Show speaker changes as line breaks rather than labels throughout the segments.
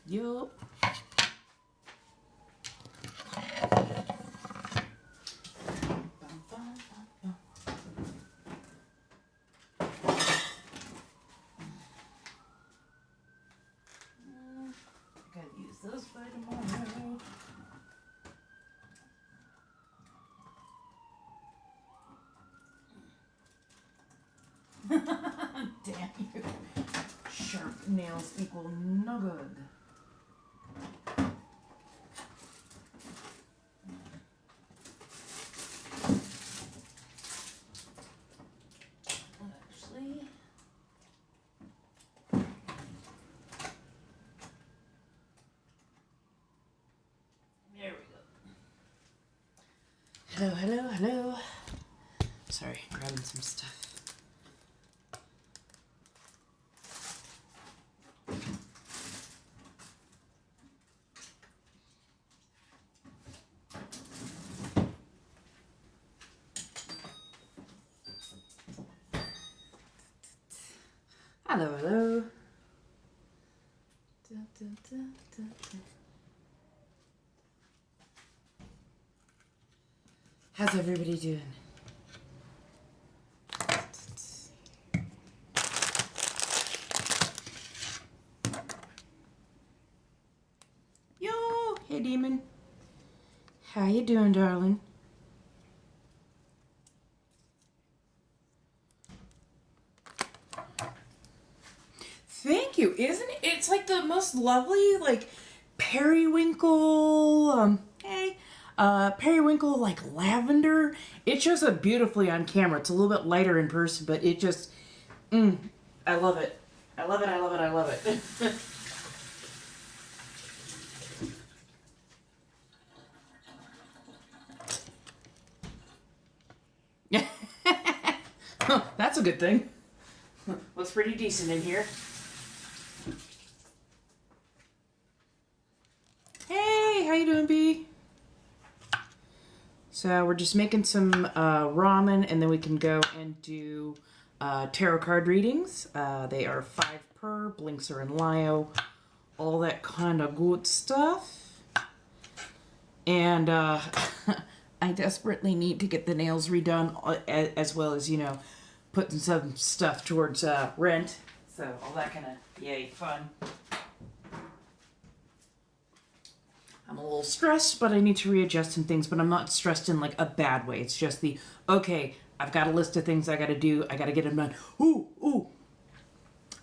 Yup. Gotta use those by tomorrow. Damn you. Sharp nails equal no good. Actually, there we go. Hello, hello, hello. Sorry, grabbing some stuff. Hello, hello. Da, da, da, da, da. How's everybody doing? Yo, hey demon. How you doing, darling? Thank you. Isn't it? It's like the most lovely, like periwinkle. Periwinkle like lavender. It shows up beautifully on camera. It's a little bit lighter in person, but it just, I love it. I love it. I love it. I love it. That's a good thing. Looks pretty decent in here. Hey, how you doing, B? So we're just making some ramen, and then we can go and do tarot card readings. They are 5 per, blinks are in Lio, all that kind of good stuff. And I desperately need to get the nails redone, as well as, you know, putting some stuff towards rent. So all that kind of, yay, fun. I'm a little stressed, but I need to readjust some things, but I'm not stressed in like a bad way. It's just the, okay, I've got a list of things I gotta do. I gotta get them done. Ooh.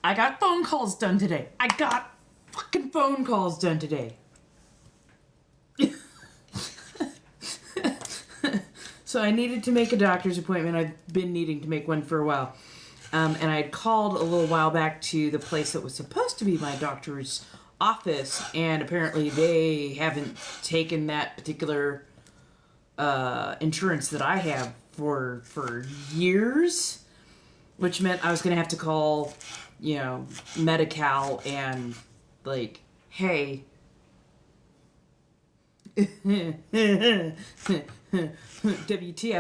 I got phone calls done today. I got fucking phone calls done today. So I needed to make a doctor's appointment. I've been needing to make one for a while. And I had called a little while back to the place that was supposed to be my doctor's office, and apparently they haven't taken that particular insurance that I have for years, which meant I was going to have to call, you know, Medi-Cal and like, hey, WTF,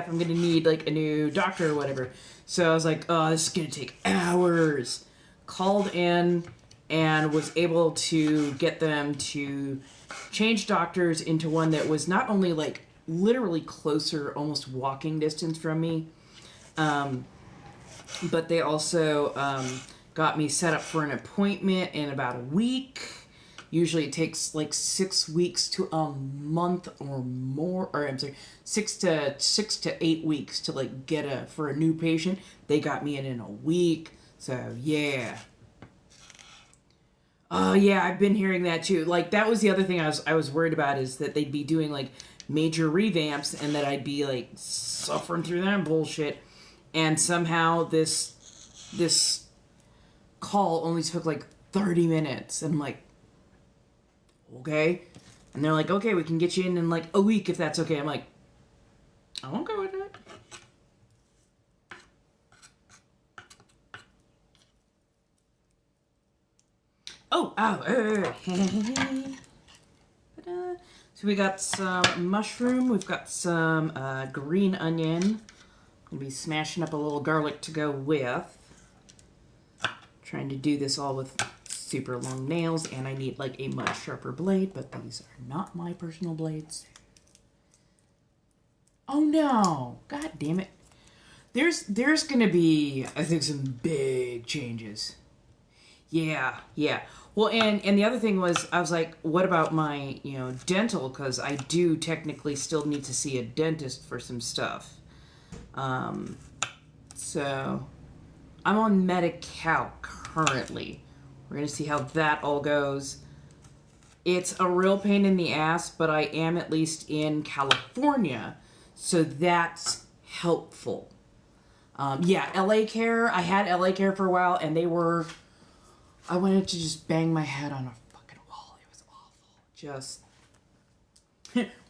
I'm going to need like a new doctor or whatever. So I was like, oh, this is going to take hours. Called in and was able to get them to change doctors into one that was not only like literally closer, almost walking distance from me, but they also got me set up for an appointment in about a week. Usually it takes like 6 weeks to a month or more, or I'm sorry, 6 to 8 weeks to like get for a new patient. They got me in a week. So yeah. Oh yeah, I've been hearing that too. Like that was the other thing I was worried about, is that they'd be doing like major revamps and that I'd be like suffering through that bullshit. And somehow this call only took like 30 minutes. And I'm like, okay. And they're like, okay, we can get you in like a week if that's okay. I'm like, I'm okay with that. So we got some mushroom. We've got some green onion. Gonna be smashing up a little garlic to go with. Trying to do this all with super long nails, and I need like a much sharper blade, but these are not my personal blades. Oh no, god damn it. There's gonna be, I think, some big changes. Yeah. Well, and the other thing was, I was like, what about my, dental? Because I do technically still need to see a dentist for some stuff. So I'm on Medi-Cal currently. We're going to see how that all goes. It's a real pain in the ass, but I am at least in California, so that's helpful. Yeah, LA Care. I had LA Care for a while, and I wanted to just bang my head on a fucking wall. It was awful. Just,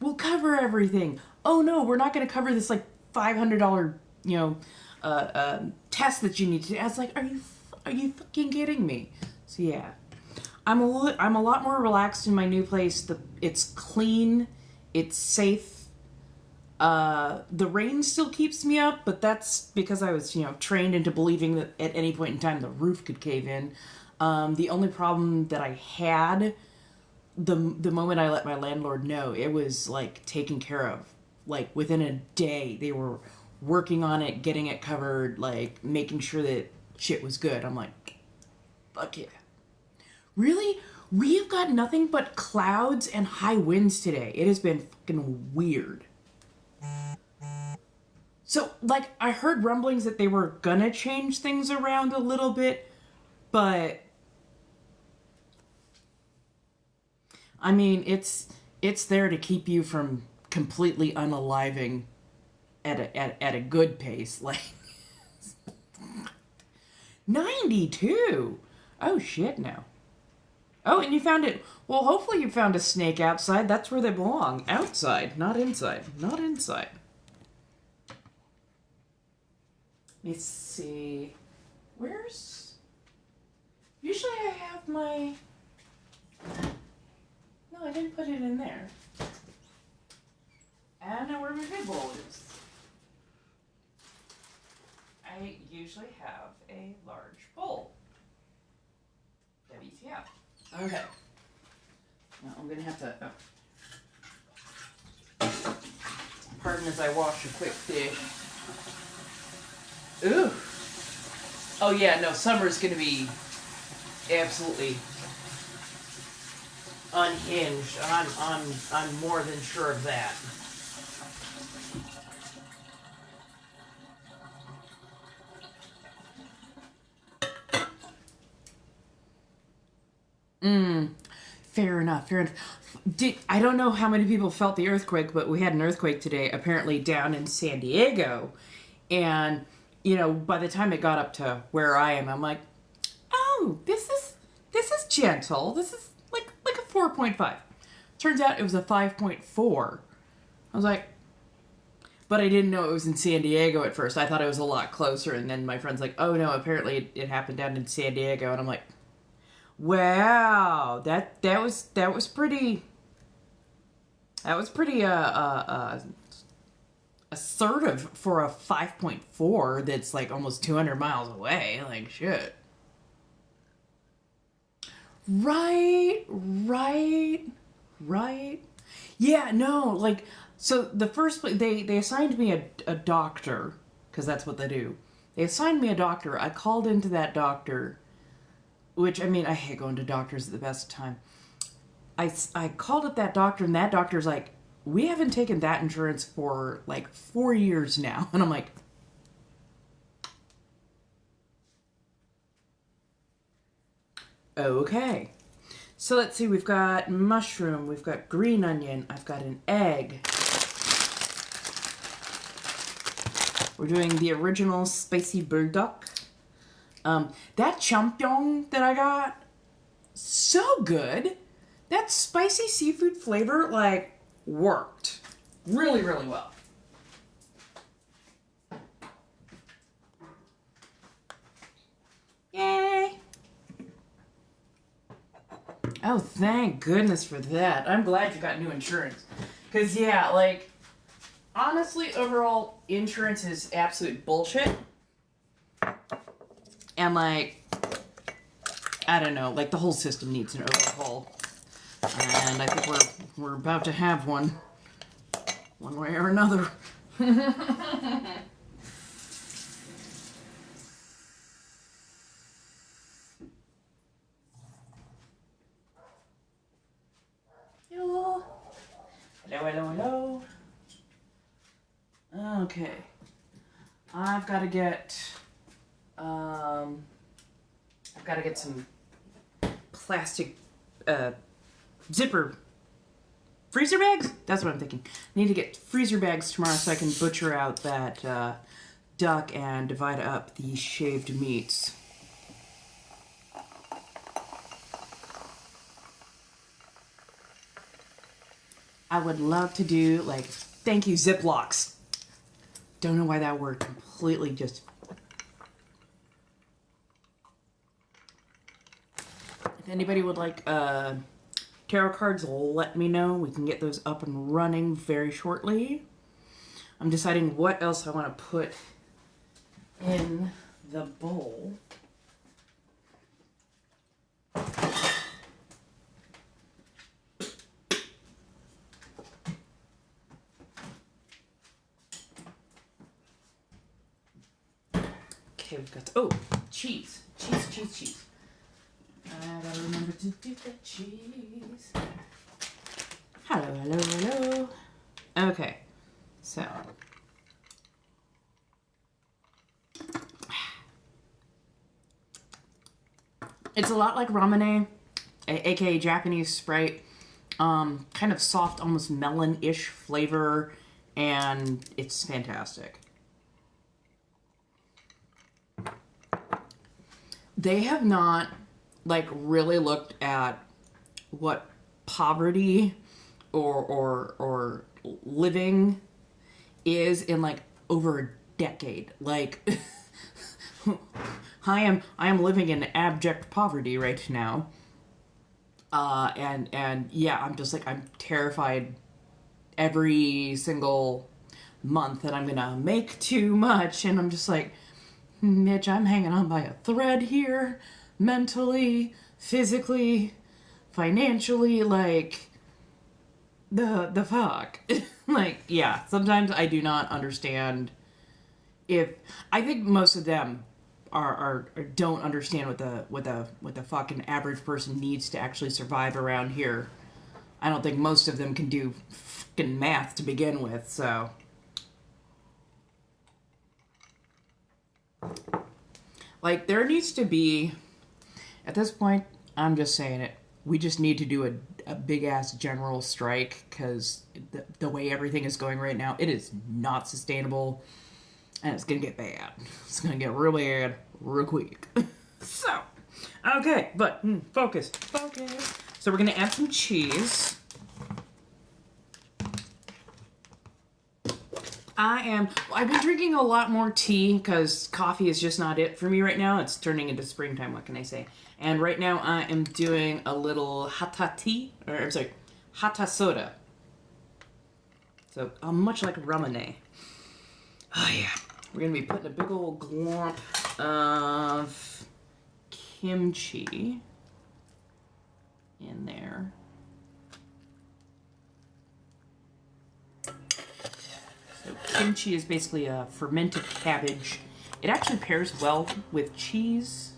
we'll cover everything. Oh no, we're not going to cover this like $500, test that you need to do. I was like, are you fucking kidding me? So yeah, I'm a lot more relaxed in my new place. It's clean, it's safe. The rain still keeps me up, but that's because I was, trained into believing that at any point in time the roof could cave in. The only problem that I had, the moment I let my landlord know, it was like taken care of. Like within a day, they were working on it, getting it covered, like making sure that shit was good. I'm like, fuck yeah. Really? We've got nothing but clouds and high winds today. It has been fucking weird. So, like, I heard rumblings that they were gonna change things around a little bit, but I mean, it's there to keep you from completely unaliving at a good pace. Like 92. Oh shit, no. Oh, and you found it. Well, hopefully you found a snake outside. That's where they belong. Outside, not inside. Not inside. Let me see. Usually I have my... No, I didn't put it in there. I don't know where my big bowl is. I usually have a large bowl. WTF. Okay. Now I'm going to have to... Pardon as I wash a quick dish. Ooh. Oh yeah, no, summer's going to be absolutely unhinged. I'm more than sure of that. Fair enough. I don't know how many people felt the earthquake, but we had an earthquake today, apparently down in San Diego. And, by the time it got up to where I am, I'm like, oh, this is gentle. This is like a 4.5. Turns out it was a 5.4. I was like, but I didn't know it was in San Diego at first. I thought it was a lot closer. And then my friend's like, oh no, apparently it happened down in San Diego. And I'm like, wow, that was pretty assertive for a 5.4 that's like almost 200 miles away. Like shit. Right. Yeah, no, like, so the first, they assigned me a doctor, because that's what they do. They assigned me a doctor. I called into that doctor, which, I mean, I hate going to doctors at the best time. I called up that doctor, and that doctor's like, we haven't taken that insurance for, like, 4 years now. And I'm like, okay. So let's see, we've got mushroom, we've got green onion, I've got an egg. We're doing the original spicy burdock. That champignon that I got, so good. That spicy seafood flavor, like, worked really, really well. Yay! Oh, thank goodness for that. I'm glad you got new insurance. Because, yeah, like, honestly, overall, insurance is absolute bullshit. And, like, I don't know, like the whole system needs an overhaul. And I think we're about to have one way or another. Hello. Hello. Okay. I've got to get some plastic zipper freezer bags? That's what I'm thinking. I need to get freezer bags tomorrow so I can butcher out that duck and divide up the shaved meats. I would love to do, like, thank you, Ziplocs. Don't know why that word completely just... If anybody would like tarot cards, let me know. We can get those up and running very shortly. I'm deciding what else I want to put in the bowl. Okay, we've got, oh, cheese. Cheese. I gotta remember to do the cheese. Hello. Okay, so. It's a lot like ramune, aka Japanese Sprite. Kind of soft, almost melon-ish flavor, and it's fantastic. They have not, like, really looked at what poverty or living is in, like, over a decade. Like, I am living in abject poverty right now. And yeah, I'm just like, I'm terrified every single month that I'm gonna make too much, and I'm just like, Mitch, I'm hanging on by a thread here, mentally, physically, financially, like, the fuck. Like, yeah, sometimes I do not understand I think most of them are don't understand what the fucking average person needs to actually survive around here. I don't think most of them can do fucking math to begin with, so. Like, there needs to be, at this point, I'm just saying it, we just need to do a big-ass general strike, because the way everything is going right now, it is not sustainable, and it's gonna get bad. It's gonna get real bad real quick. So, okay, but focus. So we're gonna add some cheese. I've been drinking a lot more tea because coffee is just not it for me right now. It's turning into springtime, what can I say? And right now I am doing a little hata tea, or I'm sorry, hata soda. So much like ramune. Oh yeah. We're gonna be putting a big old glomp of kimchi in there. So kimchi is basically a fermented cabbage. It actually pairs well with cheese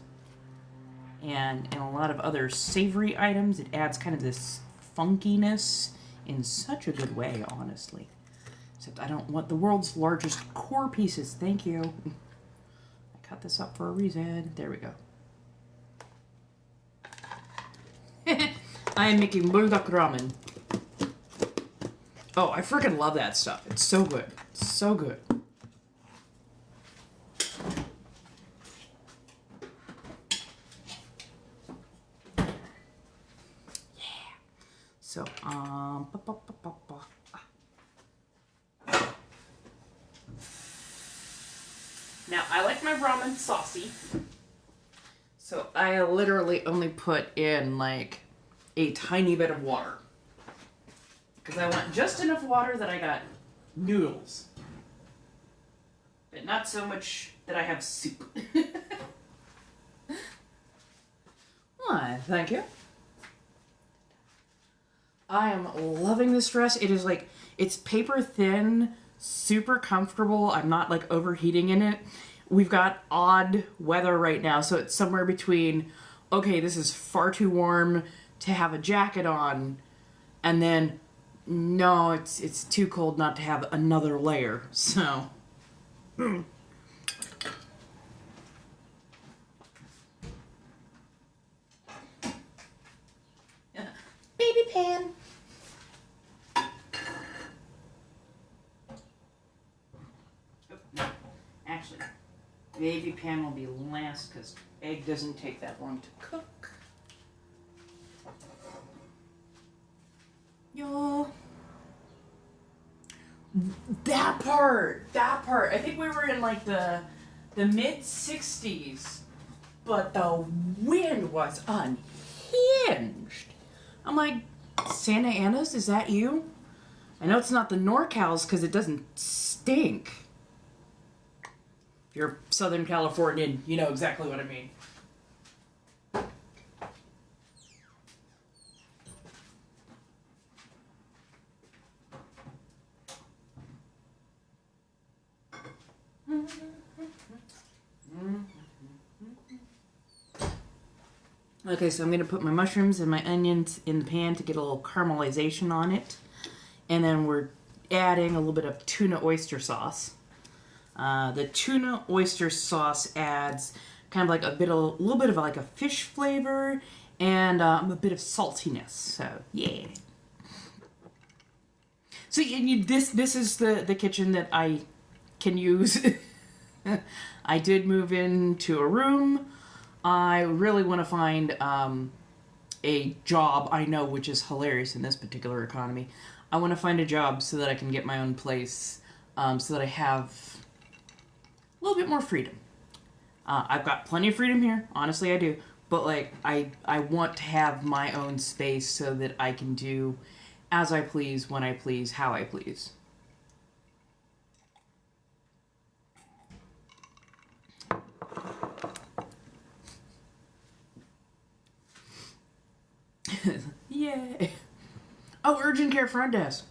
and a lot of other savory items. It adds kind of this funkiness in such a good way, honestly. Except I don't want the world's largest core pieces. Thank you. I cut this up for a reason. There we go. I am making buldak ramen. Oh, I freaking love that stuff. It's so good. So good. Yeah. So, now, I like my ramen saucy. So, I literally only put in, like, a tiny bit of water. Because I want just enough water that I got noodles. But not so much that I have soup. Why, thank you. I am loving this dress. It is like, it's paper thin, super comfortable. I'm not like overheating in it. We've got odd weather right now, so it's somewhere between, okay, this is far too warm to have a jacket on, and then, no, it's too cold not to have another layer, so. Baby pan. Oh, no. Actually, baby pan will be last because egg doesn't take that long to cook. Y'all. That part. I think we were in like the mid 60s, but the wind was unhinged. I'm like, Santa Ana's, is that you? I know it's not the NorCals because it doesn't stink. If you're Southern Californian, you know exactly what I mean. Okay, so I'm going to put my mushrooms and my onions in the pan to get a little caramelization on it. And then we're adding a little bit of tuna oyster sauce. The tuna oyster sauce adds kind of like a little bit of like a fish flavor and a bit of saltiness. So, yeah. So this is the kitchen that I can use. I did move into a room. I really want to find a job, I know, which is hilarious in this particular economy. I want to find a job so that I can get my own place, so that I have a little bit more freedom. I've got plenty of freedom here, honestly I do, but like I want to have my own space so that I can do as I please, when I please, how I please. Yay. Oh, urgent care front desk.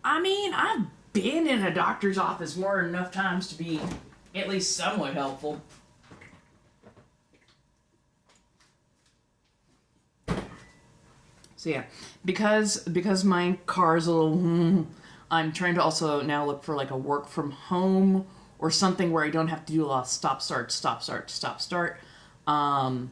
I mean, I've been in a doctor's office more than enough times to be at least somewhat helpful. So yeah, because my car's a little, I'm trying to also now look for like a work from home or something where I don't have to do a lot of stop, start. I'm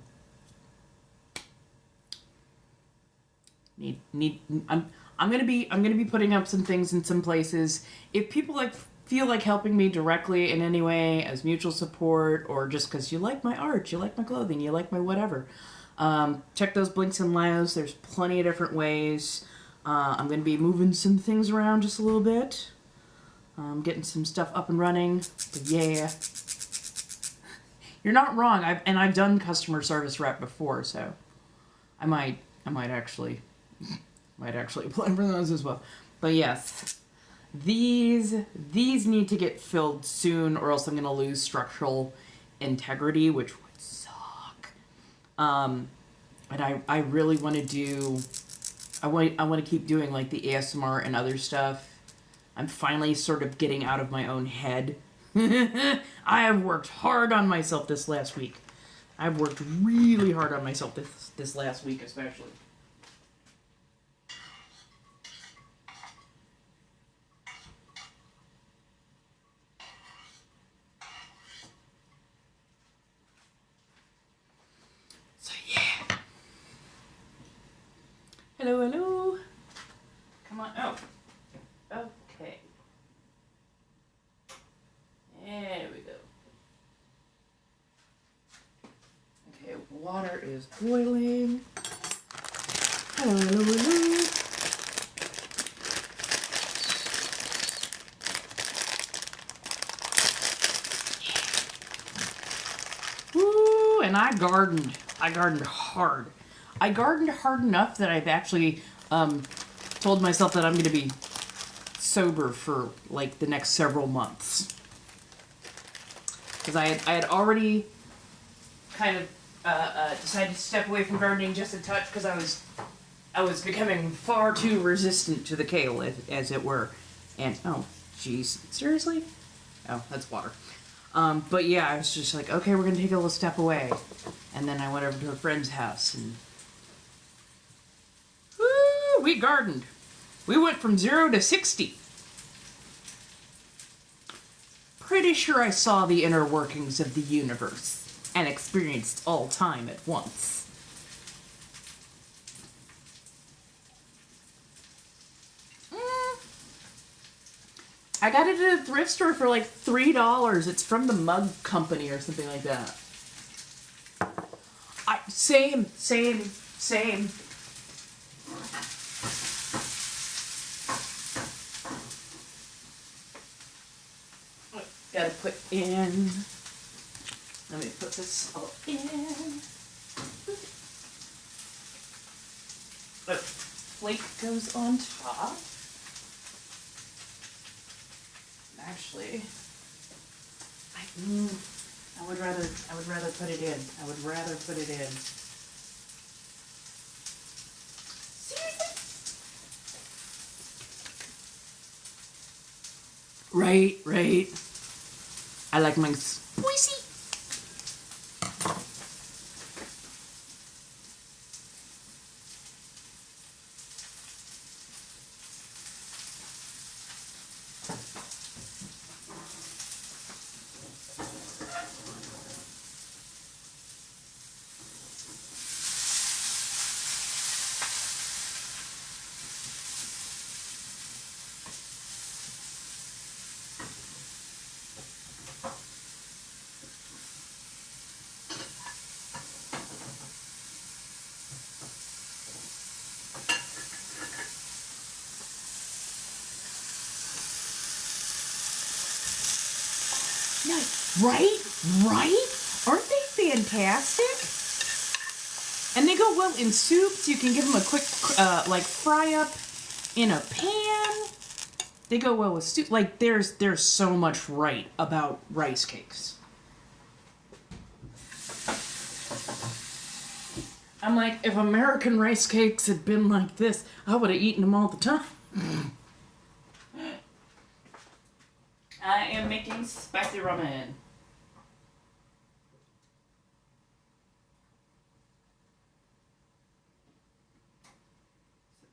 gonna be putting up some things in some places. If people like feel like helping me directly in any way as mutual support, or just because you like my art, you like my clothing, you like my whatever, check those blinks and lios. There's plenty of different ways. I'm gonna be moving some things around just a little bit, getting some stuff up and running. But yeah, you're not wrong. I've done customer service rep before, so I might actually apply for those as well. But yes, these need to get filled soon, or else I'm gonna lose structural integrity, which would suck. And I really want to do. I want to keep doing like the ASMR and other stuff. I'm finally sort of getting out of my own head. I have worked hard on myself this last week. I've worked really hard on myself this last week, especially. So yeah. Hello. Come on. Oh. Okay. There we go. Okay, water is boiling. Hello. Woo! And I gardened. I gardened hard. I gardened hard enough that I've actually told myself that I'm going to be sober for like the next several months. Because I had already kind of decided to step away from gardening just a touch because I was becoming far too resistant to the kale, as it were. And oh, jeez, seriously? Oh, that's water. But yeah, I was just like, okay, we're gonna take a little step away, and then I went over to a friend's house and woo, we gardened. We went from 0 to 60. Pretty sure I saw the inner workings of the universe and experienced all time at once. I got it at a thrift store for like $3. It's from the Mug Company or something like that. Same. Gotta put in. Let me put this all in. Flake goes on top. Actually, I would rather put it in. I would rather put it in. Seriously? Right. I like mine spicy. Nice. Right? Aren't they fantastic? And they go well in soups. You can give them a quick, fry up in a pan. They go well with soup. Like, there's so much right about rice cakes. I'm like, if American rice cakes had been like this, I would have eaten them all the time. I am making spicy ramen.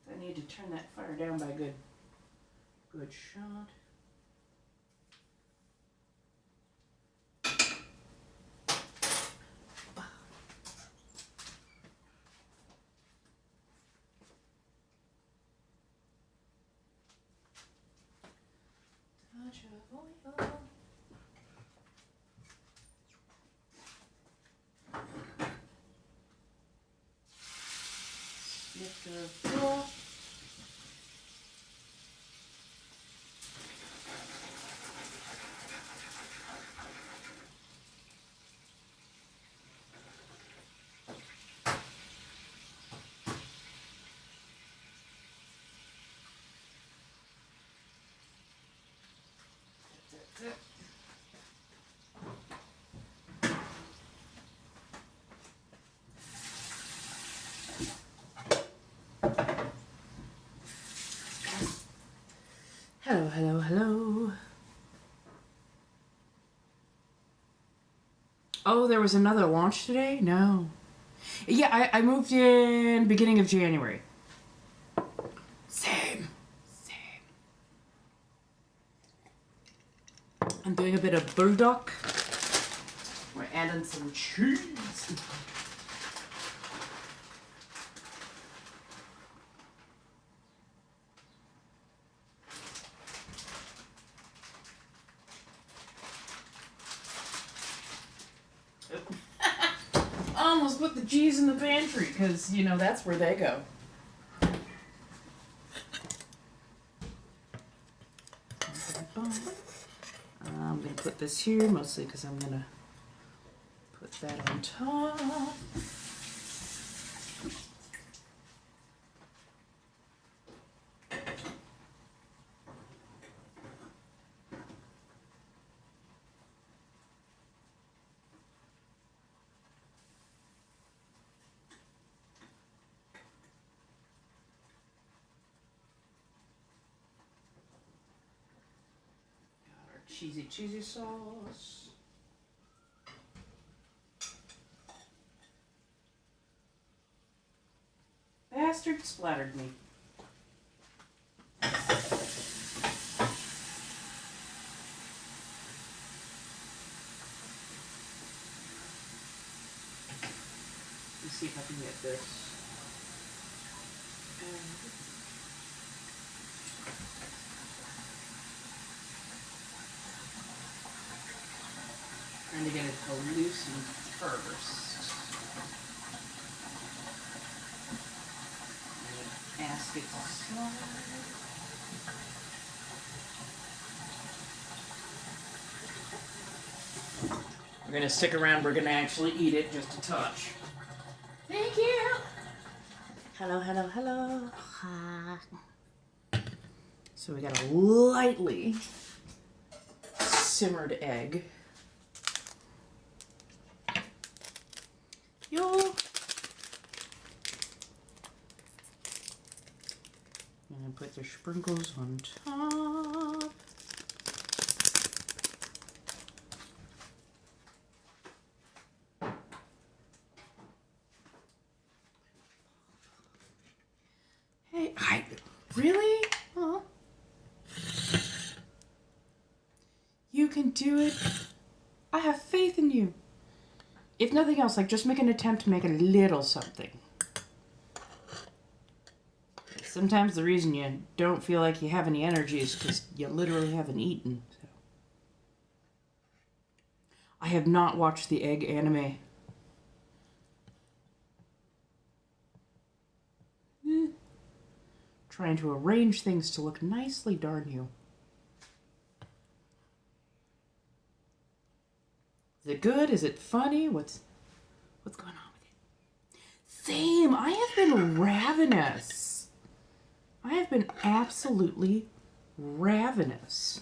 I need to turn that fire down by a good shot. Touch of oil. Lift the broth. Hello. Oh, there was another launch today? No. Yeah, I moved in beginning of January. Same. I'm doing a bit of burdock. We're adding some cheese. Almost put the cheese in the pantry because, that's where they go. I'm going to put this here mostly because I'm going to put that on top. cheesy sauce. Bastard splattered me. Let's see if I can get this. Trying to get it to loosen first. Ask it to slide. We're gonna stick around. We're gonna actually eat it just a touch. Thank you. Hello, hello, hello. So we got a lightly simmered egg. And put the sprinkles on top. Hey, really? Oh. You can do it. I have faith in you. If nothing else, like just make an attempt to make a little something. Sometimes the reason you don't feel like you have any energy is because you literally haven't eaten. So. I have not watched the egg anime. Trying to arrange things to look nicely, darn you. Is it good? Is it funny? What's going on with it? Same. I have been ravenous. I have been absolutely ravenous.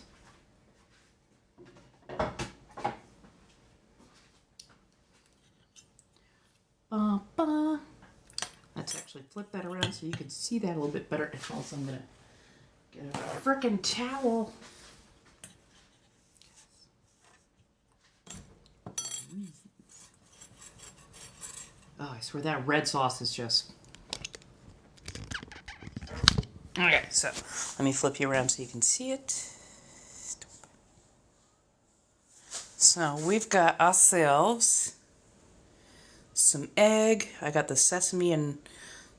Let's actually flip that around so you can see that a little bit better. And also I'm going to get a frickin' towel. Oh, I swear that red sauce is just... Okay, so let me flip you around so you can see it. So we've got ourselves some egg. I got the sesame and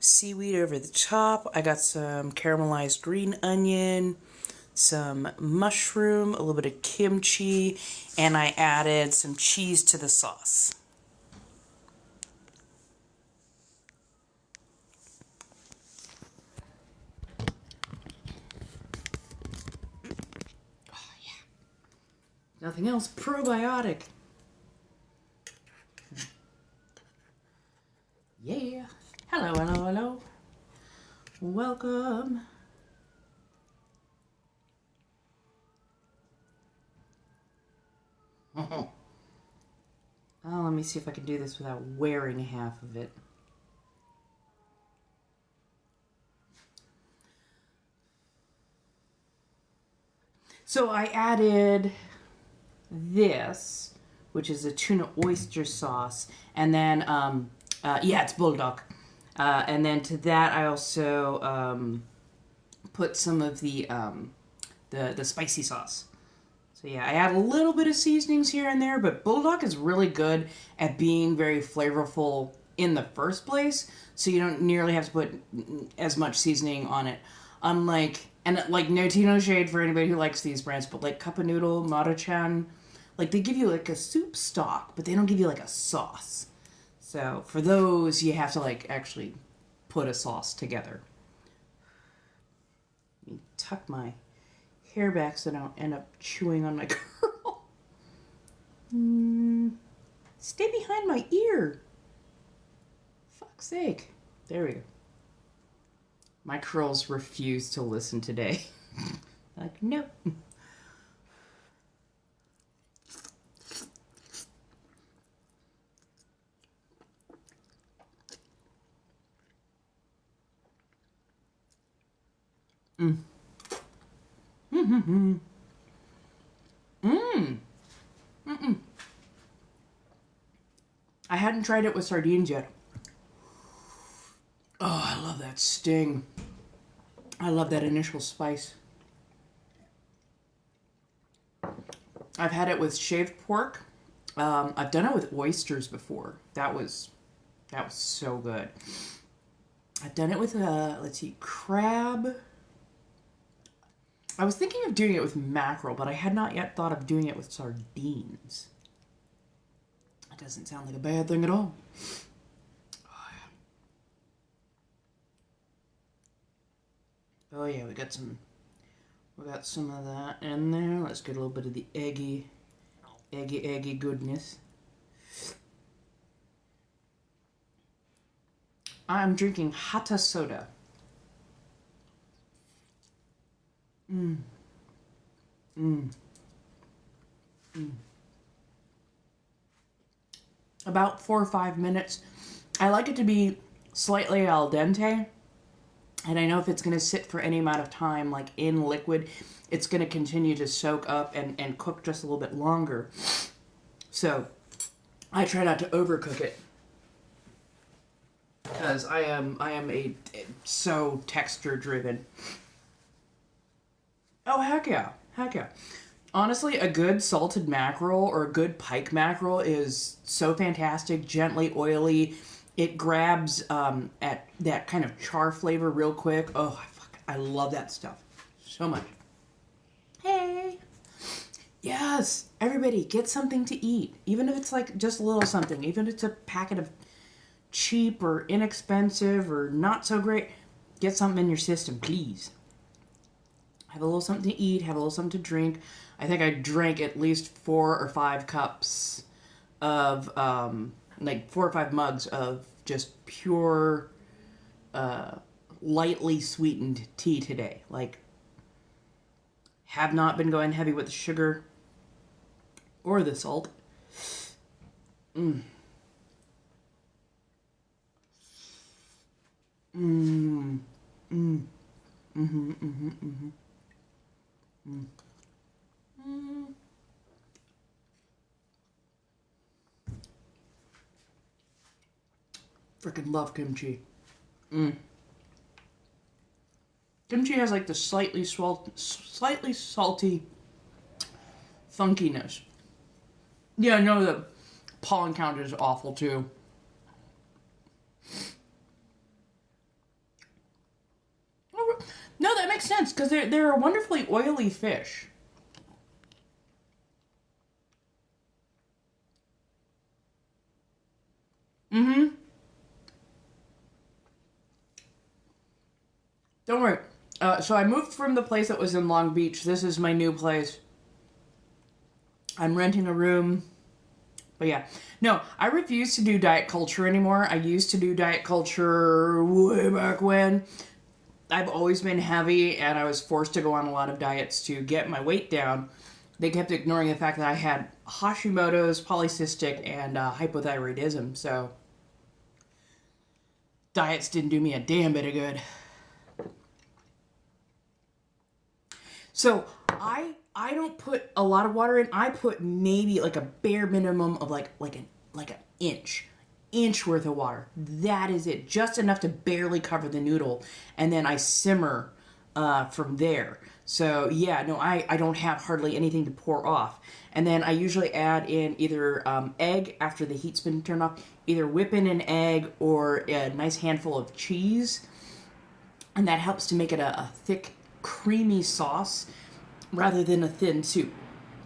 seaweed over the top. I got some caramelized green onion, some mushroom, a little bit of kimchi, and I added some cheese to the sauce. Nothing else, probiotic. Yeah. Hello, hello, hello. Welcome. Oh, let me see if I can do this without wearing half of it. So I added this, which is a tuna oyster sauce, and then yeah, it's bulldog, and then to that I also put some of the spicy sauce. So yeah, I add a little bit of seasonings here and there, but bulldog is really good at being very flavorful in the first place, so you don't nearly have to put as much seasoning on it. Unlike, and like no tea, no shade for anybody who likes these brands, but like Cup of Noodle, Maruchan, like they give you like a soup stock, but they don't give you like a sauce. So for those, you have to like actually put a sauce together. Let me tuck my hair back so I don't end up chewing on my curl. Stay behind my ear. Fuck's sake. There we go. My curls refuse to listen today. Like, nope. I hadn't tried it with sardines yet. Oh, I love that sting. I love that initial spice. I've had it with shaved pork. I've done it with oysters before. That was so good. I've done it with, let's see, crab. I was thinking of doing it with mackerel, but I had not yet thought of doing it with sardines. That doesn't sound like a bad thing at all. Oh yeah, we got some of that in there. Let's get a little bit of the eggy goodness. I'm drinking Hata soda. About 4 or 5 minutes. I like it to be slightly al dente. And I know if it's going to sit for any amount of time, like in liquid, it's going to continue to soak up and cook just a little bit longer. So I try not to overcook it. Because I am so texture driven. Oh, heck yeah. Heck yeah. Honestly, a good salted mackerel or a good pike mackerel is so fantastic, gently oily. It grabs at that kind of char flavor real quick. Oh, I love that stuff so much. Hey. Yes, everybody get something to eat. Even if it's like just a little something. Even if it's a packet of cheap or inexpensive or not so great, get something in your system, please. Have a little something to eat, have a little something to drink. I think I drank at least 4 or 5 cups of, like 4 or 5 mugs of just pure, lightly sweetened tea today. Like, have not been going heavy with the sugar or the salt. Mm. Mm. Mm. Mm-hmm, mm-hmm, mm-hmm. Mm. Mm. Freaking love kimchi. Mm. Kimchi has like the slightly salty funkiness. Yeah, no, the pollen count is awful too. No, that makes sense because they're a wonderfully oily fish. Mm-hmm. Don't worry. So I moved from the place that was in Long Beach. This is my new place. I'm renting a room. But yeah. No, I refuse to do diet culture anymore. I used to do diet culture way back when. I've always been heavy, and I was forced to go on a lot of diets to get my weight down. They kept ignoring the fact that I had Hashimoto's, polycystic, and hypothyroidism, so diets didn't do me a damn bit of good. So I don't put a lot of water in. I put maybe like a bare minimum of like an inch worth of water. That is it. Just enough to barely cover the noodle. And then I simmer from there. So yeah, no, I don't have hardly anything to pour off. And then I usually add in either egg after the heat's been turned off, either whip in an egg or a nice handful of cheese. And that helps to make it a thick, creamy sauce rather than a thin soup.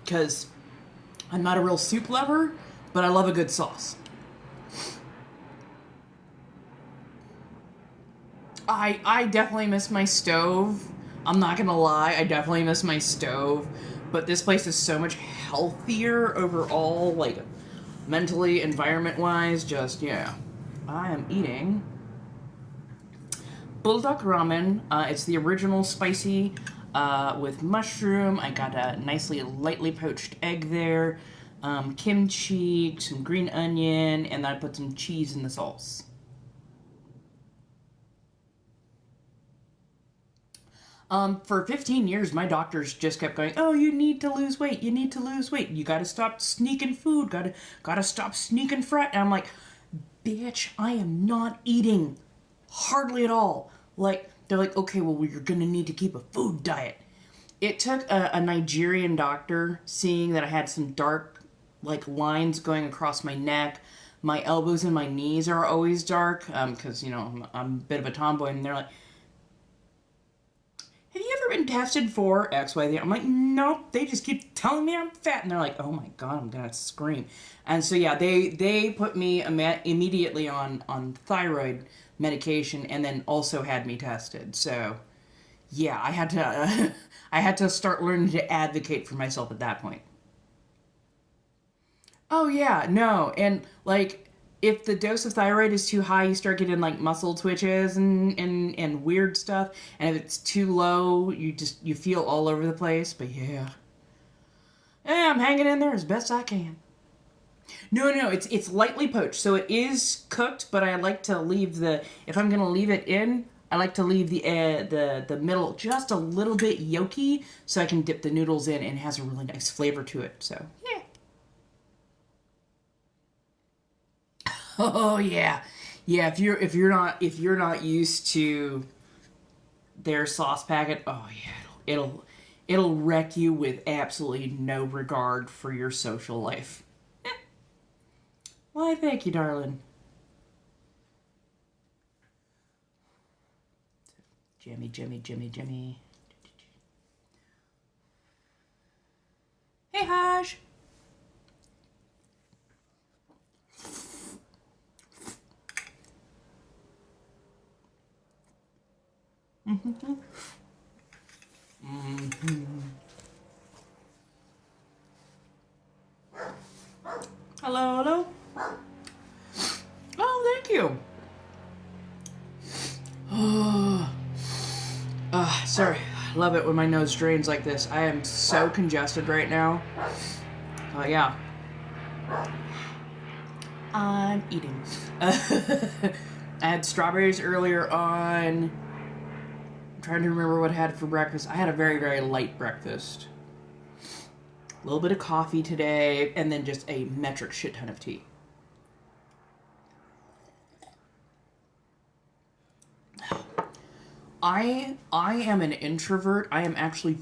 Because I'm not a real soup lover, but I love a good sauce. I definitely miss my stove. I'm not gonna lie, I definitely miss my stove. But this place is so much healthier overall, like mentally, environment-wise, just, yeah. I am eating bulldog ramen. It's the original spicy with mushroom. I got a nicely lightly poached egg there. Kimchi, some green onion, and then I put some cheese in the sauce. For 15 years, my doctors just kept going, oh, you need to lose weight. You need to lose weight. You gotta stop sneaking food. Gotta stop sneaking fat. And I'm like, bitch, I am not eating hardly at all. Like, they're like, okay, well, you're gonna need to keep a food diet. It took a Nigerian doctor seeing that I had some dark, like, lines going across my neck. My elbows and my knees are always dark, because, you know, I'm a bit of a tomboy, and they're like, have you ever been tested for XYZ? I'm like, nope, they just keep telling me I'm fat, and they're like, oh my god, I'm gonna scream. And so, yeah, they put me immediately on thyroid medication, and then also had me tested, so... Yeah, I had to I had to start learning to advocate for myself at that point. Oh yeah, no, and like if the dose of thyroid is too high, you start getting like muscle twitches and weird stuff, and if it's too low, you feel all over the place. But yeah, I'm hanging in there as best I can. No, it's lightly poached, so it is cooked, but I like to leave if I'm gonna leave it in, I like to leave the middle just a little bit yolky, so I can dip the noodles in, and it has a really nice flavor to it. So yeah. Oh yeah, yeah. If you're not used to their sauce packet, oh yeah, it'll wreck you with absolutely no regard for your social life. Why, thank you, darling. Jimmy. Hey, Haj. Hello. Oh, thank you. Sorry. I love it when my nose drains like this. I am so congested right now. Oh, yeah. I'm eating. I had strawberries earlier on. I'm trying to remember what I had for breakfast. I had a very, very light breakfast. A little bit of coffee today, and then just a metric shit ton of tea. I am an introvert. I am actually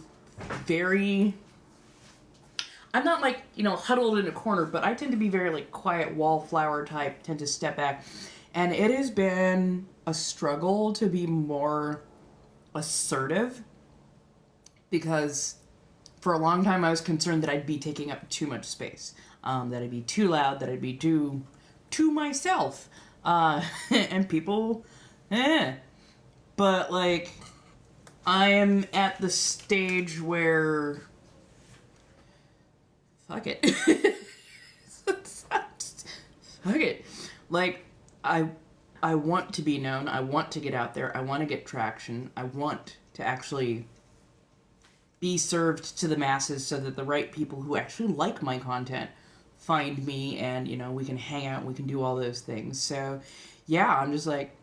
very... I'm not like, huddled in a corner, but I tend to be very like quiet wallflower type, tend to step back. And it has been a struggle to be more assertive, because for a long time I was concerned that I'd be taking up too much space, that I'd be too loud, that I'd be too myself, and people, but like, I am at the stage where, fuck it. Fuck it. Like, I want to be known. I want to get out there. I want to get traction. I want to actually be served to the masses so that the right people who actually like my content find me, and, we can hang out, we can do all those things. So, yeah, I'm just like,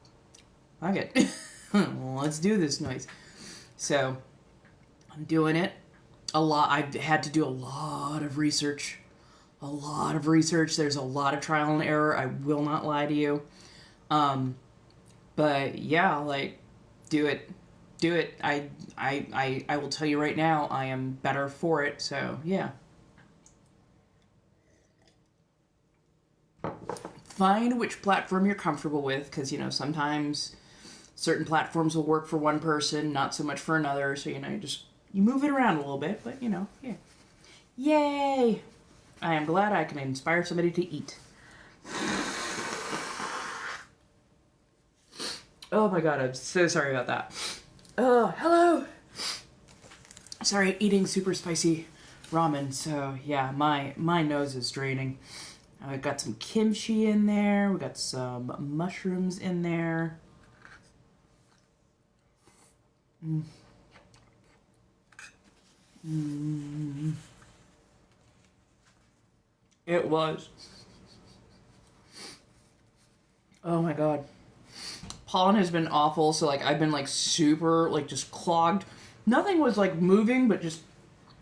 fuck it. Let's do this noise. So, I'm doing it. I've had to do a lot of research. There's a lot of trial and error. I will not lie to you. But yeah, like, do it. I will tell you right now, I am better for it. So yeah. Find which platform you're comfortable with, because, sometimes certain platforms will work for one person, not so much for another. So, you move it around a little bit, but, yeah. Yay! I am glad I can inspire somebody to eat. Oh my god, I'm so sorry about that. Oh, hello! Sorry, eating super spicy ramen, so yeah, my nose is draining. I got some kimchi in there, we got some mushrooms in there. It was. Oh my god. Pollen has been awful, so like I've been like super like just clogged nothing was like moving, but just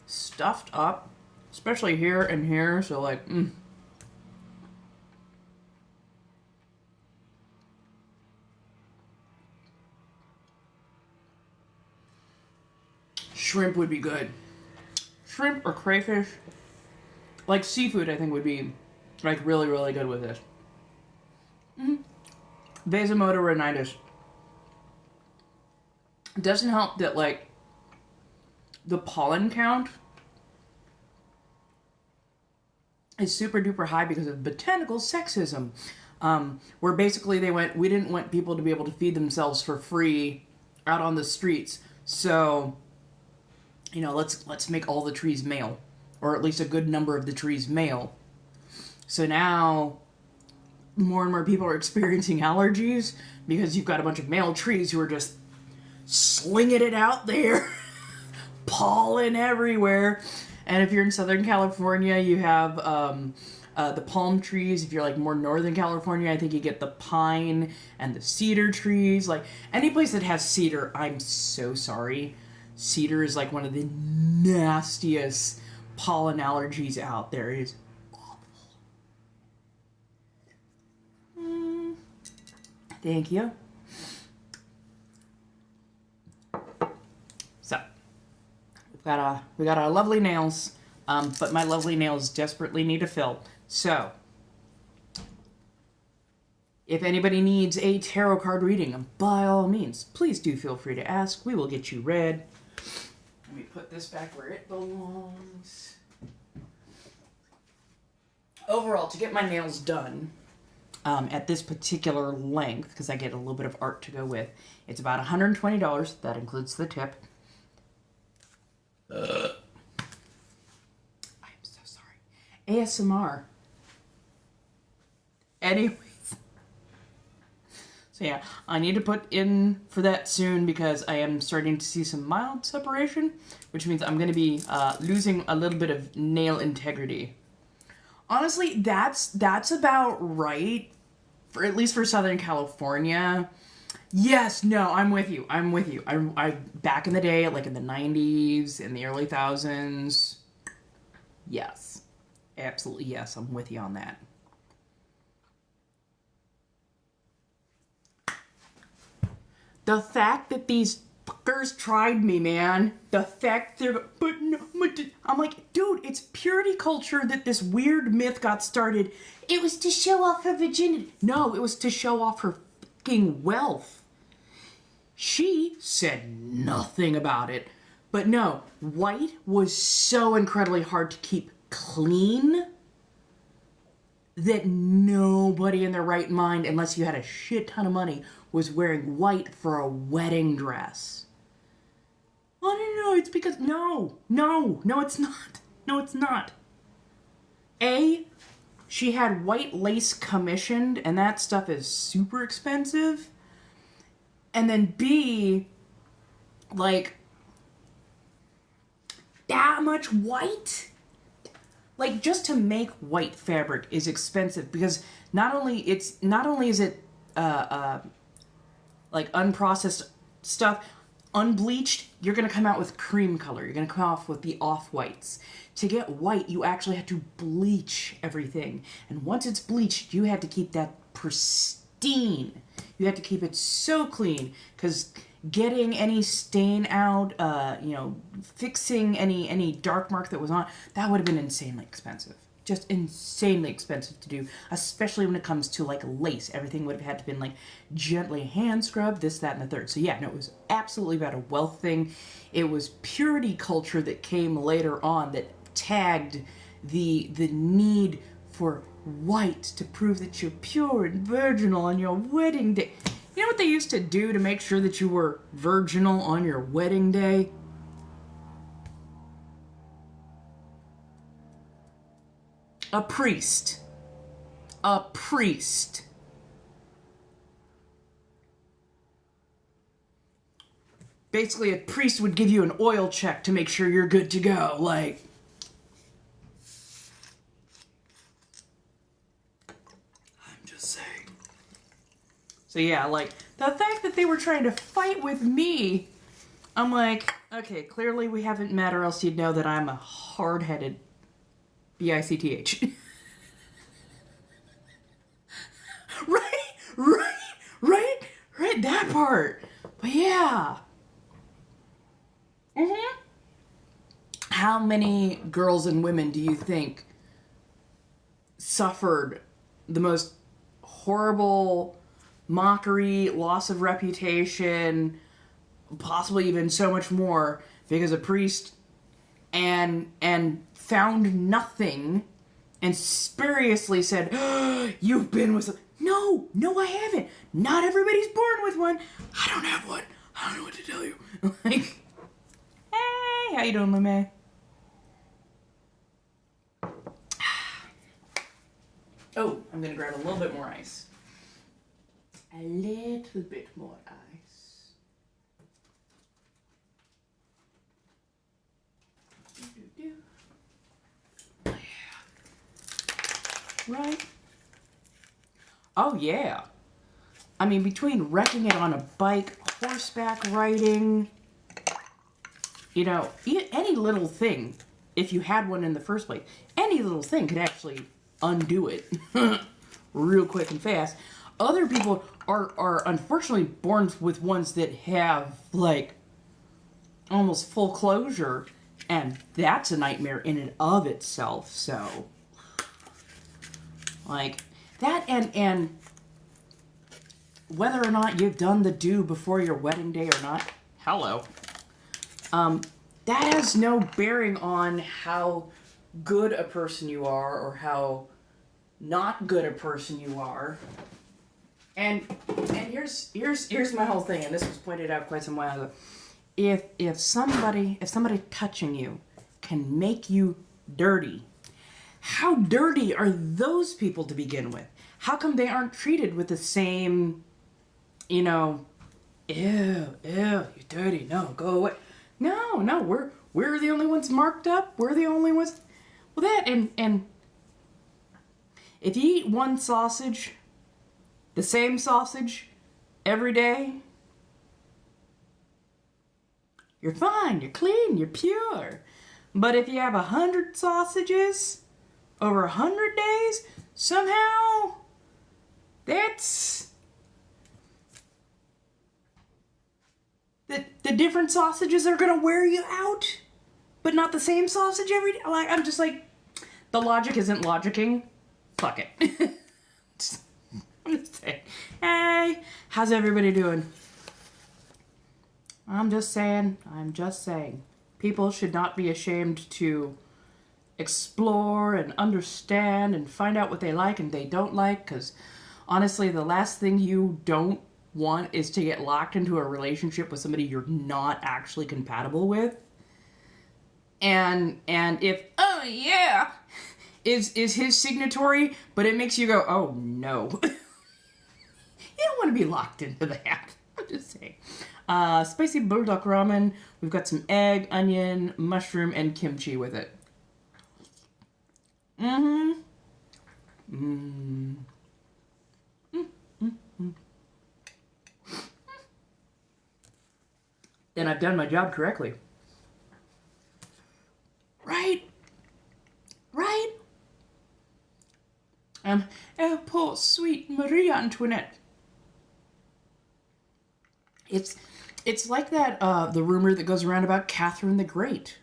stuffed up, especially here and here. So like, Shrimp would be good. Shrimp or crayfish. Like seafood, I think would be like really, really good with this. Vasomotor rhinitis. It doesn't help that like the pollen count is super duper high because of botanical sexism. Where basically they went, we didn't want people to be able to feed themselves for free out on the streets. So, you know, let's make all the trees male, or at least a good number of the trees male. So now more and more people are experiencing allergies because you've got a bunch of male trees who are just slinging it out there, pollen everywhere. And if you're in Southern California, you have the palm trees. If you're like more Northern California, I think you get the pine and the cedar trees. Like any place that has cedar, I'm so sorry. Cedar is like one of the nastiest pollen allergies out there. It is awful. Thank you. So we got our lovely nails, but my lovely nails desperately need a fill. So if anybody needs a tarot card reading, by all means, please do feel free to ask. We will get you read. Let me put this back where it belongs. Overall, to get my nails done at this particular length, because I get a little bit of art to go with, it's about $120. That includes the tip. I'm so sorry. ASMR. Anyways. So yeah, I need to put in for that soon because I am starting to see some mild separation, which means I'm going to be losing a little bit of nail integrity. Honestly, that's about right, for at least for Southern California. Yes, no, I'm with you. I back in the day, like in the 90s, in the early thousands. Yes, absolutely yes, I'm with you on that. The fact that these fuckers tried me, man. The fact they're, but no, I'm like, dude, it's purity culture that this weird myth got started. It was to show off her virginity. No, it was to show off her fucking wealth. She said nothing about it. But no, white was so incredibly hard to keep clean that nobody in their right mind, unless you had a shit ton of money, was wearing white for a wedding dress. Oh, no, it's because... No, it's not. No, it's not. A, she had white lace commissioned, and that stuff is super expensive. And then B, like, that much white? Like, just to make white fabric is expensive because not only is it like unprocessed stuff, unbleached, you're gonna come out with cream color. You're gonna come off with the off-whites. To get white, you actually had to bleach everything. And once it's bleached, you had to keep that pristine. You had to keep it so clean, because getting any stain out, fixing any dark mark that was on, that would have been insanely expensive. Just insanely expensive to do, especially when it comes to like lace. Everything would have had to been like gently hand scrubbed, this, that, and the third. So yeah, no, it was absolutely about a wealth thing. It was purity culture that came later on that tagged the need for white to prove that you're pure and virginal on your wedding day. You know what they used to do to make sure that you were virginal on your wedding day? A priest. A priest. Basically, a priest would give you an oil check to make sure you're good to go. Like, I'm just saying. So yeah, like, the fact that they were trying to fight with me, I'm like, Okay, clearly we haven't met, or else you'd know that I'm a hard-headed bitch. Right, right, right, right. That part. But yeah. How many girls and women do you think suffered the most horrible mockery, loss of reputation, possibly even so much more because a priest and found nothing and spuriously said, oh, you've been with... No, I haven't. Not everybody's born with one. I don't have one. I don't know what to tell you. Like, hey, how you doing, Lume? Oh, I'm gonna grab a little bit more ice. A little bit more ice. Right? Oh, yeah. I mean, between wrecking it on a bike, horseback riding, you know, any little thing, if you had one in the first place, any little thing could actually undo it real quick and fast. Other people are unfortunately born with ones that have, like, almost full closure, and that's a nightmare in and of itself, so... Like, that and whether or not you've done the do before your wedding day or not, hello. That has no bearing on how good a person you are or how not good a person you are. And here's my whole thing, and this was pointed out quite some while ago. If somebody touching you can make you dirty, how dirty are those people to begin with? How come they aren't treated with the same, you know, ew, you're dirty, no, go away. No, we're the only ones marked up. We're the only ones. Well, that, and if you eat one sausage, the same sausage, every day, you're fine, you're clean, you're pure. But if you have 100 sausages over 100 days, somehow that's... The different sausages are gonna wear you out, but not the same sausage every day. Like, I'm just like, the logic isn't logicking. Fuck it. I'm just saying. Hey, how's everybody doing? I'm just saying. People should not be ashamed to explore and understand and find out what they like and they don't like, because honestly, the last thing you don't want is to get locked into a relationship with somebody you're not actually compatible with. And if, oh yeah, is his signatory, but it makes you go, oh no. You don't want to be locked into that. I'm just saying. Spicy bulldog ramen. We've got some egg, onion, mushroom, and kimchi with it. Then I've done my job correctly. Right? Oh, poor sweet Marie Antoinette. It's like that, the rumor that goes around about Catherine the Great.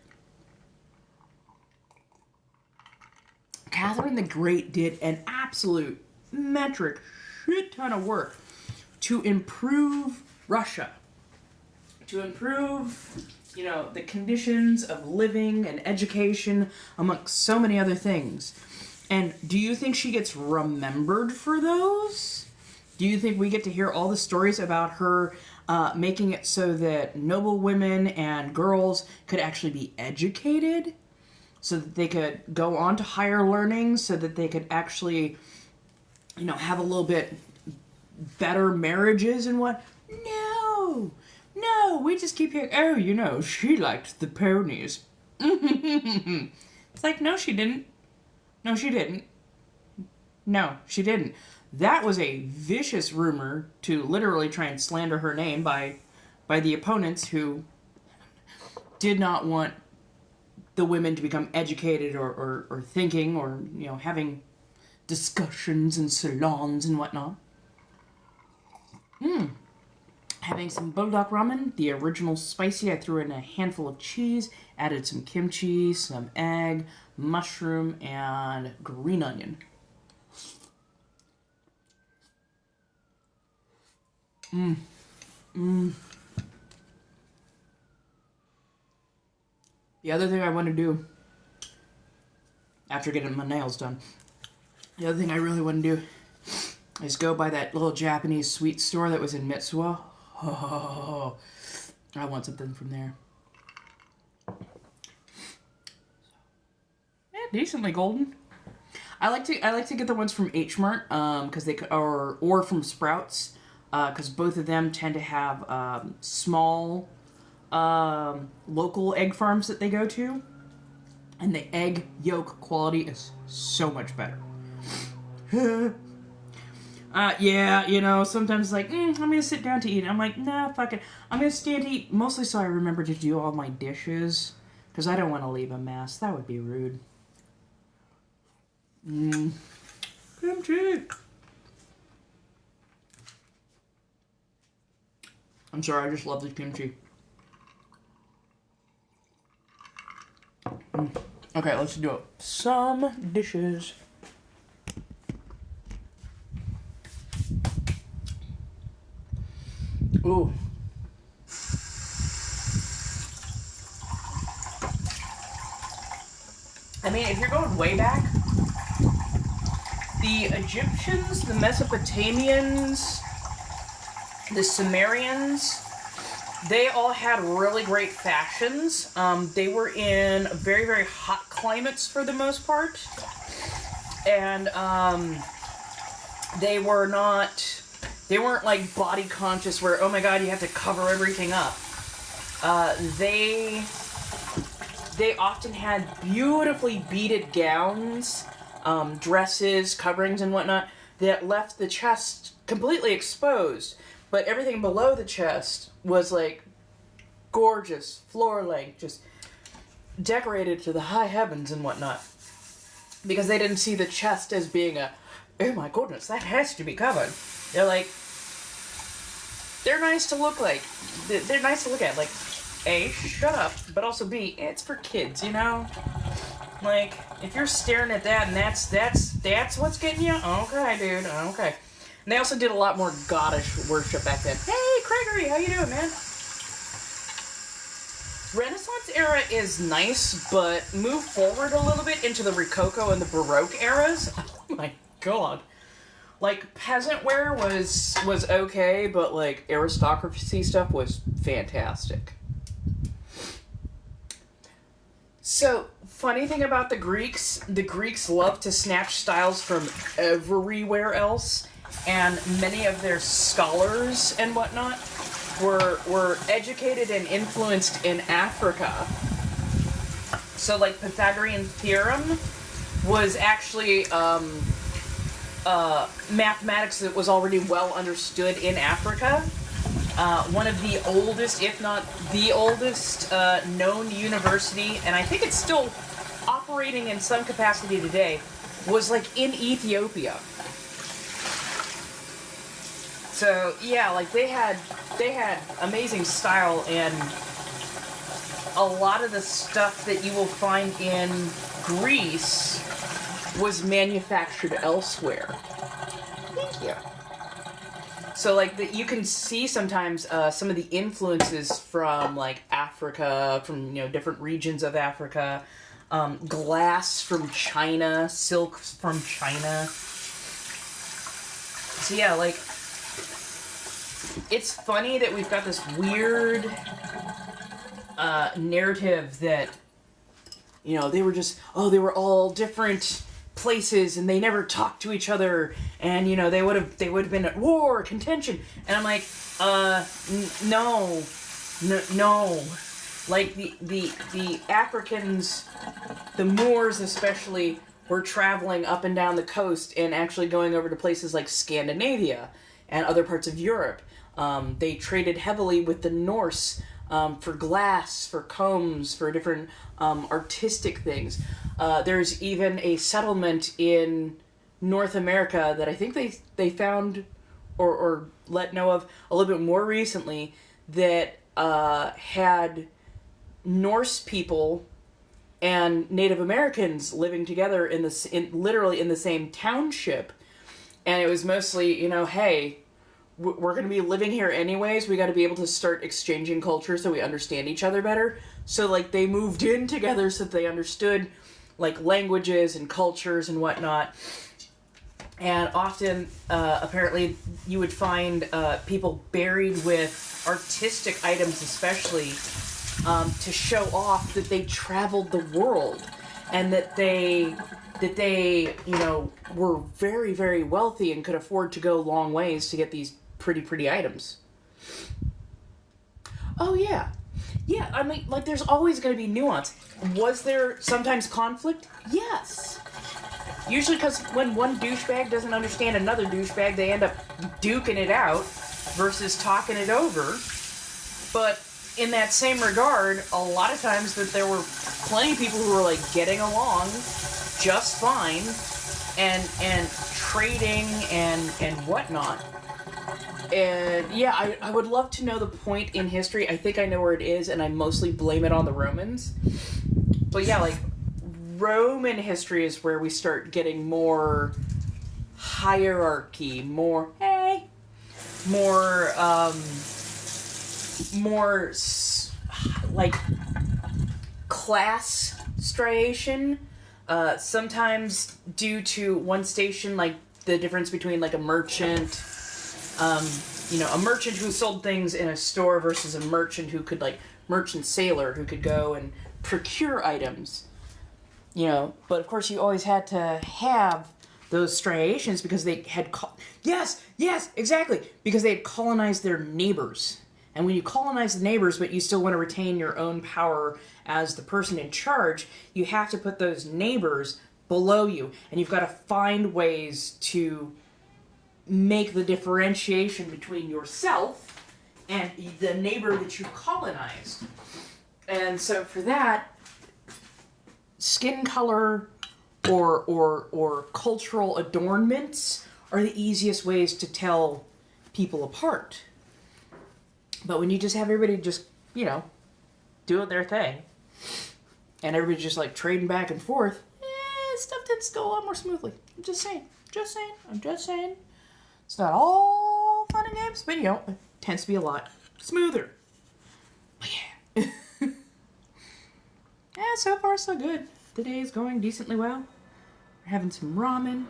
Catherine the Great did an absolute metric shit ton of work to improve Russia. To improve, you know, the conditions of living and education, amongst so many other things. And do you think she gets remembered for those? Do you think we get to hear all the stories about her making it so that noble women and girls could actually be educated? So that they could go on to higher learning, so that they could actually, you know, have a little bit better marriages and what? No, we just keep hearing, oh, you know, she liked the ponies. It's like, no, she didn't. No, she didn't. That was a vicious rumor to literally try and slander her name by the opponents who did not want the women to become educated or thinking or, you know, having discussions in salons and whatnot. Having some bulldog ramen, the original spicy. I threw in a handful of cheese, added some kimchi, some egg, mushroom, and green onion. The other thing I want to do, after getting my nails done, the other thing I really want to do is go by that little Japanese sweet store that was in Mitsuwa. Oh, I want something from there. Yeah, decently golden. I like to get the ones from H Mart, because they or from Sprouts, because both of them tend to have small local egg farms that they go to, and the egg yolk quality is so much better. Yeah, you know, sometimes like, I'm gonna sit down to eat. I'm like, nah, fuck it. I'm gonna stand to eat, mostly so I remember to do all my dishes, because I don't want to leave a mess. That would be rude. Kimchi. I'm sorry, I just love the kimchi. Okay, let's do it. Some dishes. Ooh. I mean, if you're going way back, the Egyptians, the Mesopotamians, the Sumerians, they all had really great fashions. They were in very, very hot climates for the most part. And they weren't like body conscious where, oh my god, you have to cover everything up. They often had beautifully beaded gowns, dresses, coverings, and whatnot that left the chest completely exposed. But everything below the chest was like gorgeous, floor length, just decorated to the high heavens and whatnot. Because they didn't see the chest as being oh my goodness, that has to be covered. They're like, they're nice to look like. They're nice to look at. Like, A, shut up, but also B, it's for kids, you know? Like, if you're staring at that and that's what's getting you, okay, dude, okay. And they also did a lot more goddess worship back then. Hey, Gregory, how you doing, man? Renaissance era is nice, but move forward a little bit into the Rococo and the Baroque eras. Oh my god. Like, peasant wear was okay, but like aristocracy stuff was fantastic. So, funny thing about the Greeks love to snatch styles from everywhere else, and many of their scholars and whatnot were educated and influenced in Africa. So, like, Pythagorean theorem was actually mathematics that was already well understood in Africa. One of the oldest, if not the oldest, known university, and I think it's still operating in some capacity today, was like in Ethiopia. So yeah, like they had amazing style, and a lot of the stuff that you will find in Greece was manufactured elsewhere. Thank you. So like you can see sometimes some of the influences from like Africa, from, you know, different regions of Africa, glass from China, silk from China. So yeah, like it's funny that we've got this weird narrative that, you know, they were all different places and they never talked to each other, and, you know, they would have been at war, contention, and I'm like, no, like the Africans, the Moors especially, were traveling up and down the coast and actually going over to places like Scandinavia and other parts of Europe. They traded heavily with the Norse, for glass, for combs, for different artistic things. There's even a settlement in North America that I think they found or let know of a little bit more recently that had Norse people and Native Americans living together literally in the same township. And it was mostly, hey, we're going to be living here anyways. We got to be able to start exchanging culture so we understand each other better. So, like, they moved in together so that they understood, like, languages and cultures and whatnot. And often, apparently, you would find people buried with artistic items, especially, to show off that they traveled the world and that they were very, very wealthy and could afford to go long ways to get these pretty items. Oh, yeah. Yeah, I mean, like, there's always going to be nuance. Was there sometimes conflict? Yes. Usually because when one douchebag doesn't understand another douchebag, they end up duking it out versus talking it over. But in that same regard, a lot of times that there were plenty of people who were, like, getting along just fine and trading and whatnot. And yeah, I would love to know the point in history. I think I know where it is, and I mostly blame it on the Romans. But yeah, like, Roman history is where we start getting more hierarchy, more like class striation. Sometimes due to one station, like the difference between like a merchant, a merchant who sold things in a store versus a merchant who could, like, merchant sailor who could go and procure items. But of course you always had to have those striations because they had yes, exactly, because they had colonized their neighbors. And when you colonize the neighbors, but you still want to retain your own power as the person in charge, you have to put those neighbors below you. And you've got to find ways to make the differentiation between yourself and the neighbor that you colonized. And so for that, skin color or cultural adornments are the easiest ways to tell people apart. But when you just have everybody just, doing their thing, and everybody just, like, trading back and forth, stuff tends to go a lot more smoothly. I'm just saying. It's not all fun and games, but, it tends to be a lot smoother. But yeah. Yeah, so far so good. The day is going decently well. We're having some ramen.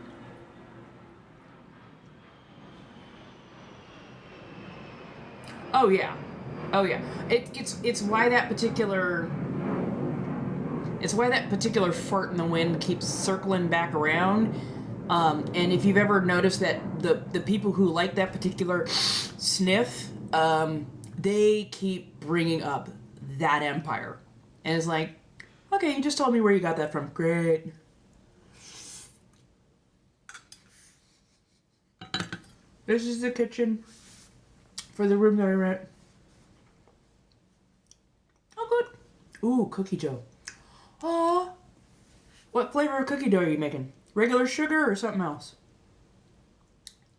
Oh yeah. It's why that particular fart in the wind keeps circling back around. And if you've ever noticed that the people who like that particular sniff, they keep bringing up that empire. And it's like, okay, you just told me where you got that from. Great. This is the kitchen for the room that I rent. Oh, good. Ooh, cookie dough. Aw. What flavor of cookie dough are you making? Regular sugar or something else?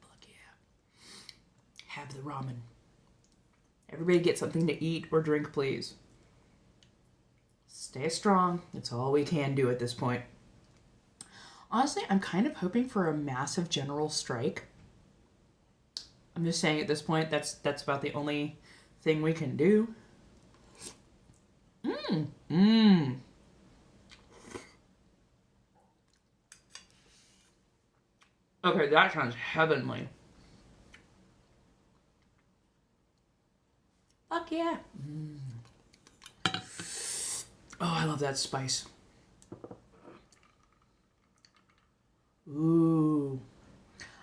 Fuck yeah. Have the ramen. Everybody get something to eat or drink, please. Stay strong. It's all we can do at this point. Honestly, I'm kind of hoping for a massive general strike. I'm just saying at this point, that's about the only thing we can do. Okay, that sounds heavenly. Fuck yeah. Oh, I love that spice. Ooh.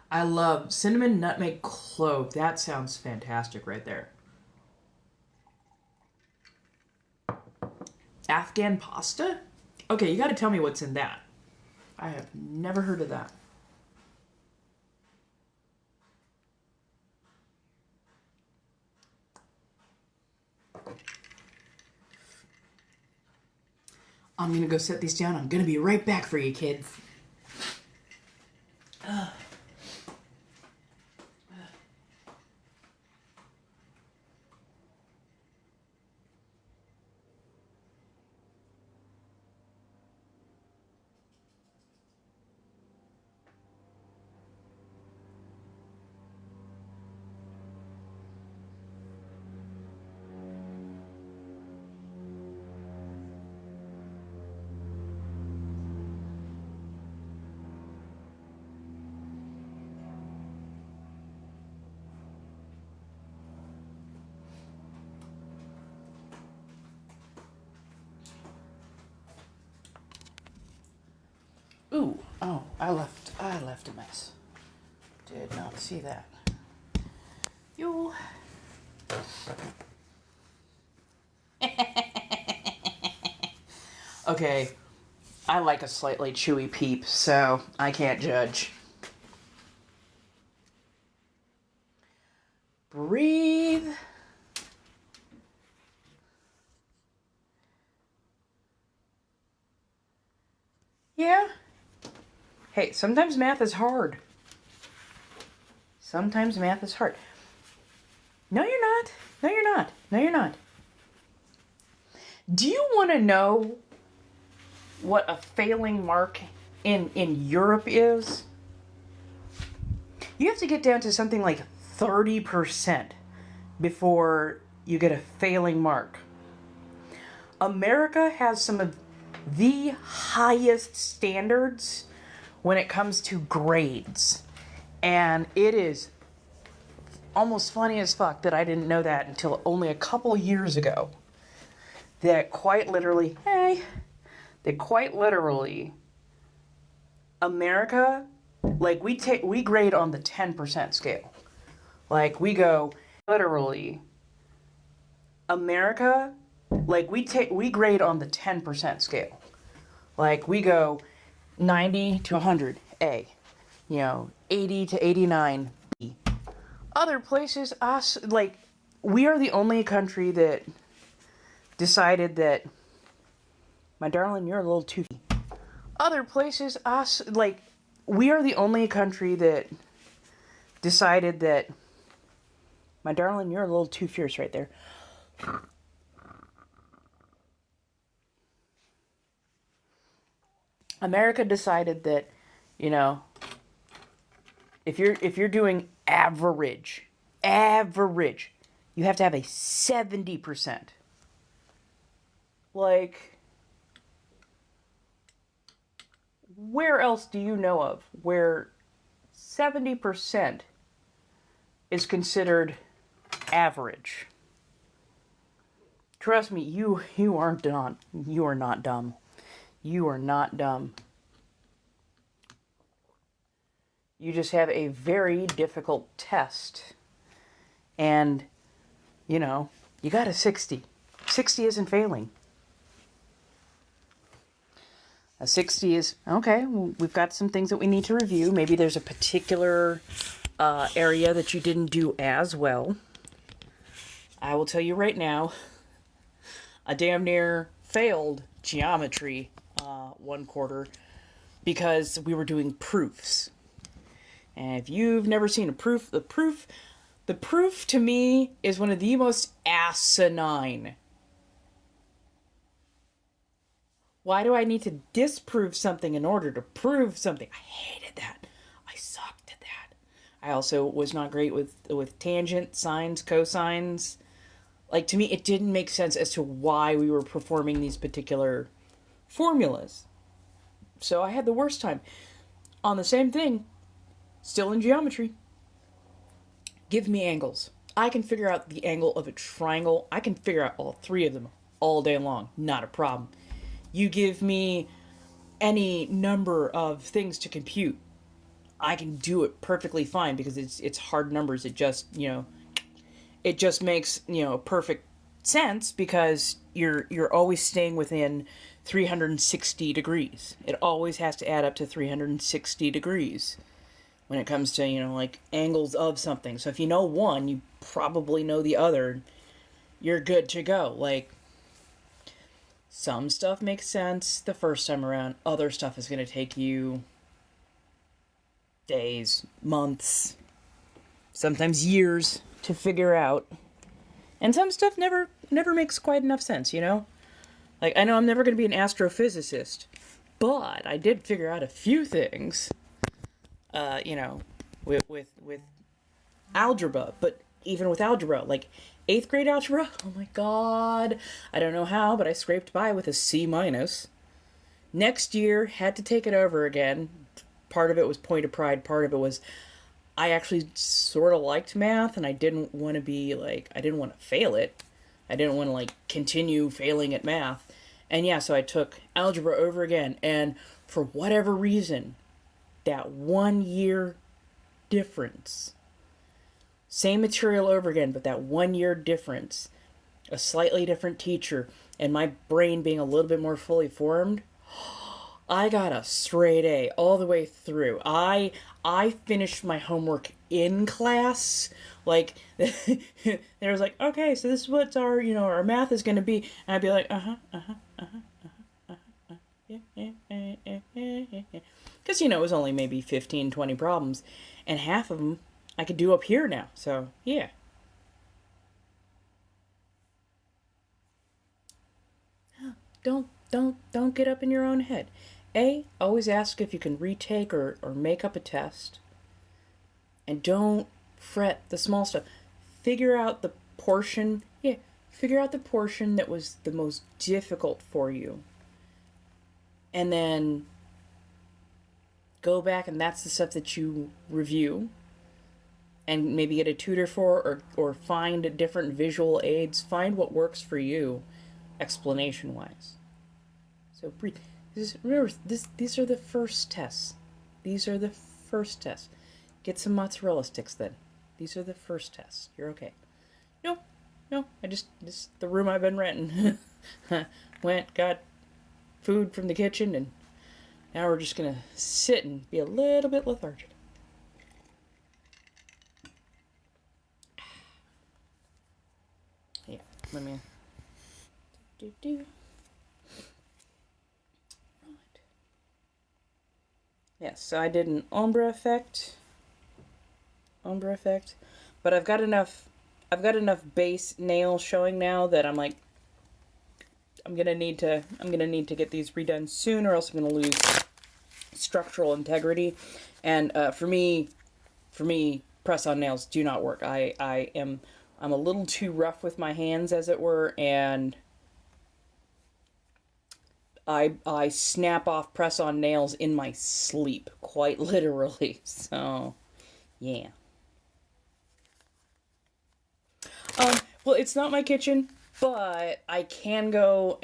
I love cinnamon, nutmeg, clove. That sounds fantastic right there. Afghan pasta? Okay, you gotta tell me what's in that. I have never heard of that. I'm gonna go set these down. I'm gonna be right back for you, kids. Ooh, oh, I left a mess. Did not see that. You. Okay, I like a slightly chewy peep, so I can't judge. Breathe. Yeah. Hey, sometimes math is hard. Sometimes math is hard. No, you're not. No, you're not. No, you're not. Do you want to know what a failing mark in Europe is? You have to get down to something like 30% before you get a failing mark. America has some of the highest standards when it comes to grades. And it is almost funny as fuck that I didn't know that until only a couple years ago. That quite literally, America, like we grade on the 10% scale. Like we go, literally, America, like we grade on the 10% scale. Like we go 90 to 100, A. 80 to 89, B. Other places, us, like, we are the only country that decided that, my darling, you're a little too. Other places, us, like, we are the only country that decided that, my darling, you're a little too fierce right there. America decided that, if you're doing average, you have to have a 70%. Like, where else do you know of where 70% is considered average? Trust me, you are not dumb. You are not dumb. You just have a very difficult test. And, you got a 60. 60 isn't failing. A 60 is, okay, well, we've got some things that we need to review. Maybe there's a particular area that you didn't do as well. I will tell you right now, I damn near failed geometry 1/4 because we were doing proofs. And if you've never seen a proof, the proof to me is one of the most asinine. Why do I need to disprove something in order to prove something? I hated that. I sucked at that. I also was not great with tangent, sines, cosines. Like, to me, it didn't make sense as to why we were performing these particular formulas. So I had the worst time. On the same thing, still in geometry, give me angles. I can figure out the angle of a triangle. I can figure out all three of them all day long. Not a problem. You give me any number of things to compute. I can do it perfectly fine because it's hard numbers. It just, it just makes, perfect sense because you're always staying within 360 degrees. It always has to add up to 360 degrees when it comes to, like angles of something. So if you know one, you probably know the other. You're good to go. Like, Some stuff makes sense the first time around. Other stuff is going to take you days, months, sometimes years to figure out. And some stuff never makes quite enough sense, you know? Like, I know I'm never going to be an astrophysicist, but I did figure out a few things, you know, with algebra. But even with algebra, like 8th grade algebra, oh my god, I don't know how, but I scraped by with a C minus. Next year, had to take it over again. Part of it was point of pride, part of it was I actually sort of liked math, and I didn't want to be, like, I didn't want to fail it. I didn't want to, like, continue failing at math. And yeah, so I took algebra over again, and for whatever reason, that 1 year difference, same material over again, but that 1 year difference, a slightly different teacher, and my brain being a little bit more fully formed, I got a straight A all the way through. I finished my homework in class. Like, they was like, okay, so this is what our, you know, our math is going to be. And I'd be like, yeah. Because, you know, it was only maybe 15, 20 problems. And half of them I could do up here now. So, yeah. Don't get up in your own head. Always ask if you can retake or make up a test. And don't fret the small stuff. Figure out the portion that was the most difficult for you. And then go back, and that's the stuff that you review. And maybe get a tutor for, or find different visual aids. Find what works for you, explanation-wise. So breathe. Remember, these are the first tests. These are the first tests. Get some mozzarella sticks then. These are the first tests. You're okay. No, this is the room I've been renting. Went, got food from the kitchen, and now we're just going to sit and be a little bit lethargic. Yeah, let me... Right. Yes, so I did an ombre effect, but I've got enough base nails showing now that I'm like, I'm gonna need to get these redone soon, or else I'm gonna lose structural integrity. And for me, press-on nails do not work. I'm a little too rough with my hands, as it were, and I snap off press-on nails in my sleep, quite literally. So, yeah. Well, it's not my kitchen, but I can go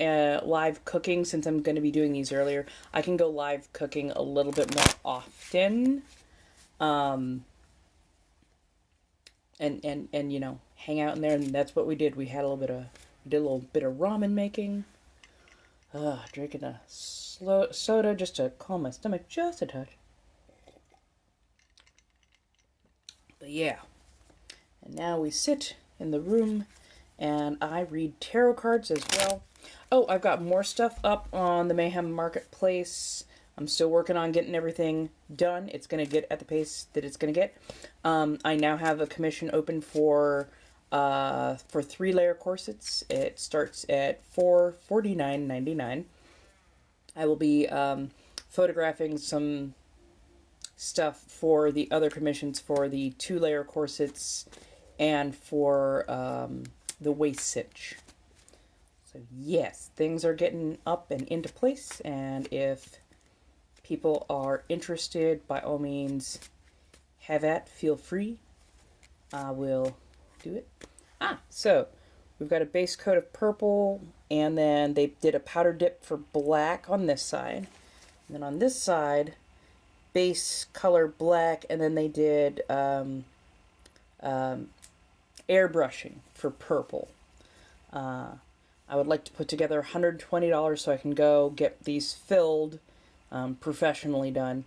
live cooking since I'm going to be doing these earlier. I can go live cooking a little bit more often. And you know, hang out in there, and that's what we did. We had a little bit of ramen making. Drinking a soda just to calm my stomach just a touch. But yeah. And now we sit in the room and I read tarot cards as well. Oh, I've got more stuff up on the Mayhem Marketplace. I'm still working on getting everything done. It's going to get at the pace that it's going to get. I now have a commission open for 3-layer corsets. It starts at $449.99. I will be photographing some stuff for the other commissions for the 2-layer corsets and for the waist cinch. So yes, things are getting up and into place, and if people are interested, by all means, have at, feel free. I will do it. So we've got a base coat of purple, and then they did a powder dip for black on this side. And then on this side, base color black, and then they did airbrushing for purple. I would like to put together $120 so I can go get these filled, professionally done,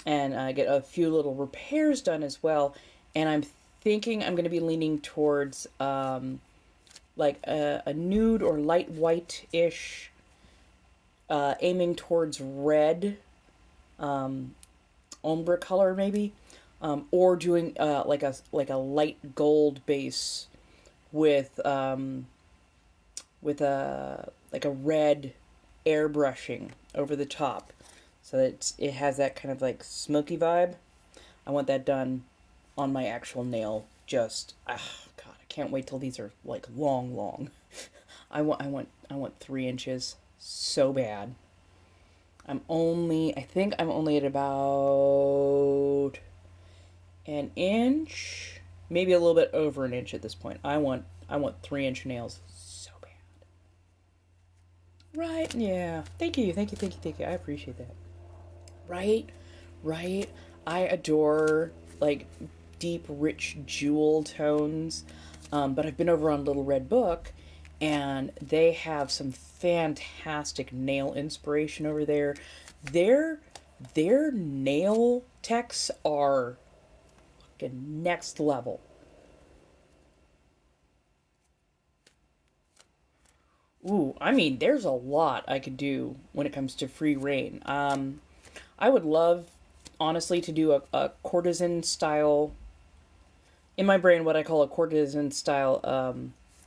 and get a few little repairs done as well. And I'm thinking I'm going to be leaning towards like a nude or light white-ish aiming towards red, ombre color maybe, or doing like a light gold base with a like a red airbrushing over the top, so that it has that kind of like smoky vibe. I want that done on my actual nail. Just God, I can't wait till these are like long. I want 3 inches so bad. I think I'm only at about an inch, maybe a little bit over an inch at this point. I want 3 inch nails so bad. Right? Yeah. Thank you. I appreciate that. Right? Right? I adore like deep, rich jewel tones. But I've been over on Little Red Book, and they have some fantastic nail inspiration over there. Their nail techs are fucking next level. Ooh, I mean, there's a lot I could do when it comes to free reign. I would love, honestly, to do a courtesan style, in my brain, what I call a courtesan style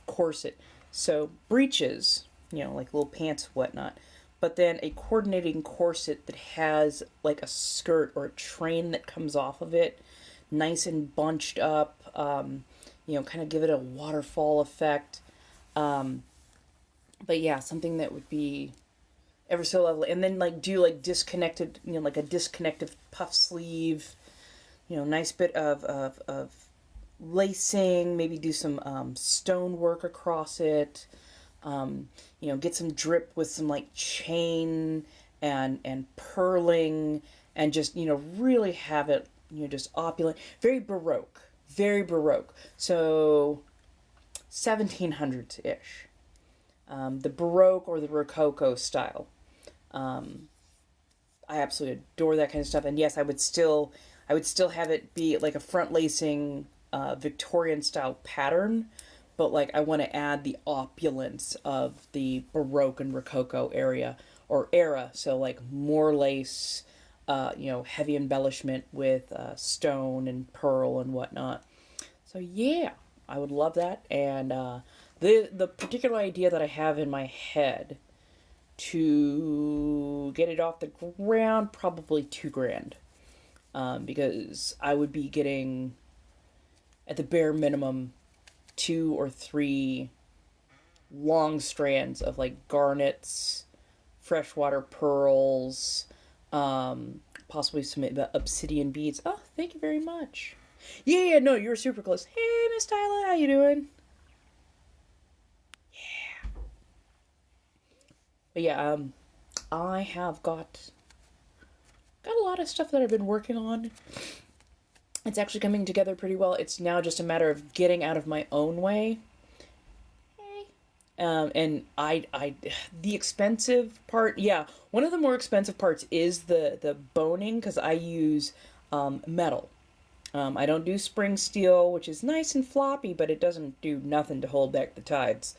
corset. So breeches, like little pants, whatnot. But then a coordinating corset that has like a skirt or a train that comes off of it, nice and bunched up. Kind of give it a waterfall effect. But yeah, something that would be ever so lovely. And then like do like disconnected, like a disconnected puff sleeve. Nice bit of lacing, maybe do some stone work across it. Get some drip with some like chain and purling, and just really have it just opulent, very baroque, very baroque. So 1700s ish, the baroque or the rococo style. I absolutely adore that kind of stuff. And yes, I would still have it be like a front lacing Victorian style pattern, but like I want to add the opulence of the Baroque and Rococo era. So like more lace, heavy embellishment with stone and pearl and whatnot. So yeah, I would love that. And the particular idea that I have in my head to get it off the ground, probably $2,000, because I would be getting, at the bare minimum, 2 or 3 long strands of like garnets, freshwater pearls, possibly some obsidian beads. Oh, thank you very much. Yeah, no, you're super close. Hey, Miss Tyler, how you doing? Yeah. But yeah, I have got a lot of stuff that I've been working on. It's actually coming together pretty well. It's now just a matter of getting out of my own way. And the expensive part, yeah, one of the more expensive parts is the boning, because I use metal. I don't do spring steel, which is nice and floppy, but it doesn't do nothing to hold back the tides.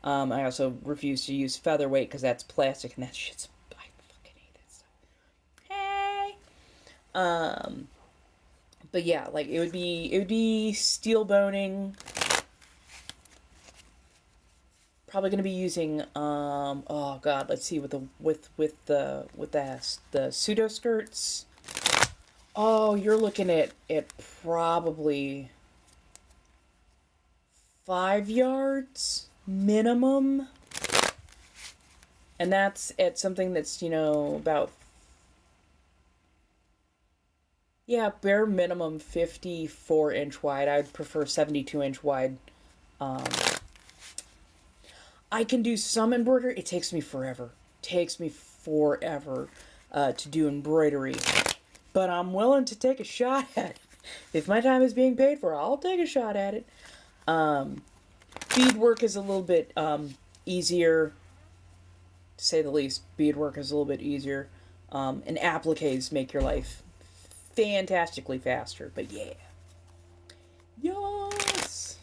I also refuse to use featherweight because that's plastic, and that shit's, I fucking hate that stuff. Hey. But yeah, like it would be steel boning. Probably going to be using oh god, let's see, with the pseudo skirts. Oh, you're looking at probably 5 yards minimum. And that's at something that's, about, yeah, bare minimum 54-inch wide. I'd prefer 72-inch wide. I can do some embroidery. It takes me forever. To do embroidery. But I'm willing to take a shot at it. If my time is being paid for, I'll take a shot at it. Beadwork is a little bit easier, to say the least. Beadwork is a little bit easier. And appliques make your life fantastically faster. But yeah. Yes!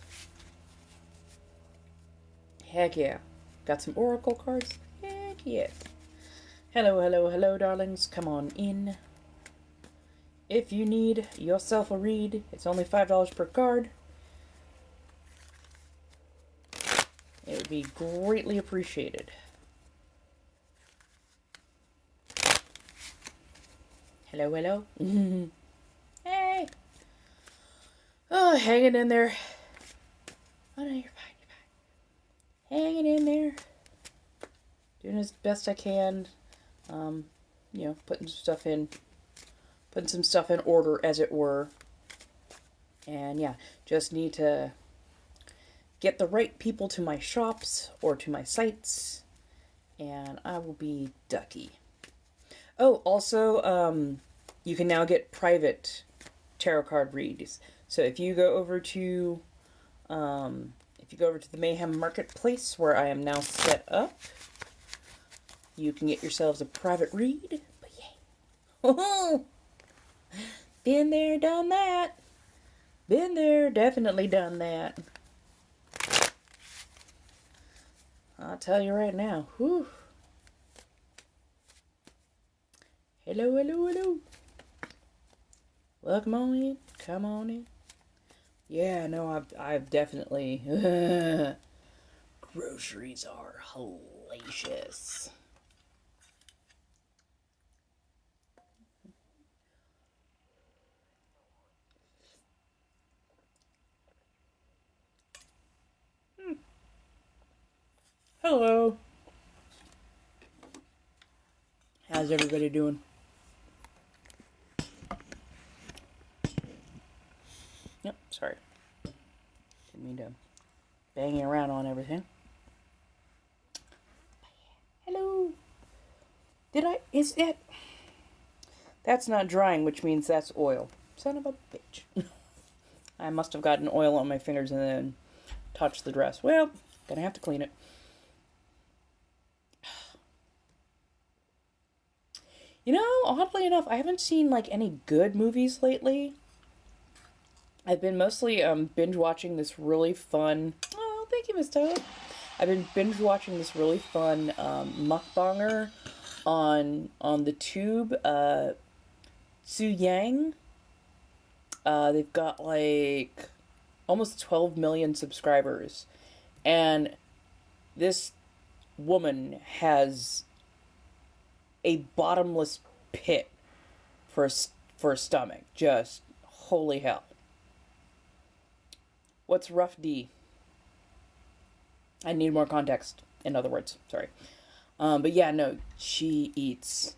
Heck yeah. Got some oracle cards? Heck yes. Hello, hello, hello, darlings. Come on in. If you need yourself a read, it's only $5 per card. It would be greatly appreciated. Hello, hello. Hey. Oh, hanging in there. Oh, no, you're fine, you're fine. Hanging in there. Doing as best I can. You know, putting some stuff in order, as it were. And yeah, just need to get the right people to my shops or to my sites, and I will be ducky. Oh, also, you can now get private tarot card reads. So if you go over to the Mayhem Marketplace, where I am now set up, you can get yourselves a private read. But yay. Oh, been there, done that. Been there, definitely done that. I'll tell you right now. Whew. Hello, hello, hello. Welcome on in. Come on in. Yeah, no, I've definitely... Groceries are hellacious. Hello. How's everybody doing? Yep, sorry. Didn't mean to bang around on everything. Hello. Is that... That's not drying, which means that's oil. Son of a bitch. I must have gotten oil on my fingers and then touched the dress. Well, gonna have to clean it. You know, oddly enough, I haven't seen, like, any good movies lately. I've been mostly, binge watching this really fun... Oh, thank you, Miss Toad. I've been binge watching this really fun, mukbanger on the tube, Su Yang. They've got, like, almost 12 million subscribers. And this woman has a bottomless pit for a stomach. Just holy hell. What's rough D? I need more context, in other words. Sorry. But yeah, no, she eats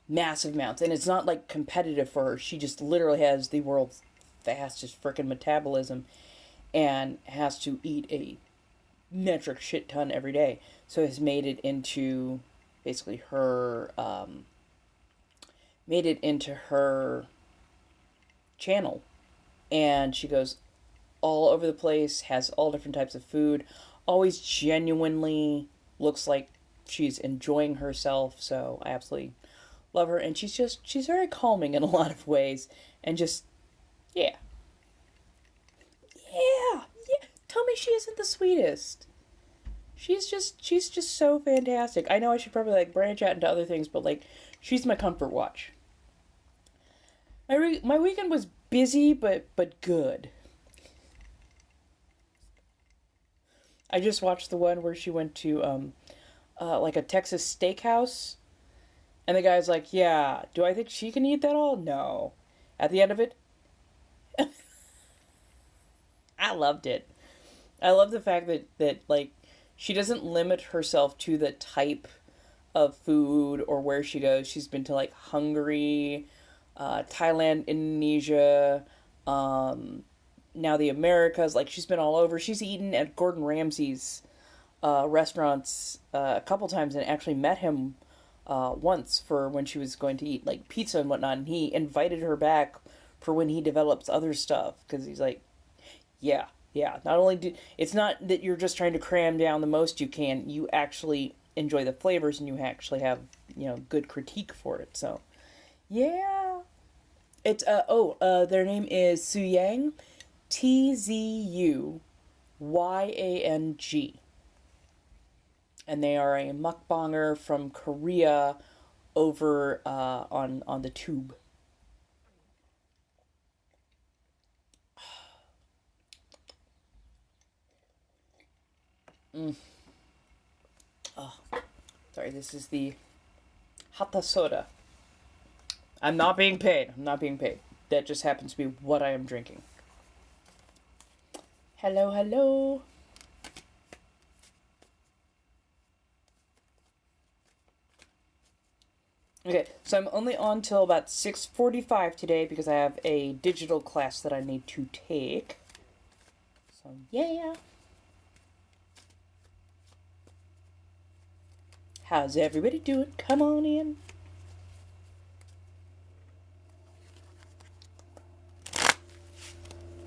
massive amounts. And it's not like competitive for her. She just literally has the world's fastest freaking metabolism and has to eat a metric shit ton every day. So has made it into basically her channel. And she goes all over the place, has all different types of food, always genuinely looks like she's enjoying herself. So I absolutely love her. And she's very calming in a lot of ways. And just, yeah. Yeah. Tell me she isn't the sweetest. She's just so fantastic. I know I should probably, like, branch out into other things, but, like, she's my comfort watch. My weekend was busy, but good. I just watched the one where she went to, like, a Texas steakhouse, and the guy's like, yeah, do I think she can eat that all? No. At the end of it, I loved it. I love the fact that, like, she doesn't limit herself to the type of food or where she goes. She's been to, like, Hungary, Thailand, Indonesia, now the Americas. Like, she's been all over. She's eaten at Gordon Ramsay's restaurants a couple times, and actually met him once for when she was going to eat, like, pizza and whatnot. And he invited her back for when he develops other stuff, because he's like, yeah, not only it's not that you're just trying to cram down the most you can, you actually enjoy the flavors and you actually have, you know, good critique for it. So, yeah. It's, their name is Su Yang, Tzuyang. And they are a mukbanger from Korea over on the tube. Mm. Oh, sorry, this is the Hatha soda. I'm not being paid. I'm not being paid. That just happens to be what I am drinking. Hello, hello. Okay, so I'm only on till about 6:45 today because I have a digital class that I need to take. So, yeah. How's everybody doing? Come on in.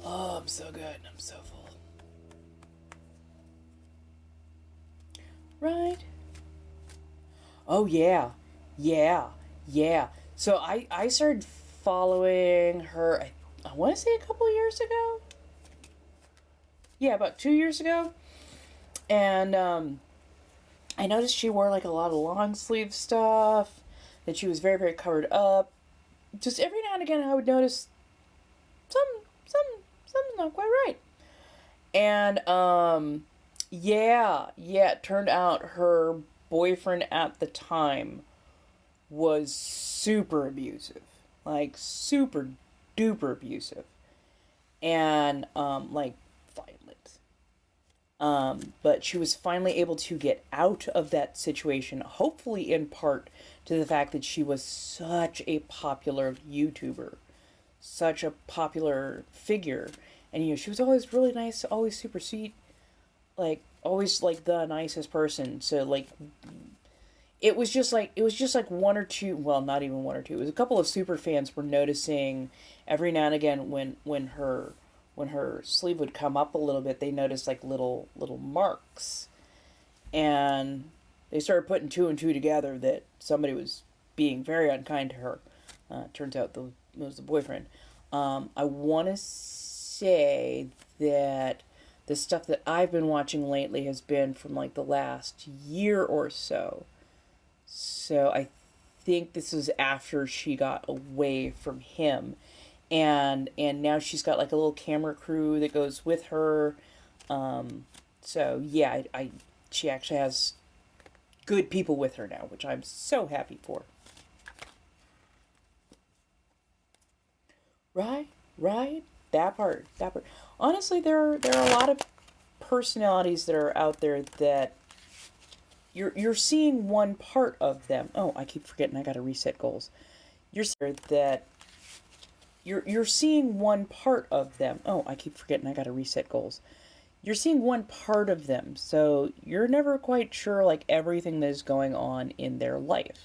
Oh, I'm so good. I'm so full. Right? Oh, yeah. Yeah. So I started following her, I want to say a couple years ago. Yeah, about 2 years ago. And I noticed she wore like a lot of long sleeve stuff, that she was very, very covered up. Just every now and again I would notice something's not quite right. And yeah, it turned out her boyfriend at the time was super abusive. Like super duper abusive. And like violent. But she was finally able to get out of that situation, hopefully in part to the fact that she was such a popular YouTuber, such a popular figure. And, she was always really nice, always super sweet, like, always, like, the nicest person. So, like, it was just like one or two, well, not even one or two, it was a couple of super fans were noticing every now and again when her sleeve would come up a little bit, they noticed like little marks, and they started putting two and two together that somebody was being very unkind to her. Turns out it was the boyfriend. I want to say that the stuff that I've been watching lately has been from like the last year or so. So I think this was after she got away from him. And now she's got like a little camera crew that goes with her. So yeah, she actually has good people with her now, which I'm so happy for. Right. That part. Honestly, there are a lot of personalities that are out there that you're seeing one part of them. Oh, I keep forgetting I gotta reset goals. You're seeing one part of them. Oh, I keep forgetting I gotta reset goals. You're seeing one part of them, so you're never quite sure like everything that is going on in their life.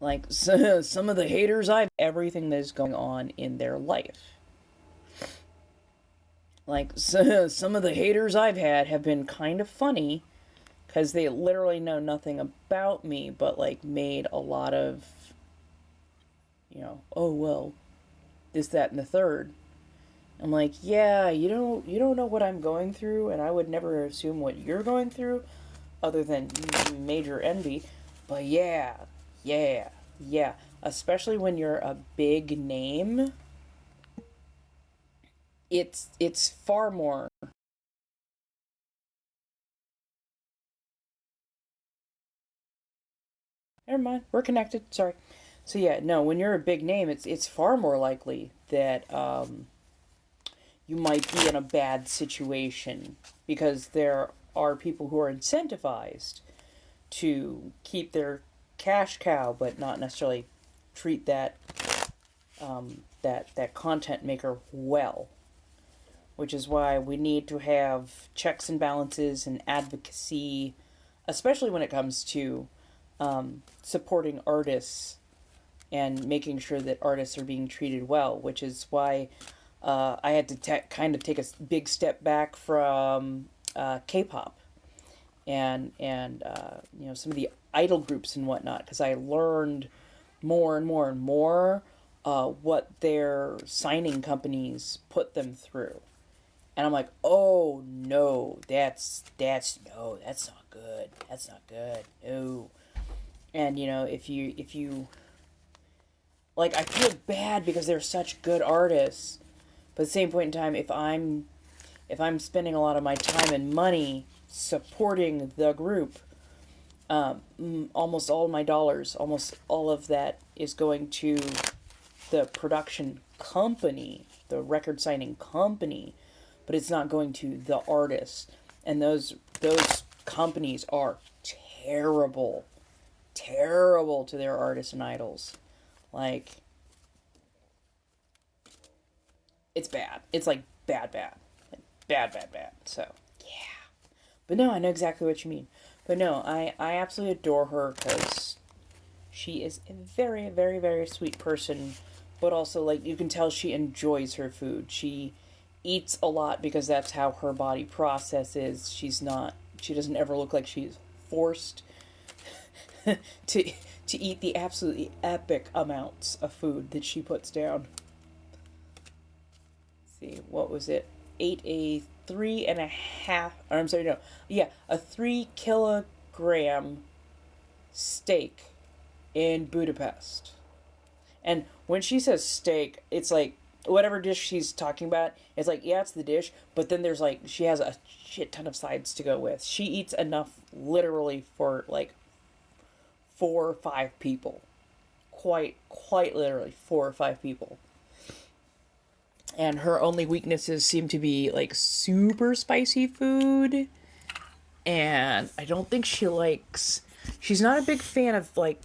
Like some of the haters I've everything that is going on in their life. Like some of the haters I've had have been kind of funny because they literally know nothing about me, but like made a lot of, oh well, this, that, and the third. I'm like, yeah, you don't know what I'm going through, and I would never assume what you're going through, other than major envy. But yeah, especially when you're a big name, it's far more. Never mind, we're connected. Sorry. So yeah, no, when you're a big name, it's far more likely that you might be in a bad situation because there are people who are incentivized to keep their cash cow, but not necessarily treat that that content maker well. Which is why we need to have checks and balances and advocacy, especially when it comes to supporting artists and making sure that artists are being treated well. Which is why I had to kind of take a big step back from K-pop and some of the idol groups and whatnot, because I learned more and more what their signing companies put them through, and I'm like, oh no, that's not good. No. And if you like, I feel bad because they're such good artists, but at the same point in time, if I'm spending a lot of my time and money supporting the group, almost all of my dollars, almost all of that is going to the production company, the record signing company, but it's not going to the artist. And those companies are terrible, terrible to their artists and idols. Like, it's bad. It's like bad, bad. Like, bad, bad, bad. So, yeah. But no, I know exactly what you mean. But no, I absolutely adore her because she is a very, very, very sweet person. But also, like, you can tell she enjoys her food. She eats a lot because that's how her body processes. She doesn't ever look like she's forced to eat the absolutely epic amounts of food that she puts down. Let's see, what was it? Ate a 3.5, or I'm sorry, no, yeah, a 3 kilogram steak in Budapest. And when she says steak, it's like whatever dish she's talking about, it's like, yeah, it's the dish, but then there's like, she has a shit ton of sides to go with. She eats enough literally for like 4 or 5 people. Quite literally 4 or 5 people. And her only weaknesses seem to be like super spicy food. And I don't think she's not a big fan of like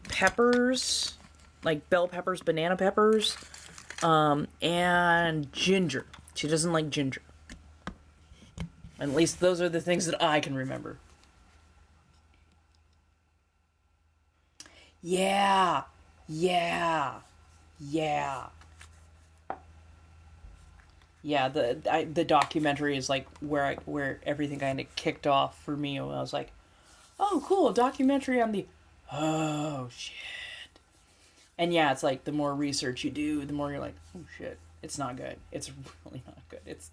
peppers, like bell peppers, banana peppers, and ginger. She doesn't like ginger. At least those are the things that I can remember. Yeah, yeah, yeah. Yeah, the documentary is like where everything kind of kicked off for me. When I was like, oh, cool, a documentary on the, oh shit. And yeah, it's like the more research you do, the more you're like, oh shit, it's not good. It's really not good. It's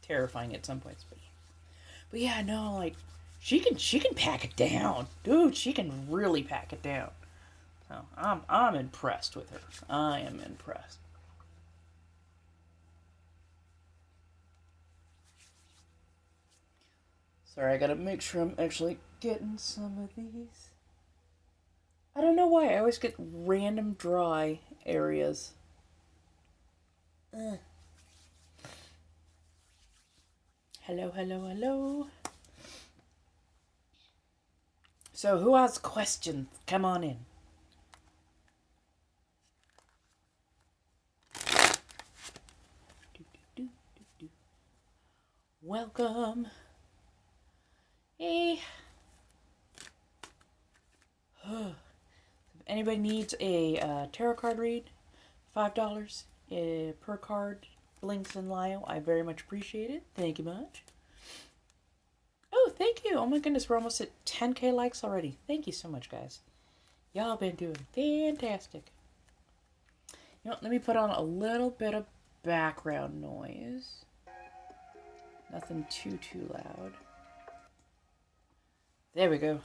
terrifying at some points, but yeah, no, like she can pack it down, dude. She can really pack it down. So I'm impressed with her. I am impressed. Sorry, I gotta make sure I'm actually getting some of these. I don't know why, I always get random dry areas. Ugh. Hello, hello, hello. So, who has questions? Come on in. Welcome. Hey. If anybody needs a tarot card read, $5 per card. Links in Lio. I very much appreciate it. Thank you much. Oh, thank you. Oh my goodness, we're almost at 10K likes already. Thank you so much, guys. Y'all been doing fantastic. You know, let me put on a little bit of background noise. Nothing too loud. There we go.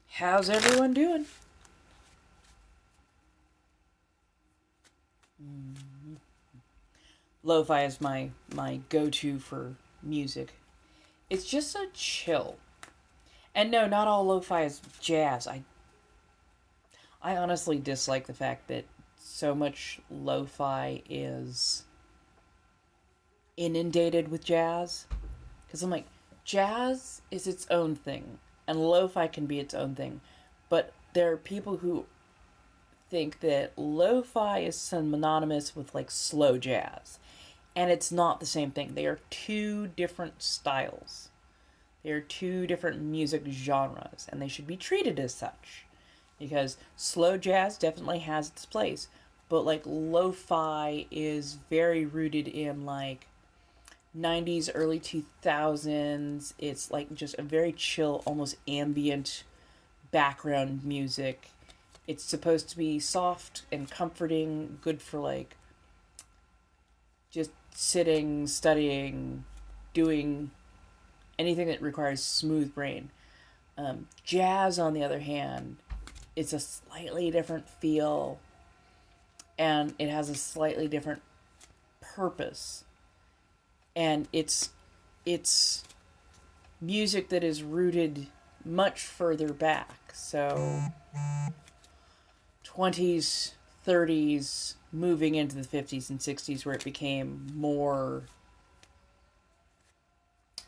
How's everyone doing? Lo-fi is my go-to for music. It's just so chill. And no, not all lo-fi is jazz. I honestly dislike the fact that so much lo-fi is inundated with jazz. Because I'm like, jazz is its own thing, and lo-fi can be its own thing. But there are people who think that lo-fi is synonymous with like slow jazz. And it's not the same thing. They are two different styles. They are two different music genres, and they should be treated as such. Because slow jazz definitely has its place, but like lo-fi is very rooted in like 90s, early 2000s. It's like just a very chill, almost ambient background music. It's supposed to be soft and comforting, good for like just sitting, studying, doing anything that requires smooth brain. Jazz, on the other hand, it's a slightly different feel, and it has a slightly different purpose, and it's music that is rooted much further back. So 20s, 30s, moving into the 50s and 60s, where it became more,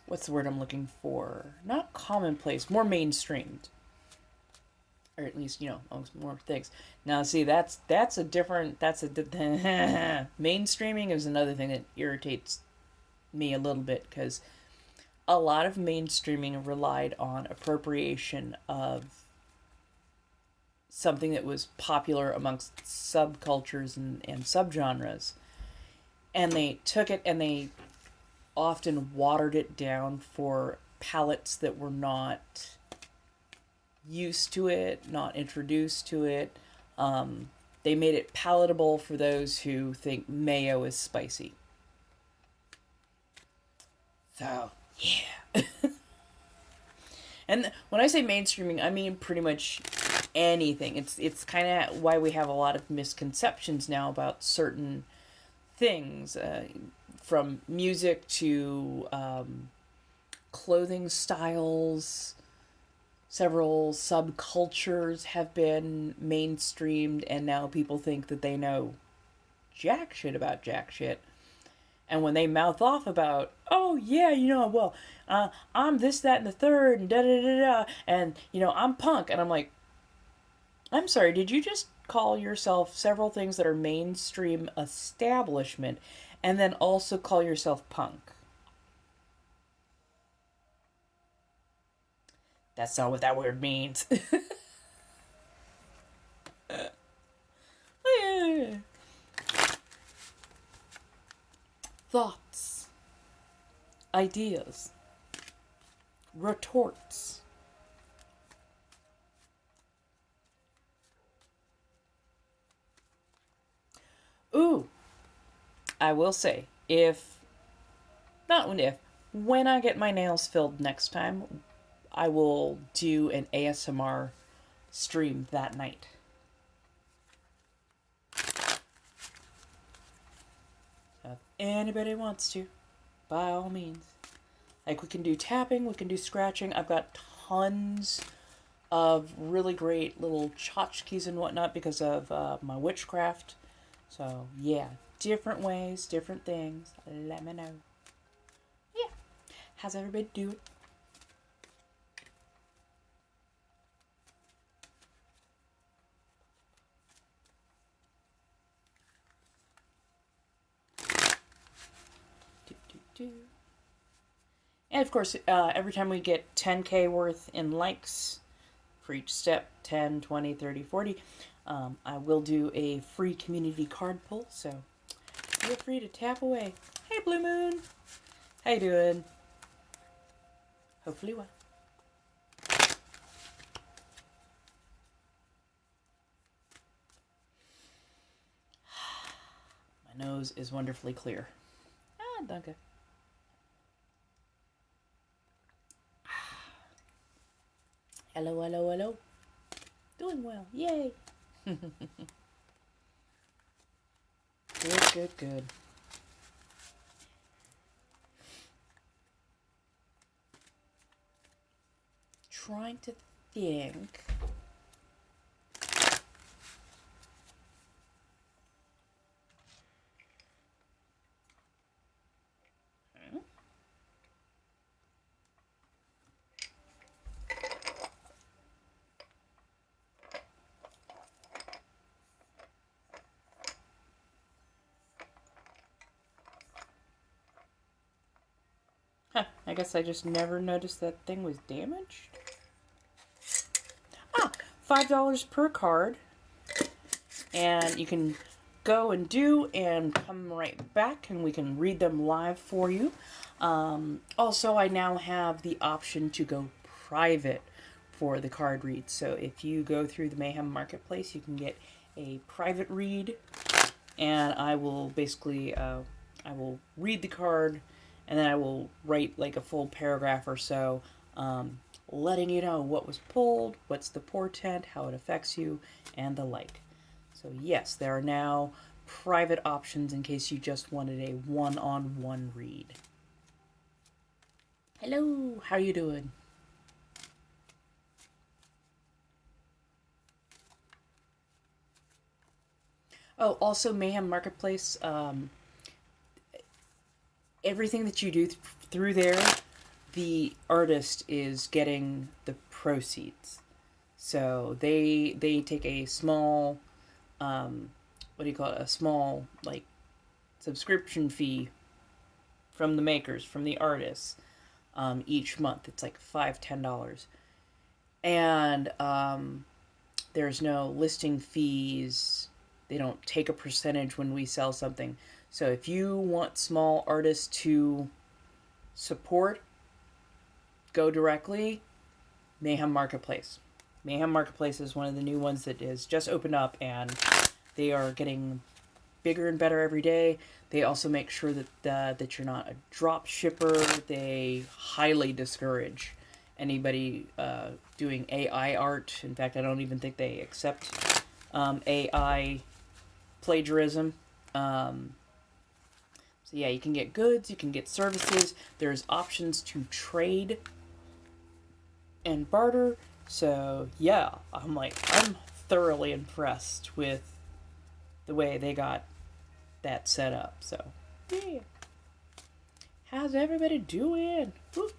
what's the word I'm looking for? Not commonplace, more mainstreamed. Or at least, amongst more things. Now, see, that's a different, mainstreaming is another thing that irritates me a little bit, because a lot of mainstreaming relied on appropriation of something that was popular amongst subcultures and subgenres. And they took it and they often watered it down for palettes that were not used to it, not introduced to it. They made it palatable for those who think mayo is spicy. So, yeah. And when I say mainstreaming, I mean pretty much anything. It's kind of why we have a lot of misconceptions now about certain things, from music to clothing styles. Several subcultures have been mainstreamed, and now people think that they know jack shit about jack shit. And when they mouth off about, oh yeah, well, I'm this, that, and the third, and da-da-da-da, and, I'm punk. And I'm like, I'm sorry, did you just call yourself several things that are mainstream establishment, and then also call yourself punk? That's not what that word means. Yeah. Thoughts, ideas, retorts. Ooh, I will say, when I get my nails filled next time, I will do an ASMR stream that night. So if anybody wants to, by all means. Like, we can do tapping, we can do scratching. I've got tons of really great little tchotchkes and whatnot because of my witchcraft. So, yeah, different ways, different things. Let me know. Yeah. How's everybody doing? And of course, every time we get 10K worth in likes for each step, 10, 20, 30, 40, I will do a free community card pull, so feel free to tap away. Hey, Blue Moon! How you doing? Hopefully well. My nose is wonderfully clear. Ah, danke. Hello, hello, hello. Doing well. Yay. Good, good, good. Trying to think. I guess I just never noticed that thing was damaged. Ah, $5 per card. And you can go and do and come right back and we can read them live for you. Also, I now have the option to go private for the card read. So if you go through the Mayhem Marketplace, you can get a private read. And I will basically, I will read the card and then I will write like a full paragraph or so letting you know what was pulled, what's the portent, how it affects you, and the like. So yes, there are now private options in case you just wanted a one-on-one read. Hello, how you doing? Oh, also Mayhem Marketplace, everything that you do through there, the artist is getting the proceeds. So they take a small, what do you call it? A small, like, subscription fee from the makers, from the artists, each month. It's like $5-10. And there's no listing fees. They don't take a percentage when we sell something. So if you want small artists to support, go directly, Mayhem Marketplace. Mayhem Marketplace is one of the new ones that is just opened up, and they are getting bigger and better every day. They also make sure that you're not a drop shipper. They highly discourage anybody doing AI art. In fact, I don't even think they accept AI plagiarism. So yeah, you can get goods, you can get services. There's options to trade and barter. So yeah, I'm thoroughly impressed with the way they got that set up. So yeah, how's everybody doing? Woo.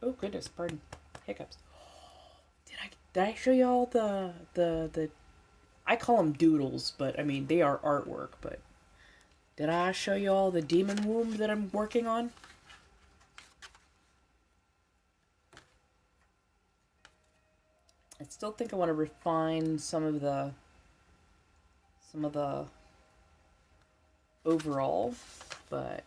Oh goodness, pardon, hiccups. Did I show y'all the I call them doodles, but I mean they are artwork. But did I show y'all the demon womb that I'm working on? I still think I want to refine some of the overall, but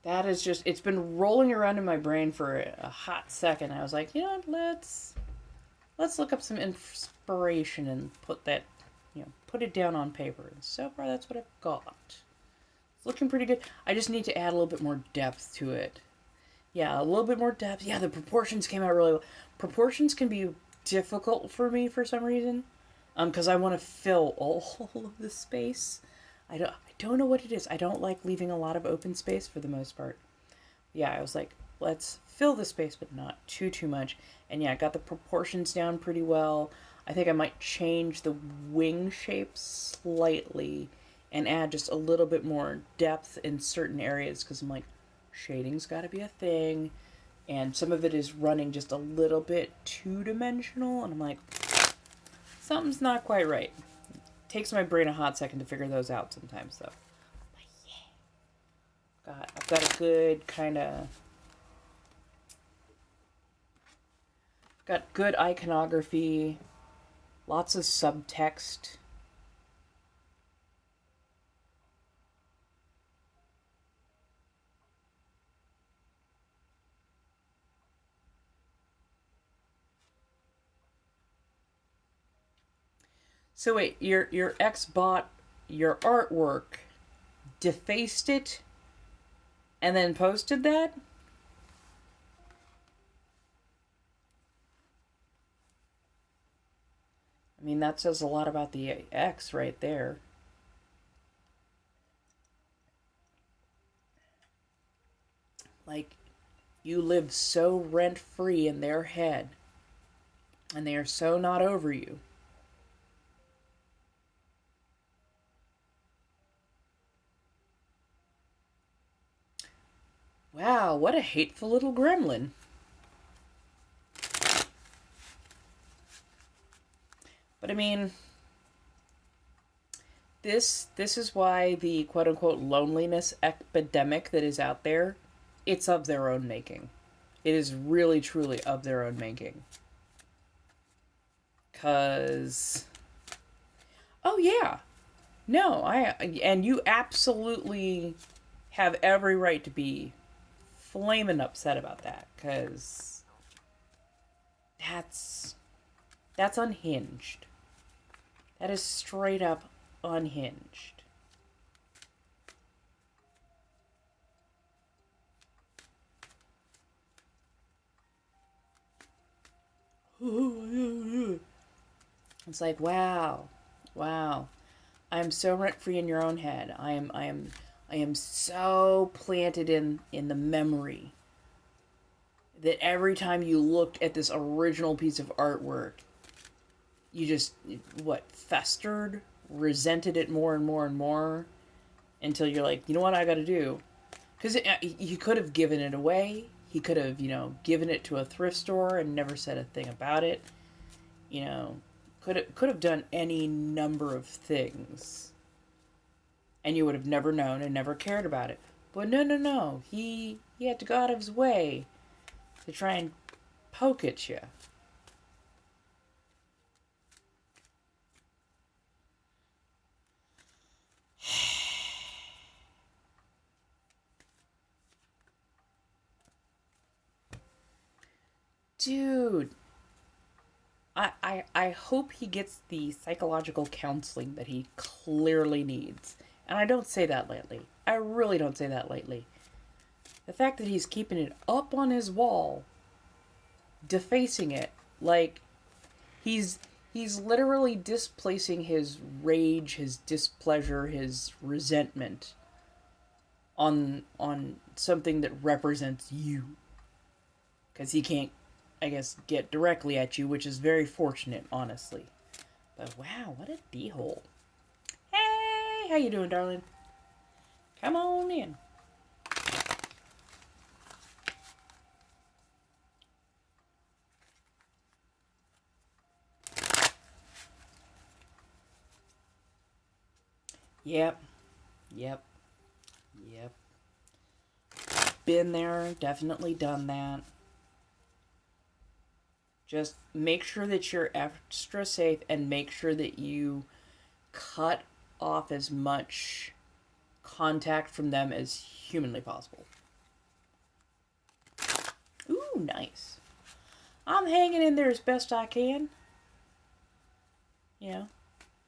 that is just, it's been rolling around in my brain for a hot second. I was like, you know, let's look up some inspiration and put that, put it down on paper. And so far that's what I've got. It's looking pretty good. I just need to add a little bit more depth to it. Yeah, a little bit more depth. Yeah, the proportions came out really well. Proportions can be difficult for me for some reason. Because I want to fill all of the space. I don't know what it is. I don't like leaving a lot of open space for the most part. Yeah, I was like, let's fill the space, but not too much. And yeah, I got the proportions down pretty well. I think I might change the wing shape slightly and add just a little bit more depth in certain areas, because I'm like, shading's got to be a thing. And some of it is running just a little bit two-dimensional, and I'm like, something's not quite right. It takes my brain a hot second to figure those out sometimes, though. But yeah. I've got a good kind of... Got good iconography. Lots of subtext. So wait, your ex bought your artwork, defaced it, and then posted that? I mean, that says a lot about the ex right there. Like, you live so rent-free in their head, and they are so not over you. Wow, what a hateful little gremlin. But I mean, this is why the quote-unquote loneliness epidemic that is out there, it's of their own making. It is really, truly of their own making. 'Cause... Oh, yeah. No, and you absolutely have every right to be flaming upset about that, because That's unhinged. That is straight up unhinged. It's like, wow. I am so rent-free in your own head. I am so planted in the memory that every time you looked at this original piece of artwork, you just, festered, resented it more and more and more, until you're like, you know what I gotta do? Because he could have given it away. He could have, given it to a thrift store and never said a thing about it. Could have done any number of things. And you would have never known and never cared about it. But no. He had to go out of his way to try and poke at you. Dude, I hope he gets the psychological counseling that he clearly needs. And I don't say that lightly. I really don't say that lightly. The fact that he's keeping it up on his wall, defacing it, like he's literally displacing his rage, his displeasure, his resentment on something that represents you. Because he can't, I guess, get directly at you, which is very fortunate, honestly. But wow, what a d-hole. Hey, how you doing, darling? Come on in. Yep. Been there, definitely done that. Just make sure that you're extra safe and make sure that you cut off as much contact from them as humanly possible. Ooh, nice. I'm hanging in there as best I can.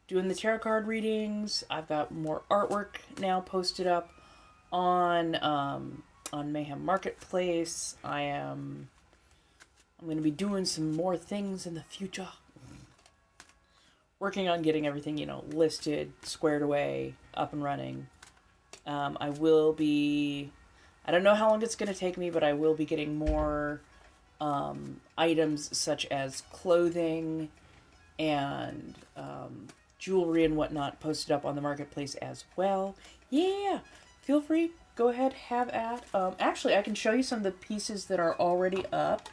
Doing the tarot card readings. I've got more artwork now posted up on Mayhem Marketplace. I'm going to be doing some more things in the future. Working on getting everything, listed, squared away, up and running. I will be... I don't know how long it's going to take me, but I will be getting more items such as clothing and jewelry and whatnot posted up on the marketplace as well. Yeah! Feel free. Go ahead, have at. Actually, I can show you some of the pieces that are already up.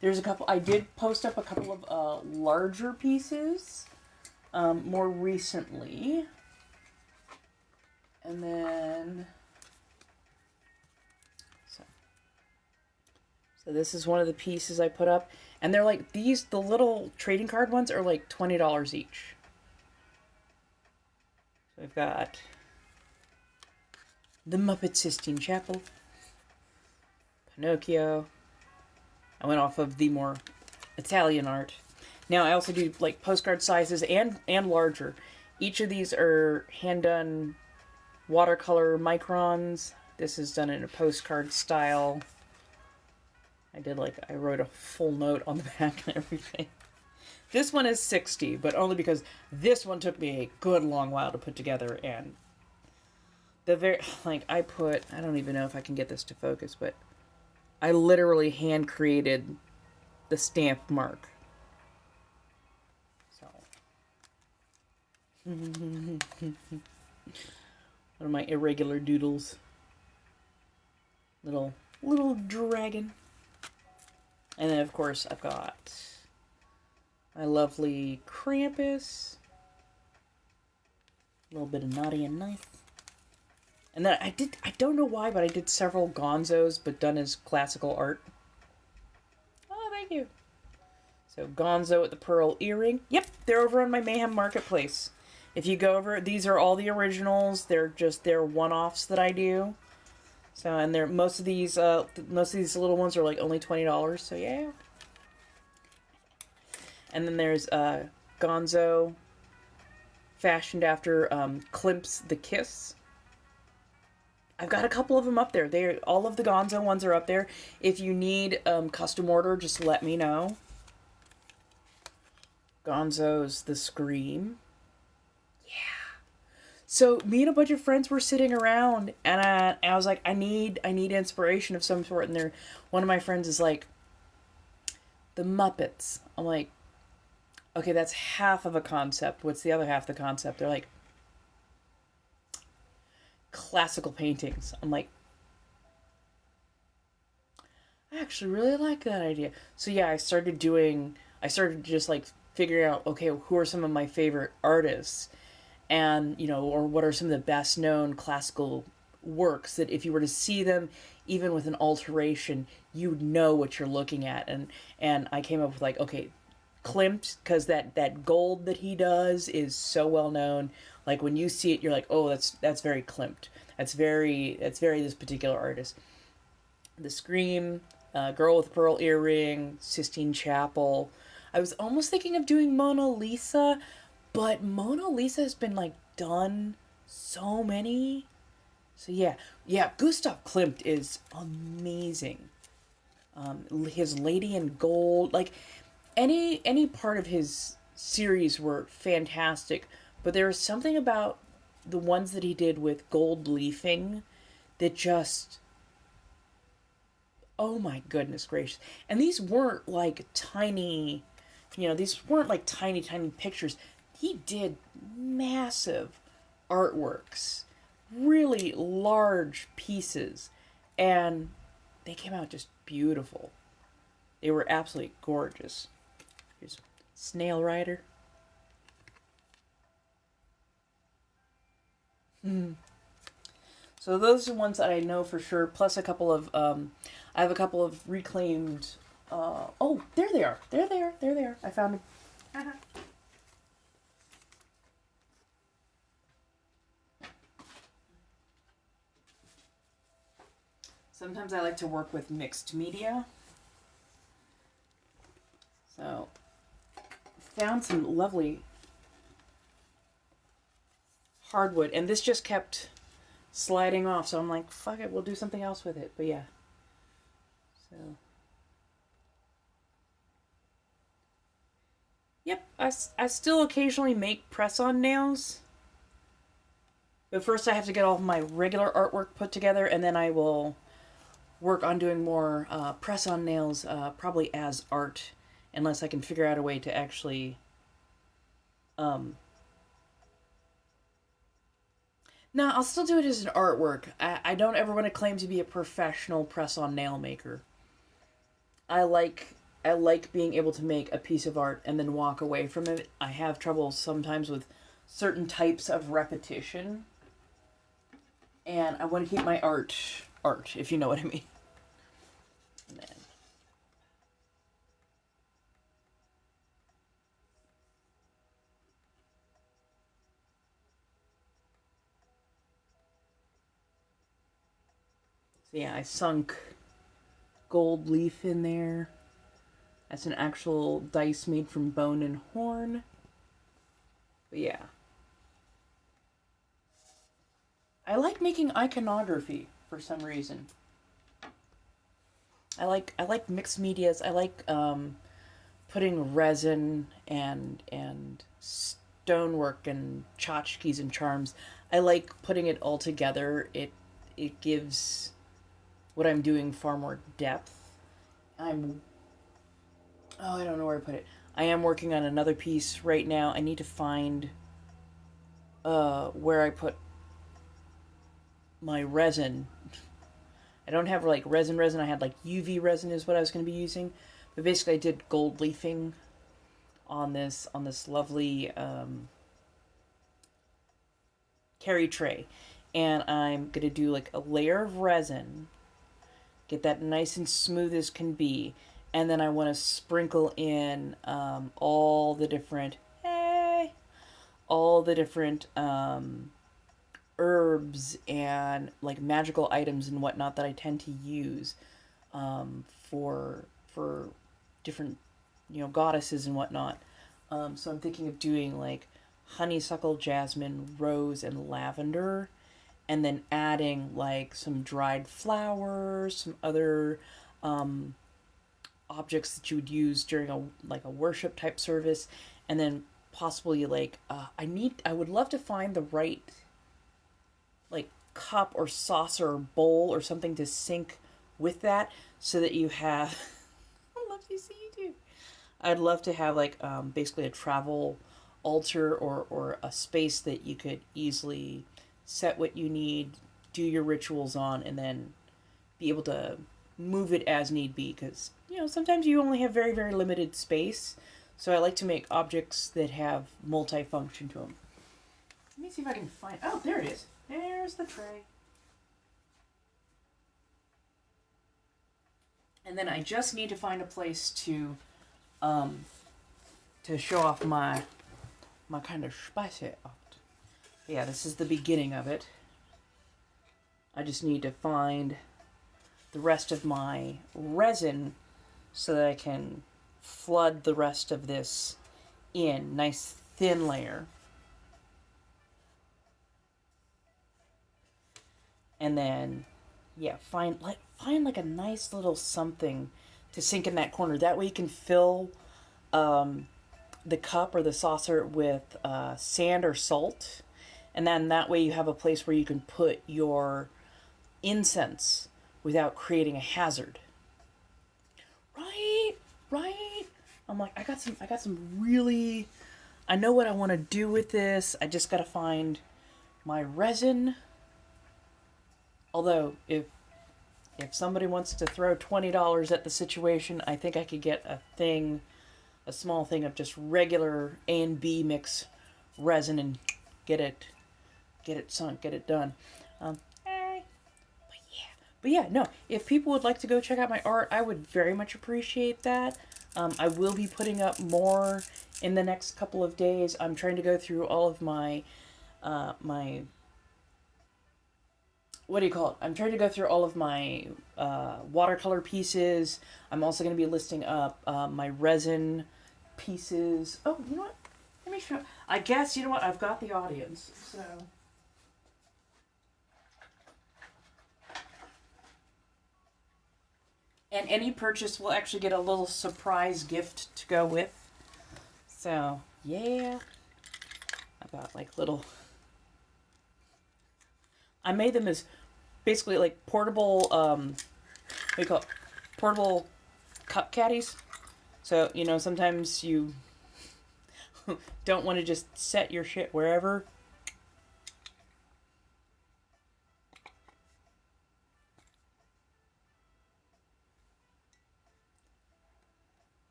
There's a couple... I did post up a couple of larger pieces more recently. And then... So this is one of the pieces I put up. And they're like, the little trading card ones are like $20 each. So we've got the Muppet Sistine Chapel, Pinocchio. I went off of the more Italian art. Now I also do like postcard sizes and larger. Each of these are hand-done watercolor microns. This is done in a postcard style. I wrote a full note on the back and everything. This one is 60, but only because this one took me a good long while to put together, and I don't even know if I can get this to focus, but I literally hand created the stamp mark. So. One of my irregular doodles. Little dragon. And then, of course, I've got my lovely Krampus. A little bit of Naughty and Nice. And then I don't know why, but I did several Gonzos, but done as classical art. Oh, thank you. So, Gonzo with the pearl earring. Yep, they're over on my Mayhem Marketplace. If you go over, these are all the originals. They're one-offs that I do. So, and most of these little ones are like only $20, so yeah. And then there's Gonzo, fashioned after Klimp's The Kiss. I've got a couple of them up there. All of the Gonzo ones are up there. If you need custom order, just let me know. Gonzo's The Scream. Yeah. So me and a bunch of friends were sitting around, and I was like, I need inspiration of some sort. And one of my friends is like, The Muppets. I'm like, okay, that's half of a concept. What's the other half of the concept? They're like, classical paintings. I'm like, I actually really like that idea. So yeah, I started just like figuring out, okay, who are some of my favorite artists, and or what are some of the best known classical works that if you were to see them even with an alteration, you would know what you're looking at. And I came up with like, okay, Klimt, because that gold that he does is so well known. Like when you see it, you're like, oh, that's very Klimt. That's very this particular artist. The Scream, Girl with a Pearl Earring, Sistine Chapel. I was almost thinking of doing Mona Lisa, but Mona Lisa has been like done so many. So yeah, Gustav Klimt is amazing. His Lady in Gold, like any part of his series were fantastic, but there was something about the ones that he did with gold leafing that just, oh my goodness gracious. And these weren't like tiny, these weren't like tiny pictures. He did massive artworks, really large pieces, and they came out just beautiful. They were absolutely gorgeous. Here's Snail Rider. So those are the ones that I know for sure. Plus a couple of, I have a couple of reclaimed. Oh, there they are. There they are. There they are. I found them. Uh-huh. Sometimes I like to work with mixed media. So, found some lovely hardwood, and this just kept sliding off, so I'm like, fuck it, we'll do something else with it. But yeah. So. Yep, I still occasionally make press-on nails. But first I have to get all of my regular artwork put together, and then I will work on doing more press-on nails, probably as art, unless I can figure out a way to actually... No, I'll still do it as an artwork. I don't ever want to claim to be a professional press-on nail maker. I like being able to make a piece of art and then walk away from it. I have trouble sometimes with certain types of repetition. And I want to keep my art, if you know what I mean. And then... So yeah, I sunk gold leaf in there. That's an actual dice made from bone and horn. But yeah. I like making iconography for some reason. I like mixed medias. I like putting resin and stonework and tchotchkes and charms. I like putting it all together. It gives what I'm doing far more depth. I don't know where I put it. I am working on another piece right now. I need to find where I put my resin. I don't have like resin. I had like UV resin is what I was going to be using. But basically I did gold leafing on this lovely carry tray. And I'm going to do like a layer of resin. Get that nice and smooth as can be. And then I want to sprinkle in all the different herbs and like magical items and whatnot that I tend to use for different goddesses and whatnot. So I'm thinking of doing like honeysuckle, jasmine, rose, and lavender, and then adding like some dried flowers, some other objects that you would use during a worship type service, and then possibly like I would love to find the right like cup or saucer or bowl or something to sync with that, so that you have I love to see you too. I'd love to have like basically a travel altar, or a space that you could easily set what you need, do your rituals on, and then be able to move it as need be, because sometimes you only have very, very limited space. So I like to make objects that have multi-function to them. Let me see if I can find... Oh, there it is. There's the tray. And then I just need to find a place to show off my kind of spicy art. Yeah, this is the beginning of it. I just need to find the rest of my resin so that I can flood the rest of this in. Nice thin layer. And then, yeah, find like a nice little something to sink in that corner. That way you can fill the cup or the saucer with sand or salt. And then that way you have a place where you can put your incense without creating a hazard. Right. I'm like, I got some really... I know what I want to do with this. I just got to find my resin. Although, if somebody wants to throw $20 at the situation, I think I could get a small thing of just regular A and B mix resin and get it sunk, get it done. But yeah, no, if people would like to go check out my art, I would very much appreciate that. I will be putting up more in the next couple of days. I'm trying to go through all of my what do you call it? I'm trying to go through all of my watercolor pieces. I'm also going to be listing up my resin pieces. Oh, you know what? Let me show. I guess, you know what? I've got the audience, so... And any purchase will actually get a little surprise gift to go with. So, yeah. I've got like little... I made them as basically like portable, what do you call it? Portable cup caddies. So, sometimes you don't want to just set your shit wherever.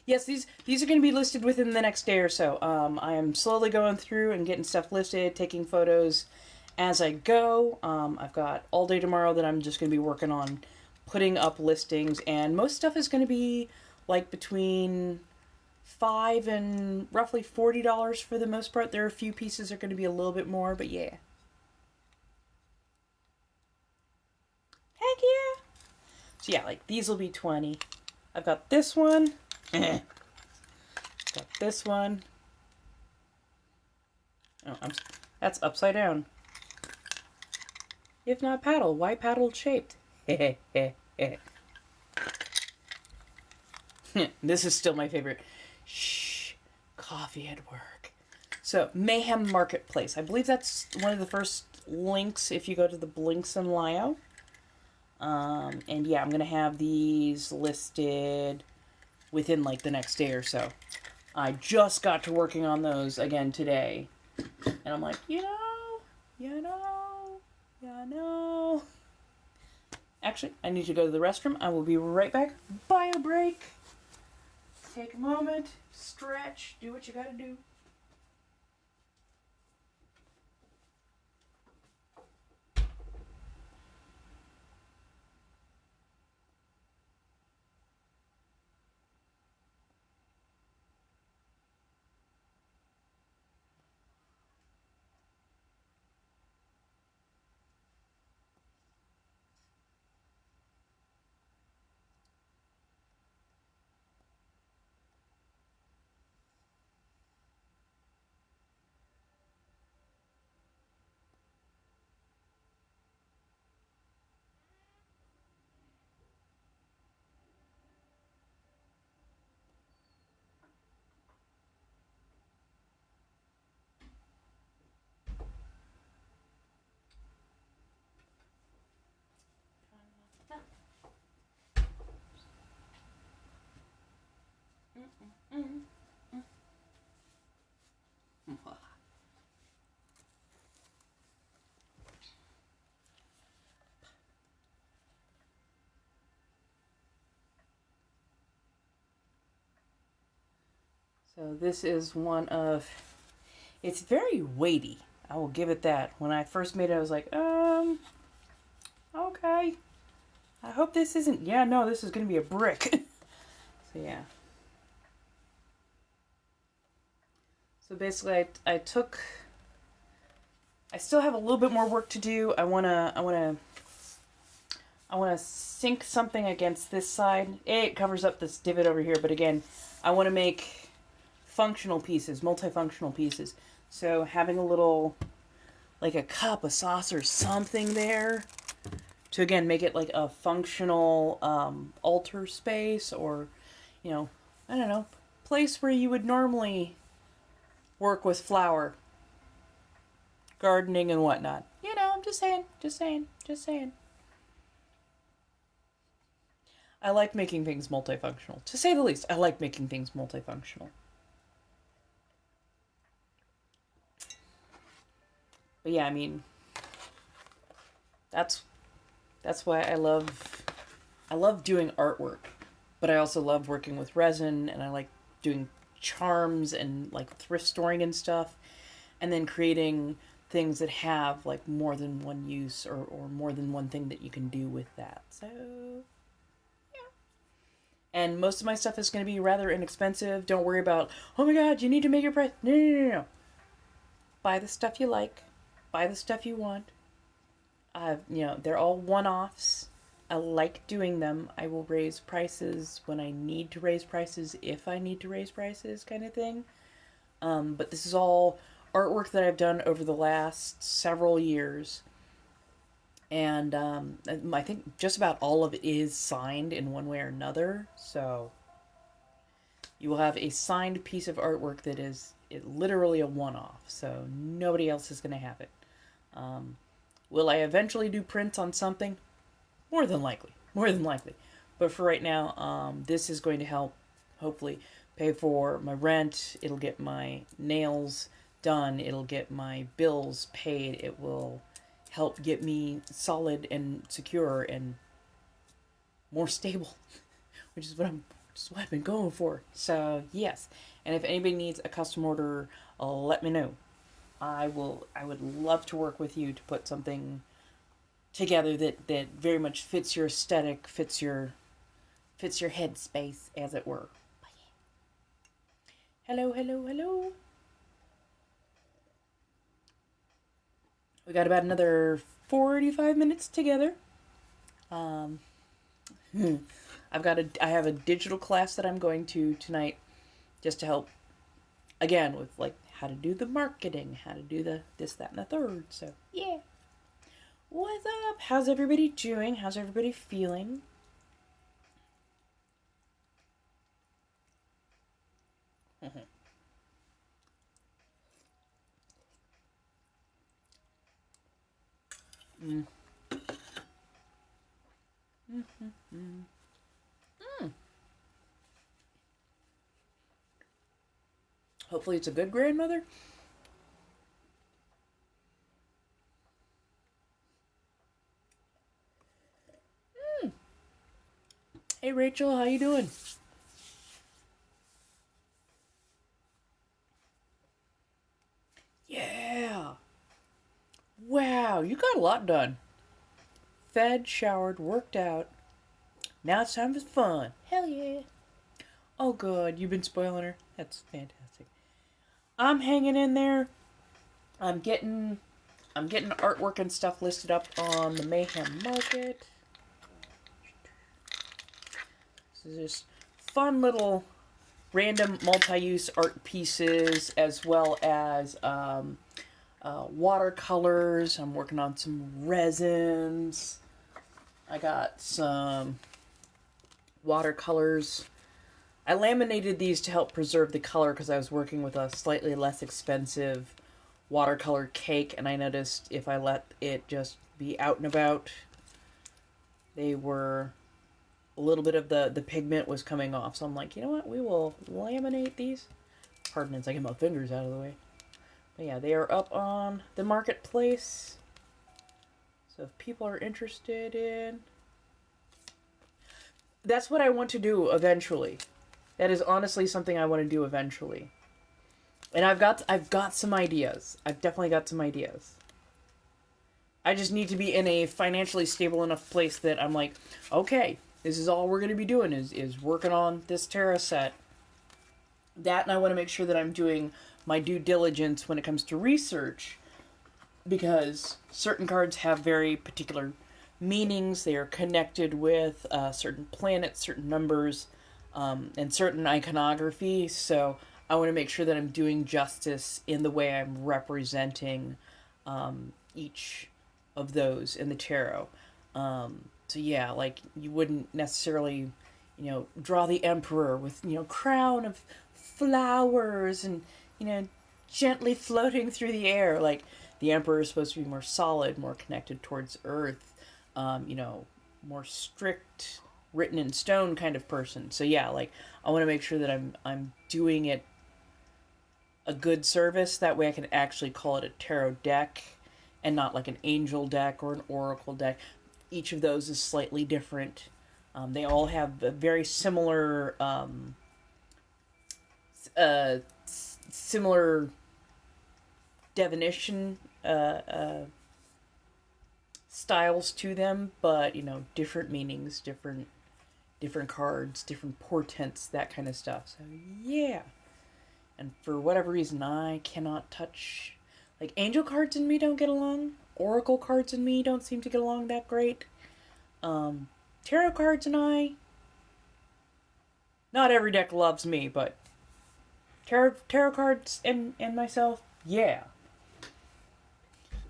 Yes, these are going to be listed within the next day or so. I am slowly going through and getting stuff listed, taking photos as I go. I've got all day tomorrow that I'm just going to be working on putting up listings, and most stuff is going to be like between $5 and roughly $40 for the most part. There are a few pieces that are going to be a little bit more, but yeah. Heck yeah! So yeah, like these will be 20. I've got this one. Got this one. Oh, that's upside down. If not paddle, why paddle shaped? This is still my favorite. Shh, coffee at work. So, Mayhem Marketplace. I believe that's one of the first links if you go to the Blinks and Lio. And yeah, I'm going to have these listed within like the next day or so. I just got to working on those again today. And I'm like, Actually, I need to go to the restroom. I will be right back. Bio break. Take a moment, stretch, do what you gotta do. So this is one of, it's very weighty. I will give it that. When I first made it, I was like, okay. I hope this isn't, yeah, no, this is going to be a brick. So yeah. So basically I still have a little bit more work to do. I want to sink something against this side. It covers up this divot over here, but again, I want to make functional pieces, multifunctional pieces. So having a little, like a cup, a saucer, something there to again make it like a functional altar space, or, you know, I don't know, place where you would normally work with flower, gardening and whatnot. You know, I'm just saying. I like making things multifunctional. To say the least, I like making things multifunctional. But yeah, I mean, that's why I love doing artwork. But I also love working with resin, and I like doing charms and like thrift storing and stuff, and then creating things that have like more than one use, or more than one thing that you can do with that. So yeah. And most of my stuff is going to be rather inexpensive. Don't worry about, oh my god, you need to make your price. No. Buy the stuff you like. Buy the stuff you want. You know, they're all one-offs. I like doing them. I will raise prices when I need to raise prices, if I need to raise prices, kind of thing. But this is all artwork that I've done over the last several years. And I think just about all of it is signed in one way or another. So you will have a signed piece of artwork that is literally a one-off. So nobody else is going to have it. Will I eventually do prints on something? More than likely. But for right now, this is going to help, hopefully, pay for my rent. It'll get my nails done. It'll get my bills paid. It will help get me solid and secure and more stable, which is what I've been going for. So yes, and if anybody needs a custom order, let me know. I would love to work with you to put something together that very much fits your aesthetic, fits your headspace, as it were. Hello. We got about another 45 minutes together. I have a digital class that I'm going to tonight, just to help, again, with like how to do the marketing, how to do the this, that, and the third. So yeah. What's up? How's everybody doing? How's everybody feeling? Hopefully it's a good grandmother. Hey Rachel, how you doing? Yeah. Wow, you got a lot done. Fed, showered, worked out. Now it's time for fun. Hell yeah. Oh good, you've been spoiling her. That's fantastic. I'm hanging in there. I'm getting artwork and stuff listed up on the Mayhem Market. This is just fun little random multi-use art pieces, as well as watercolors. I'm working on some resins. I got some watercolors. I laminated these to help preserve the color because I was working with a slightly less expensive watercolor cake, and I noticed if I let it just be out and about, they were a little bit of the pigment was coming off. So I'm like, you know what? We will laminate these. Pardon as I get my fingers out of the way. But yeah, they are up on the marketplace. So if people are interested in... That's what I want to do eventually. That is honestly something I want to do eventually. And I've got some ideas. I've definitely got some ideas. I just need to be in a financially stable enough place that I'm like, okay, this is all we're going to be doing is working on this tarot set. That, and I want to make sure that I'm doing my due diligence when it comes to research, because certain cards have very particular meanings. They are connected with certain planets, certain numbers, and certain iconography. So I want to make sure that I'm doing justice in the way I'm representing each of those in the tarot. So yeah, like you wouldn't necessarily, draw the emperor with, crown of flowers and, gently floating through the air. Like the emperor is supposed to be more solid, more connected towards earth, more strict, written in stone kind of person. So yeah, like I want to make sure that I'm doing it a good service. That way I can actually call it a tarot deck and not like an angel deck or an oracle deck. Each of those is slightly different. They all have a very similar similar divination styles to them, but different meanings, different cards, different portents, that kind of stuff. So yeah. And for whatever reason, I cannot touch, like, angel cards and me don't get along. Oracle cards and me don't seem to get along that great. Tarot cards and I, not every deck loves me, but tarot cards and myself, yeah.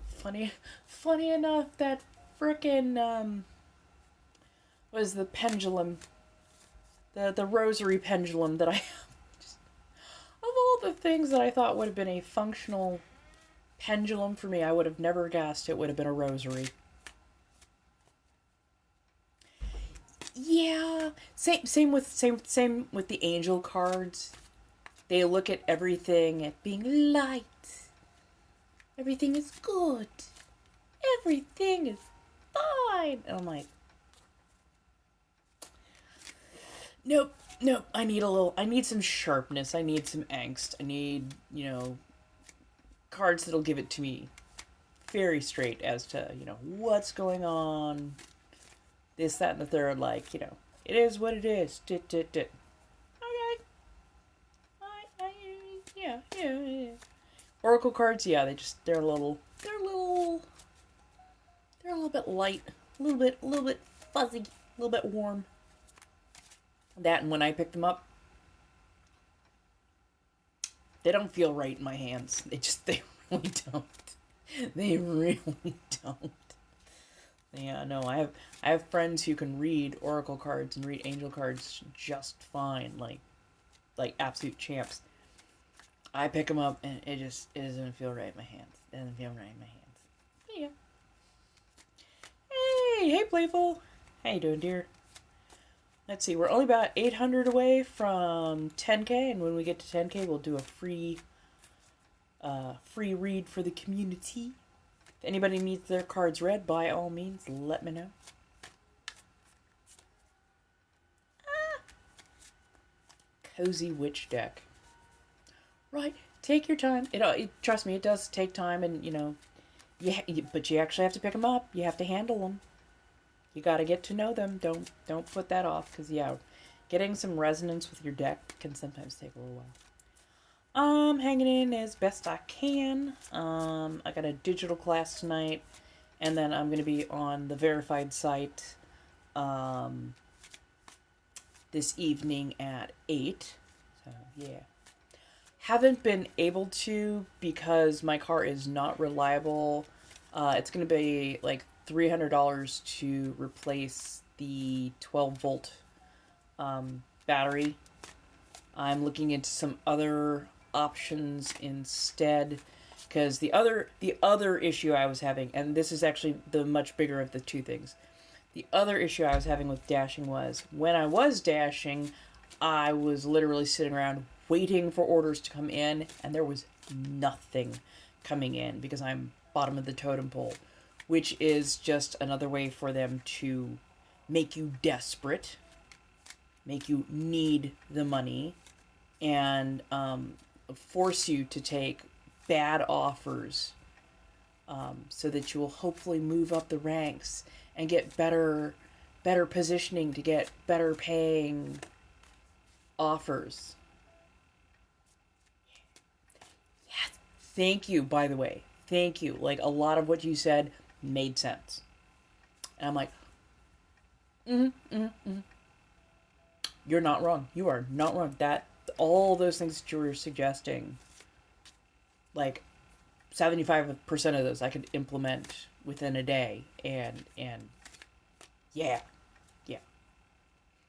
Funny enough, that frickin' was the pendulum, the rosary pendulum that I have. Of all the things that I thought would have been a functional pendulum for me, I would have never guessed it would have been a rosary. Yeah, same with the angel cards. They look at everything at being light. Everything is good. Everything is fine. And I'm like, nope. I need some sharpness. I need some angst. I need, cards that'll give it to me very straight as to, what's going on. This, that, and the third, like, it is what it is. Okay. Yeah. Oracle cards, yeah, they're a little bit light, a little bit fuzzy, a little bit warm. That, and when I pick them up, they don't feel right in my hands. They really don't. They really don't. Yeah, no, I have friends who can read oracle cards and read angel cards just fine, like absolute champs. I pick them up and it doesn't feel right in my hands. It doesn't feel right in my hands. Yeah. Hey, Playful. How you doing, dear? Let's see, we're only about 800 away from 10K, and when we get to 10K, we'll do a free read for the community. If anybody needs their cards read, by all means, let me know. Cozy Witch deck. Right, take your time. Trust me, it does take time, and but you actually have to pick them up. You have to handle them. You gotta get to know them. Don't put that off, because yeah, getting some resonance with your deck can sometimes take a little while. I'm hanging in as best I can. I got a digital class tonight, and then I'm gonna be on the verified site this evening at 8. So yeah. Haven't been able to because my car is not reliable. It's gonna be like $300 to replace the 12-volt battery. I'm looking into some other options instead, because the other issue I was having, and this is actually the much bigger of the two things. The other issue I was having with dashing was when I was dashing, I was literally sitting around waiting for orders to come in, and there was nothing coming in because I'm bottom of the totem pole, which is just another way for them to make you desperate, make you need the money, and force you to take bad offers so that you will hopefully move up the ranks and get better positioning to get better paying offers. Yes. Thank you, by the way. Thank you. Like, a lot of what you said made sense. And I'm like, You're not wrong. You are not wrong. That, all those things that you were suggesting, like, 75% of those I could implement within a day, and yeah.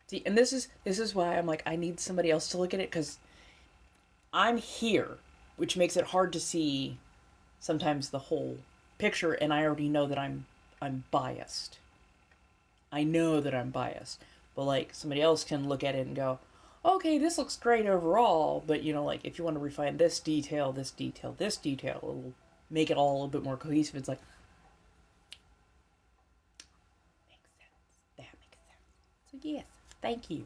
See, and this is why I'm like, I need somebody else to look at it, because I'm here, which makes it hard to see sometimes the whole picture, and I already know that I'm biased. I know that I'm biased, but like somebody else can look at it and go, okay, this looks great overall, but you know, like if you want to refine this detail, it'll make it all a little bit more cohesive. It's like, makes sense. That makes sense. So yes, thank you.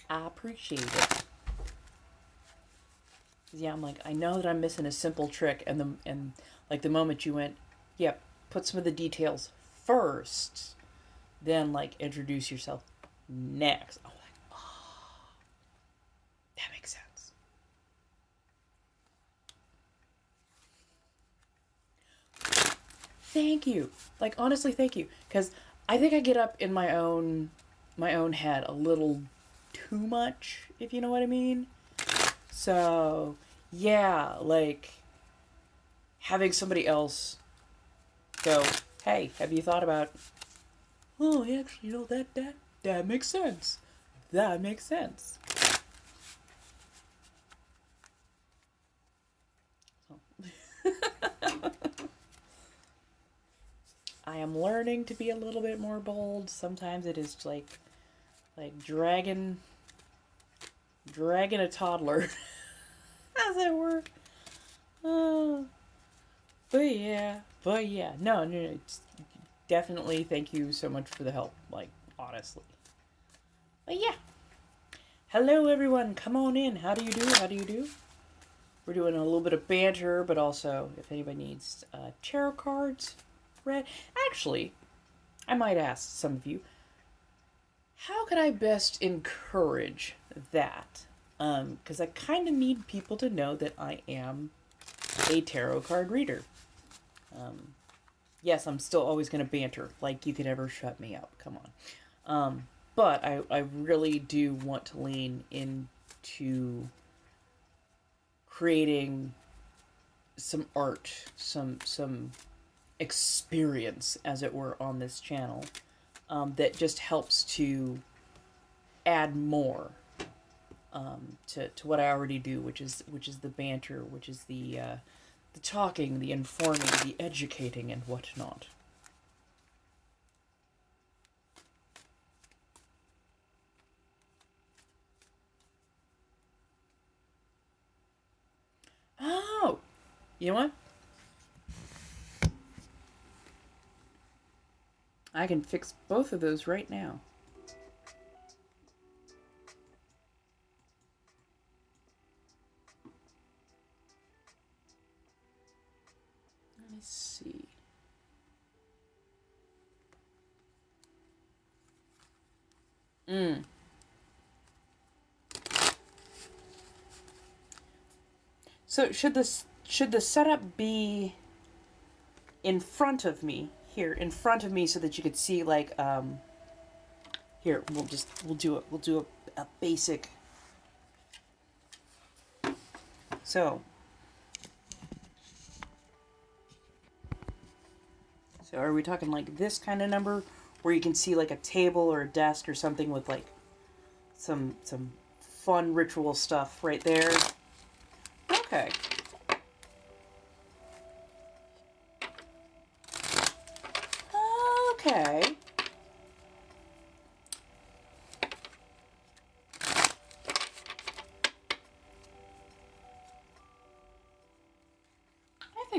I appreciate it. Yeah, I'm like, I know that I'm missing a simple trick, and like the moment you went, yep, put some of the details first, then like introduce yourself next. I'm like, oh, that makes sense. Thank you. Like, honestly, thank you. Because I think I get up in my own head a little too much, if you know what I mean. So, yeah, like, having somebody else go, hey, have you thought about, oh, actually, you know, that makes sense. That makes sense. So. I am learning to be a little bit more bold. Sometimes it is like dragging a toddler, as it were. But yeah. No, it's definitely thank you so much for the help. Like, honestly. But yeah. Hello, everyone. Come on in. How do you do? We're doing a little bit of banter, but also if anybody needs tarot cards read. Actually, I might ask some of you, how could I best encourage that? Because I kind of need people to know that I am a tarot card reader. Yes, I'm still always going to banter. Like, you could never shut me up. Come on. But I really do want to lean into creating some art, some experience, as it were, on this channel, that just helps to add more to what I already do, which is the banter, which is the talking, the informing, the educating, and whatnot. Oh, you know what? I can fix both of those right now. Let me see. So should the setup be in front of me, here in front of me, so that you could see, like, here, we'll do a basic. So are we talking like this kind of number, where you can see like a table or a desk or something with like some fun ritual stuff right there? Okay. Okay.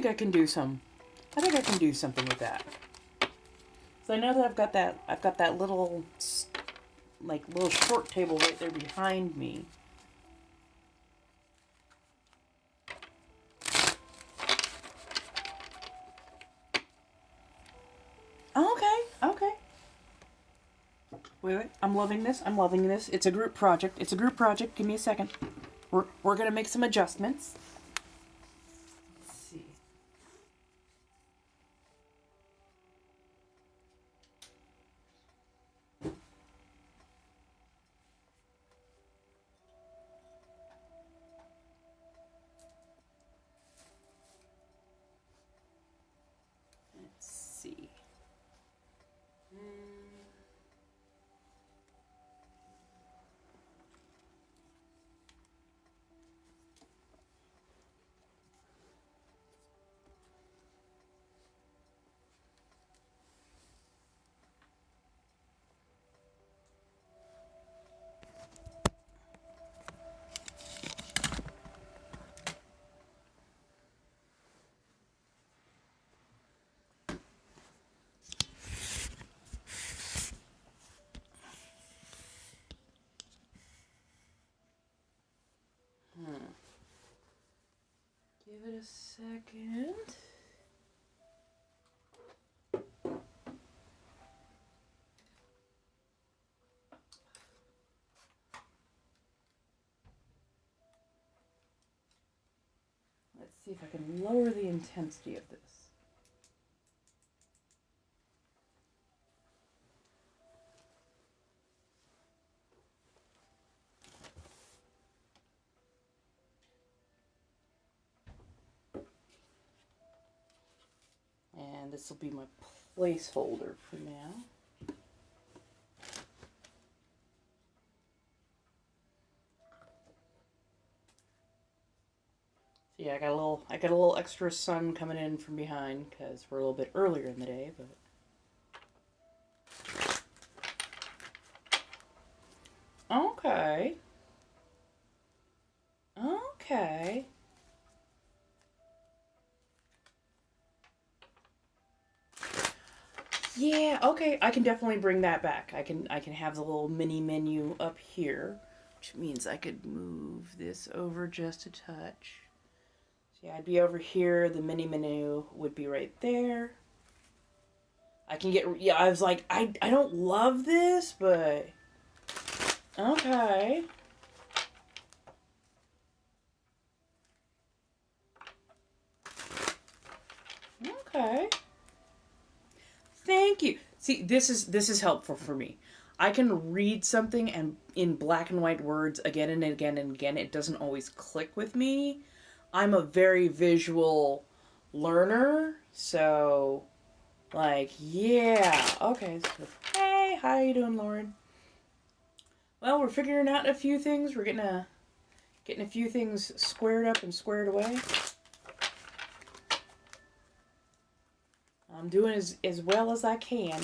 think I can do some. I think I can do something with that. So I know that I've got that little, like, little short table right there behind me. Okay, okay. Wait, I'm loving this. I'm loving this. It's a group project. It's a group project. Give me a second. We're gonna make some adjustments. Let's see. Let's see. Give it a second. Let's see if I can lower the intensity of this. And this will be my placeholder for now. So yeah, I got a little extra sun coming in from behind because we're a little bit earlier in the day, but okay. Okay. Yeah, okay, I can definitely bring that back. I can have the little mini menu up here, which means I could move this over just a touch. So yeah, I'd be over here, the mini menu would be right there. I can get, yeah, I was like, I don't love this, but okay. Okay. Thank you. See, this is helpful for me. I can read something and in black and white words again and again and again. It doesn't always click with me. I'm a very visual learner, so like, yeah. Okay. So, hey, how you doing, Lauren? Well, we're figuring out a few things. We're getting a few things squared up and squared away. I'm doing as well as I can,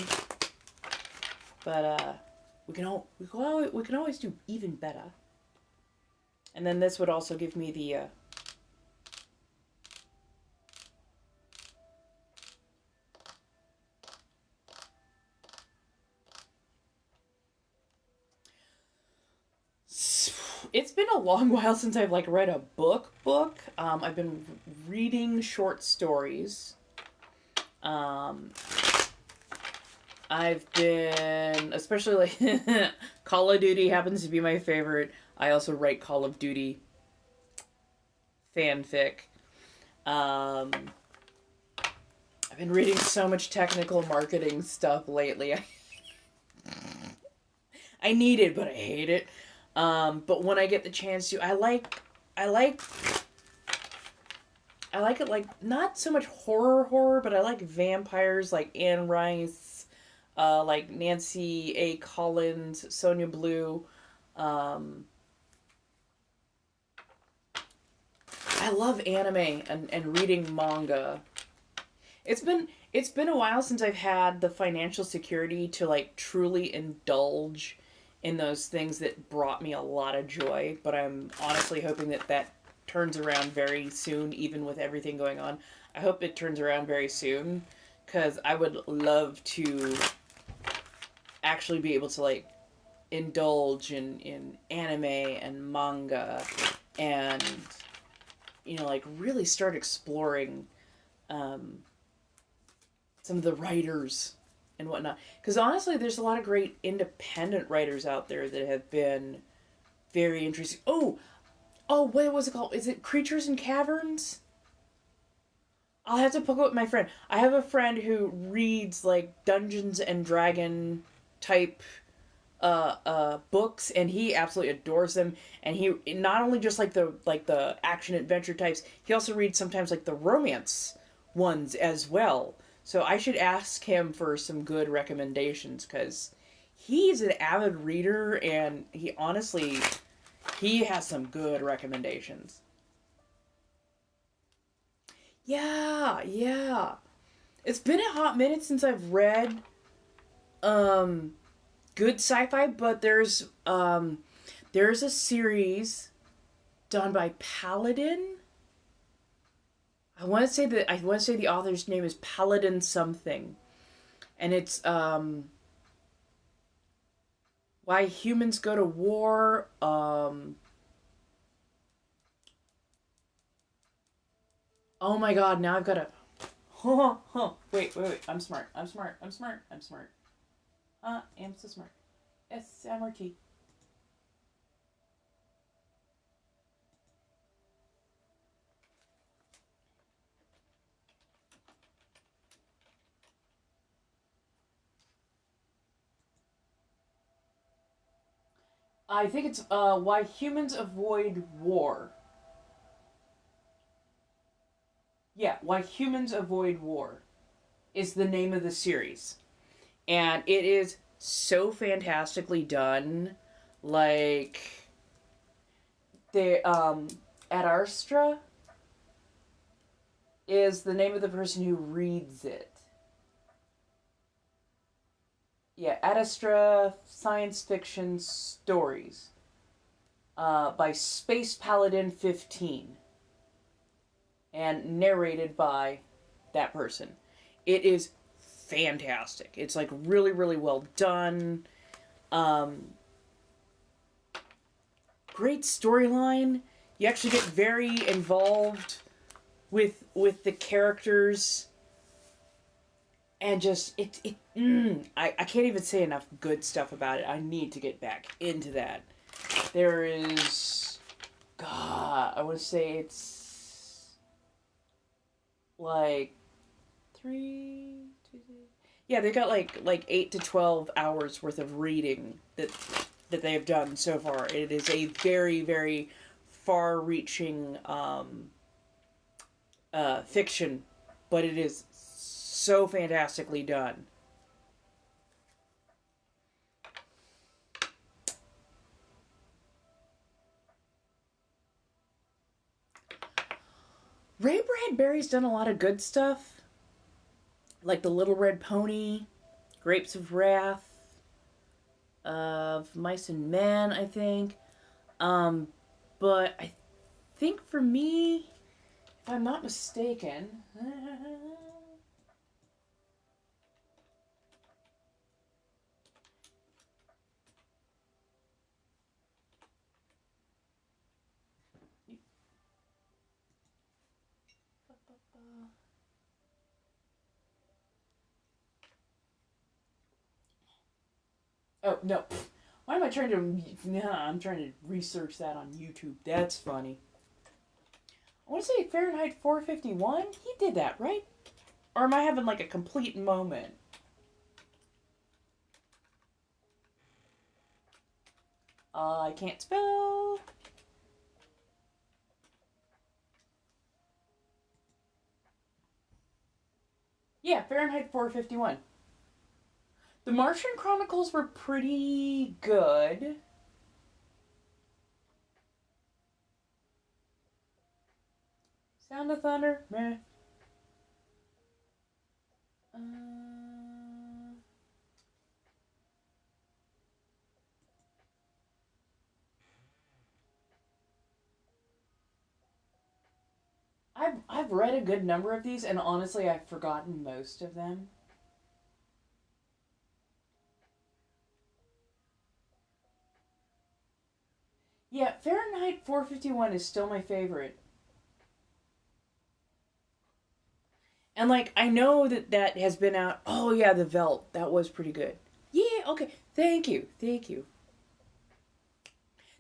but we can always do even better. And then this would also give me the it's been a long while since I've like read a book. I've been reading short stories. I've been, especially like Call of Duty happens to be my favorite. I also write Call of Duty fanfic. I've been reading so much technical marketing stuff lately. I need it, but I hate it. But when I get the chance to, I like it, like, not so much horror, but I like vampires, like Anne Rice, like Nancy A. Collins, Sonia Blue. I love anime and reading manga. It's been a while since I've had the financial security to, like, truly indulge in those things that brought me a lot of joy, but I'm honestly hoping that turns around very soon, even with everything going on. I hope it turns around very soon, because I would love to actually be able to like indulge in anime and manga and like really start exploring um, some of the writers and whatnot. Because honestly, there's a lot of great independent writers out there that have been very interesting. Oh, what was it called? Is it Creatures in Caverns? I'll have to poke up with my friend. I have a friend who reads like Dungeons and Dragon type books, and he absolutely adores them. And he not only just like the action adventure types, he also reads sometimes like the romance ones as well. So I should ask him for some good recommendations, because he's an avid reader, and he has some good recommendations. Yeah, yeah. It's been a hot minute since I've read um good sci-fi, but there's a series done by Paladin. I want to say the author's name is Paladin something. And it's Why Humans Go to War. Oh my god, now I've got to Wait. I'm smart. I'm so smart. SMRT. I think it's Why Humans Avoid War. Yeah, Why Humans Avoid War is the name of the series. And it is so fantastically done. Like the Ad Astra is the name of the person who reads it. Yeah, Ad Astra Science Fiction Stories by Space Paladin 15 and narrated by that person. It is fantastic. It's like really, really well done. Great storyline. You actually get very involved with the characters, and just I can't even say enough good stuff about it. I need to get back into that. There is, God, I want to say it's like three, two, yeah, they got like 8 to 12 hours worth of reading that they have done so far. It is a very, very far-reaching fiction, but it is so fantastically done. Ray Bradbury's done a lot of good stuff, like The Little Red Pony, Grapes of Wrath, of Mice and Men, I think. But I think for me, if I'm not mistaken, oh no. Why am I trying to? Nah, I'm trying to research that on YouTube. That's funny. I want to say Fahrenheit 451. He did that, right? Or am I having like a complete moment? I can't spell. Yeah, Fahrenheit 451. The Martian Chronicles were pretty good. Sound of Thunder, meh. Uh, I've read a good number of these, and honestly, I've forgotten most of them. Yeah, Fahrenheit 451 is still my favorite. And like I know that that has been out. Oh yeah, the Velt, that was pretty good. Yeah, okay. Thank you. Thank you.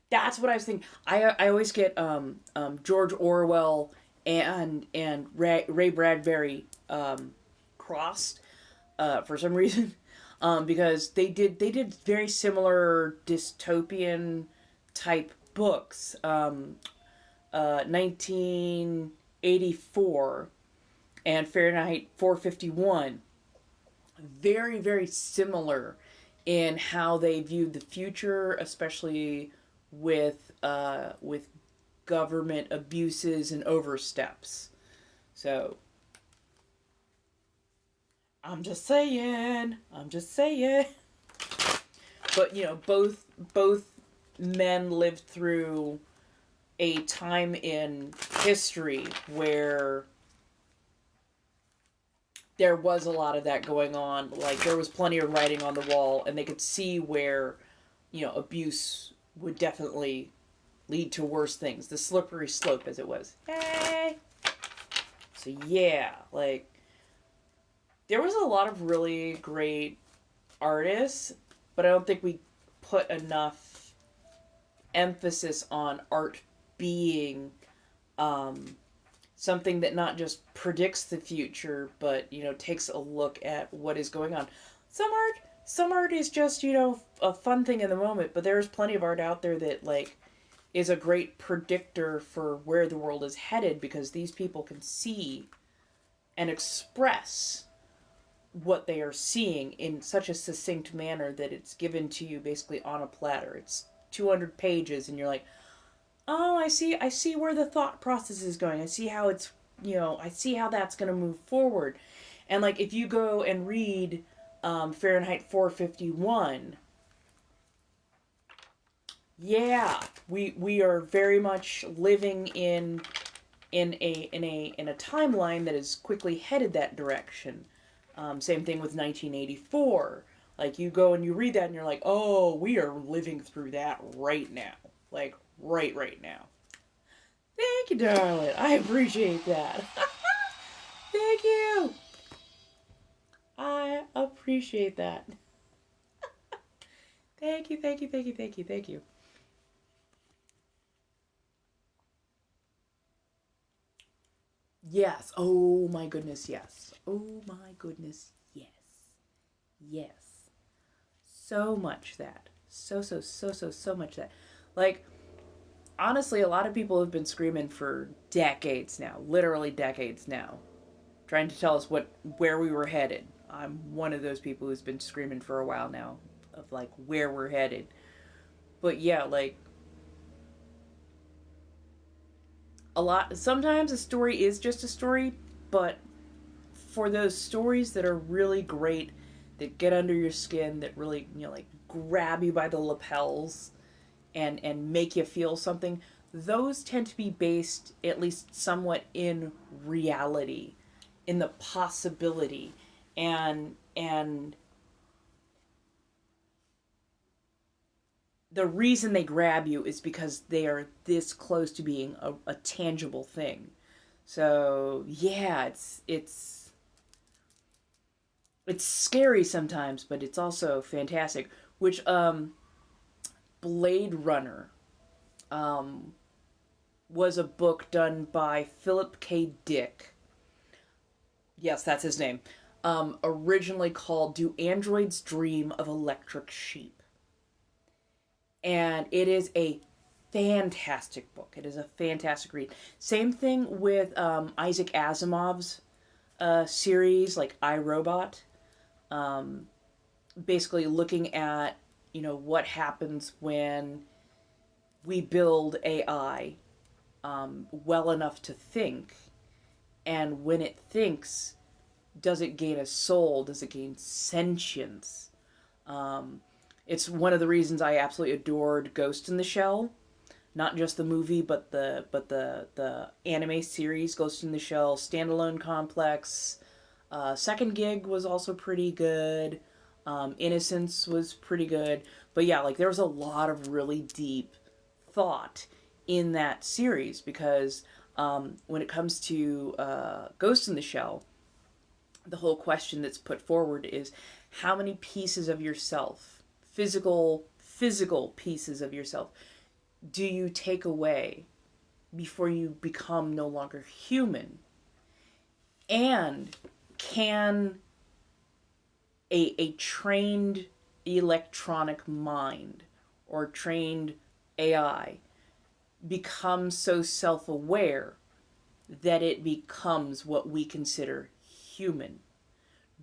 That's what I was thinking. I always get George Orwell and Ray Bradbury crossed for some reason because they did very similar dystopian type books. 1984 and Fahrenheit 451, very similar in how they viewed the future, especially with government abuses and oversteps. So I'm just saying. I'm just saying. But you know, both men lived through a time in history where there was a lot of that going on. Like there was plenty of writing on the wall, and they could see where, you know, abuse would definitely lead to worse things. The slippery slope, as it was. Hey. So yeah, like there was a lot of really great artists, but I don't think we put enough emphasis on art being something that not just predicts the future, but you know takes a look at what is going on. Some art is just, you know, a fun thing in the moment, but there's plenty of art out there that like is a great predictor for where the world is headed because these people can see and express what they are seeing in such a succinct manner that it's given to you basically on a platter. It's 200 pages and you're like, "Oh, I see where the thought process is going. I see how it's, you know, I see how that's going to move forward." And like if you go and read Fahrenheit 451, yeah, we are very much living in a timeline that is quickly headed that direction. Same thing with 1984. Like you go and you read that and you're like, oh, we are living through that right now. Like right now. Thank you, darling. I appreciate that. Thank you. I appreciate that. Thank you. Yes. Oh my goodness, yes. Oh my goodness, yes. Yes. So much that. So much that. Like, honestly, a lot of people have been screaming for decades now, literally decades now, trying to tell us where we were headed. I'm one of those people who's been screaming for a while now of like where we're headed. But yeah, like a lot sometimes a story is just a story, but for those stories that are really great, that get under your skin, that really, you know, like grab you by the lapels and make you feel something, those tend to be based at least somewhat in reality, in the possibility, and the reason they grab you is because they are this close to being a tangible thing. So yeah, it's scary sometimes, but it's also fantastic. Which Blade Runner um, was a book done by Philip K. Dick. Yes, that's his name. Originally called "Do Androids Dream of Electric Sheep?" And it is a fantastic book. It is a fantastic read. Same thing with Isaac Asimov's series, like I, Robot. Um, Basically looking at, you know, what happens when we build AI well enough to think, and when it thinks, does it gain a soul? Does it gain sentience? Um, it's one of the reasons I absolutely adored Ghost in the Shell, not just the movie, but the anime series, Ghost in the Shell standalone complex. Second Gig was also pretty good. Innocence was pretty good. But yeah, like there was a lot of really deep thought in that series because when it comes to Ghost in the Shell, the whole question that's put forward is how many pieces of yourself, physical pieces of yourself, do you take away before you become no longer human? And can a trained electronic mind or trained AI become so self-aware that it becomes what we consider human?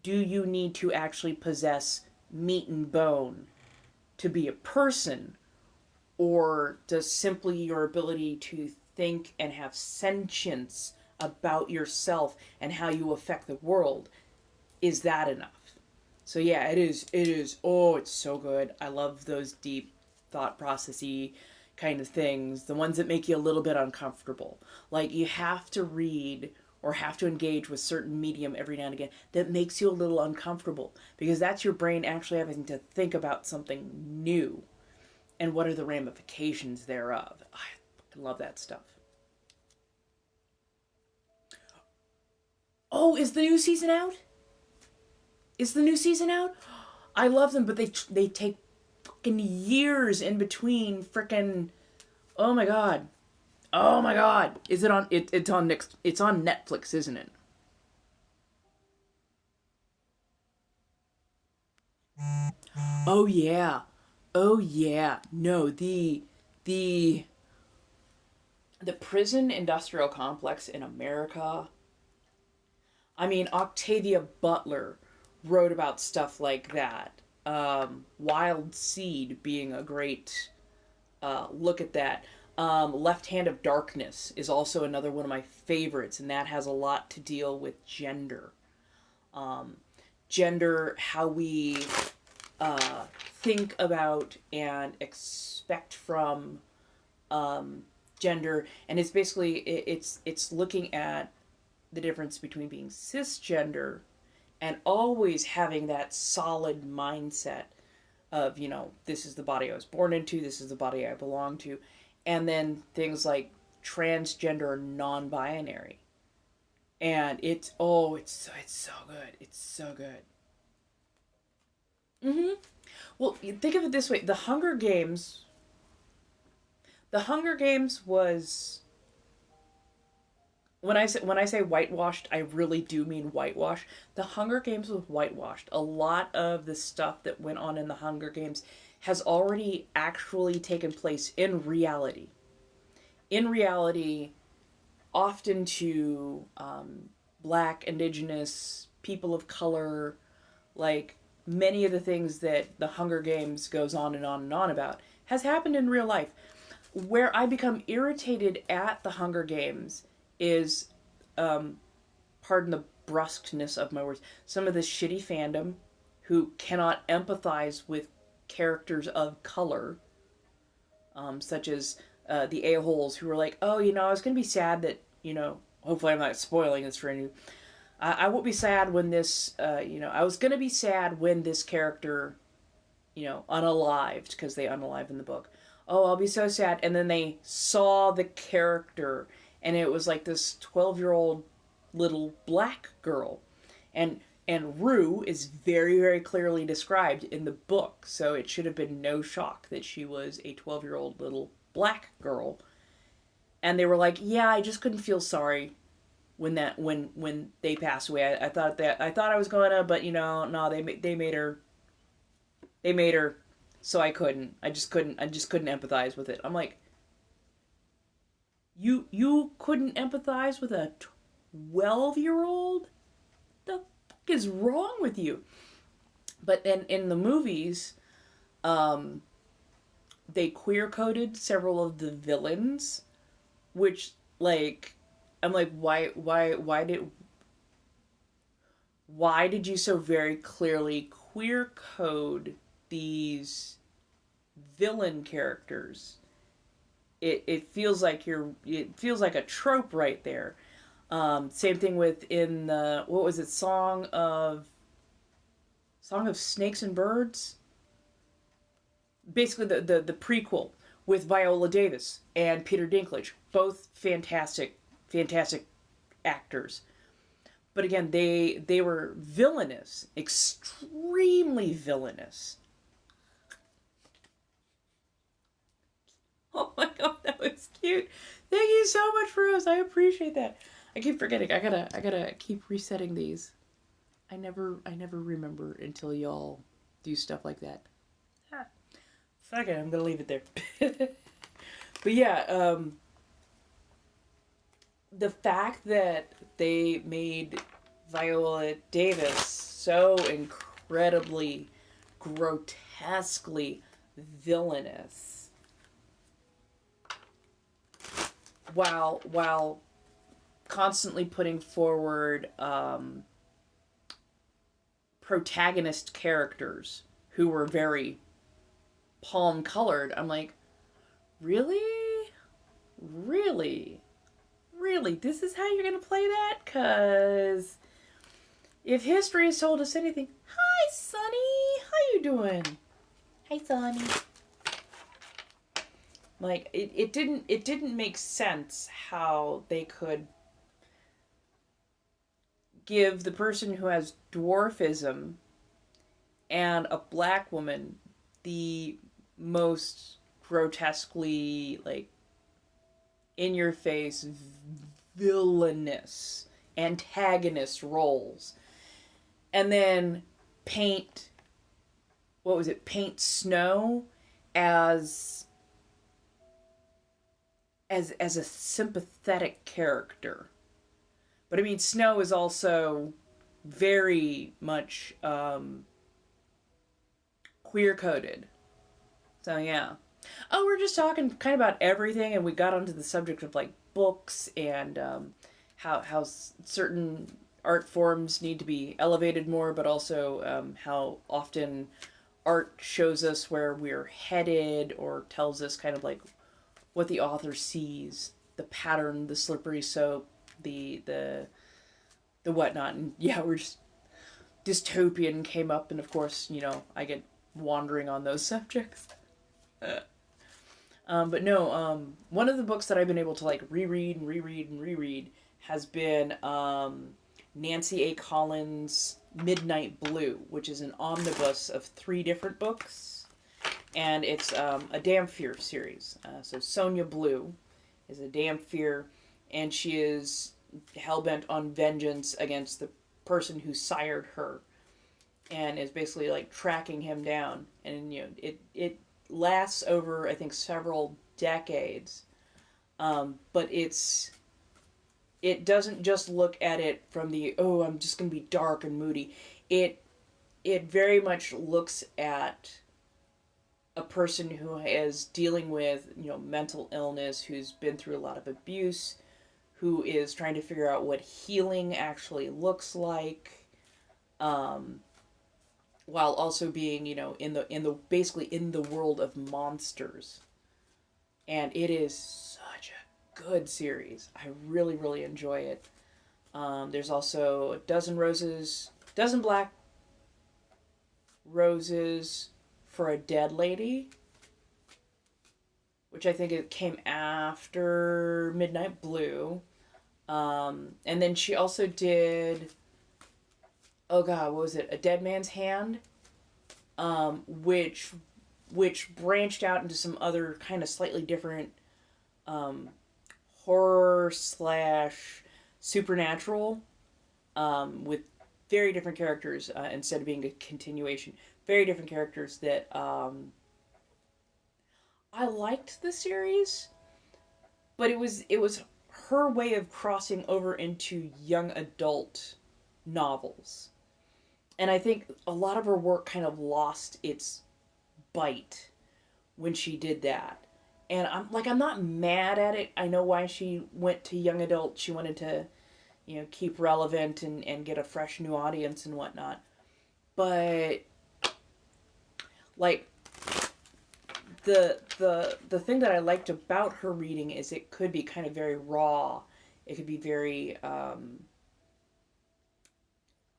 Do you need to actually possess meat and bone to be a person? Or does simply your ability to think and have sentience about yourself and how you affect the world, is that enough? So yeah, oh, it's so good. I love those deep thought processy kind of things, the ones that make you a little bit uncomfortable. Like you have to read or have to engage with certain medium every now and again that makes you a little uncomfortable, because that's your brain actually having to think about something new and what are the ramifications thereof. I love that stuff. Oh, is the new season out? Is the new season out? I love them, but they take fucking years in between frickin'. Oh my god. Oh my god. Is it on it's on next it's on Netflix, isn't it? Oh yeah. Oh yeah. No, the the prison industrial complex in America. I mean, Octavia Butler wrote about stuff like that. Wild Seed being a great look at that. Left Hand of Darkness is also another one of my favorites, and that has a lot to deal with gender. Gender, how we think about and expect from gender, and it's basically it's looking at the difference between being cisgender and always having that solid mindset of, you know, this is the body I was born into, this is the body I belong to, and then things like transgender or non-binary. And it's so good. It's so good. Mm-hmm. Well, you think of it this way: the Hunger Games was, when I say whitewashed, I really do mean whitewash. The Hunger Games was whitewashed. A lot of the stuff that went on in the Hunger Games has already actually taken place in reality. In reality, often to Black, Indigenous, people of color, like many of the things that the Hunger Games goes on and on and on about has happened in real life. Where I become irritated at the Hunger Games is, pardon the brusqueness of my words, some of this shitty fandom who cannot empathize with characters of color, such as the a-holes who were like, oh, you know, I was going to be sad that, you know, hopefully I'm not spoiling this for any. I won't be sad when this, I was going to be sad when this character, unalived, because they unalive in the book. Oh, I'll be so sad. And then they saw the character, and it was like this 12-year-old little black girl. And Rue is very, very clearly described in the book, so it should have been no shock that she was a 12-year-old little black girl. And they were like, yeah, I just couldn't feel sorry when they passed away. I thought I was gonna, but no, they made her, so I couldn't. I just couldn't empathize with it. I'm like, you couldn't empathize with a 12-year-old? The fuck is wrong with you? But then in the movies, they queer coded several of the villains, which, like, I'm like, why did you so very clearly queer code these villain characters it feels like it feels like a trope right there. Same thing with in the, what was it, Song of Snakes and Birds? Basically the prequel with Viola Davis and Peter Dinklage. Both fantastic actors. But again, they were villainous, extremely villainous. Oh my god, that was cute. Thank you so much, Rose. I appreciate that. I keep forgetting. I gotta keep resetting these. I never remember until y'all do stuff like that. Ah, fuck it, I'm gonna leave it there. But yeah, the fact that they made Viola Davis so incredibly, grotesquely villainous, while constantly putting forward protagonist characters who were very palm colored, I'm like, really? Really? This is how you're gonna play that? Cause if history has told us anything, hi Sonny, how you doing? Hi Sonny. Like it didn't make sense how they could give the person who has dwarfism and a black woman the most grotesquely, like, in your face villainous antagonist roles, and then paint Snow as a sympathetic character. But I mean, Snow is also very much queer coded. So yeah. Oh, we're just talking kind of about everything, and we got onto the subject of like books and how certain art forms need to be elevated more, but also how often art shows us where we're headed or tells us kind of like what the author sees, the pattern, the slippery soap, the whatnot. And yeah, we're just, dystopian came up, and of course, you know, I get wandering on those subjects. But no, one of the books that I've been able to like reread has been Nancy A. Collins' Midnight Blue, which is an omnibus of 3 different books, and it's a Damphir series. So Sonia Blue is a Damphir, and she is hell-bent on vengeance against the person who sired her, and is basically like tracking him down. And you know, it lasts over, I think, several decades, but it doesn't just look at it from the, oh, I'm just gonna be dark and moody. It very much looks at a person who is dealing with, you know, mental illness, who's been through a lot of abuse, who is trying to figure out what healing actually looks like, while also being, you know, in the basically in the world of monsters. And it is such a good series. I really enjoy it. There's also a dozen black roses for a dead lady, which I think it came after Midnight Blue. And then she also did, oh god, what was it? A Dead Man's Hand, which branched out into some other kind of slightly different horror / supernatural, with very different characters, instead of being a continuation. Very different characters that I liked the series, but it was her way of crossing over into young adult novels. And I think a lot of her work kind of lost its bite when she did that. And I'm not mad at it. I know why she went to young adult. She wanted to, you know, keep relevant and get a fresh new audience and whatnot. But like the thing that I liked about her reading is it could be kind of very raw. It could be very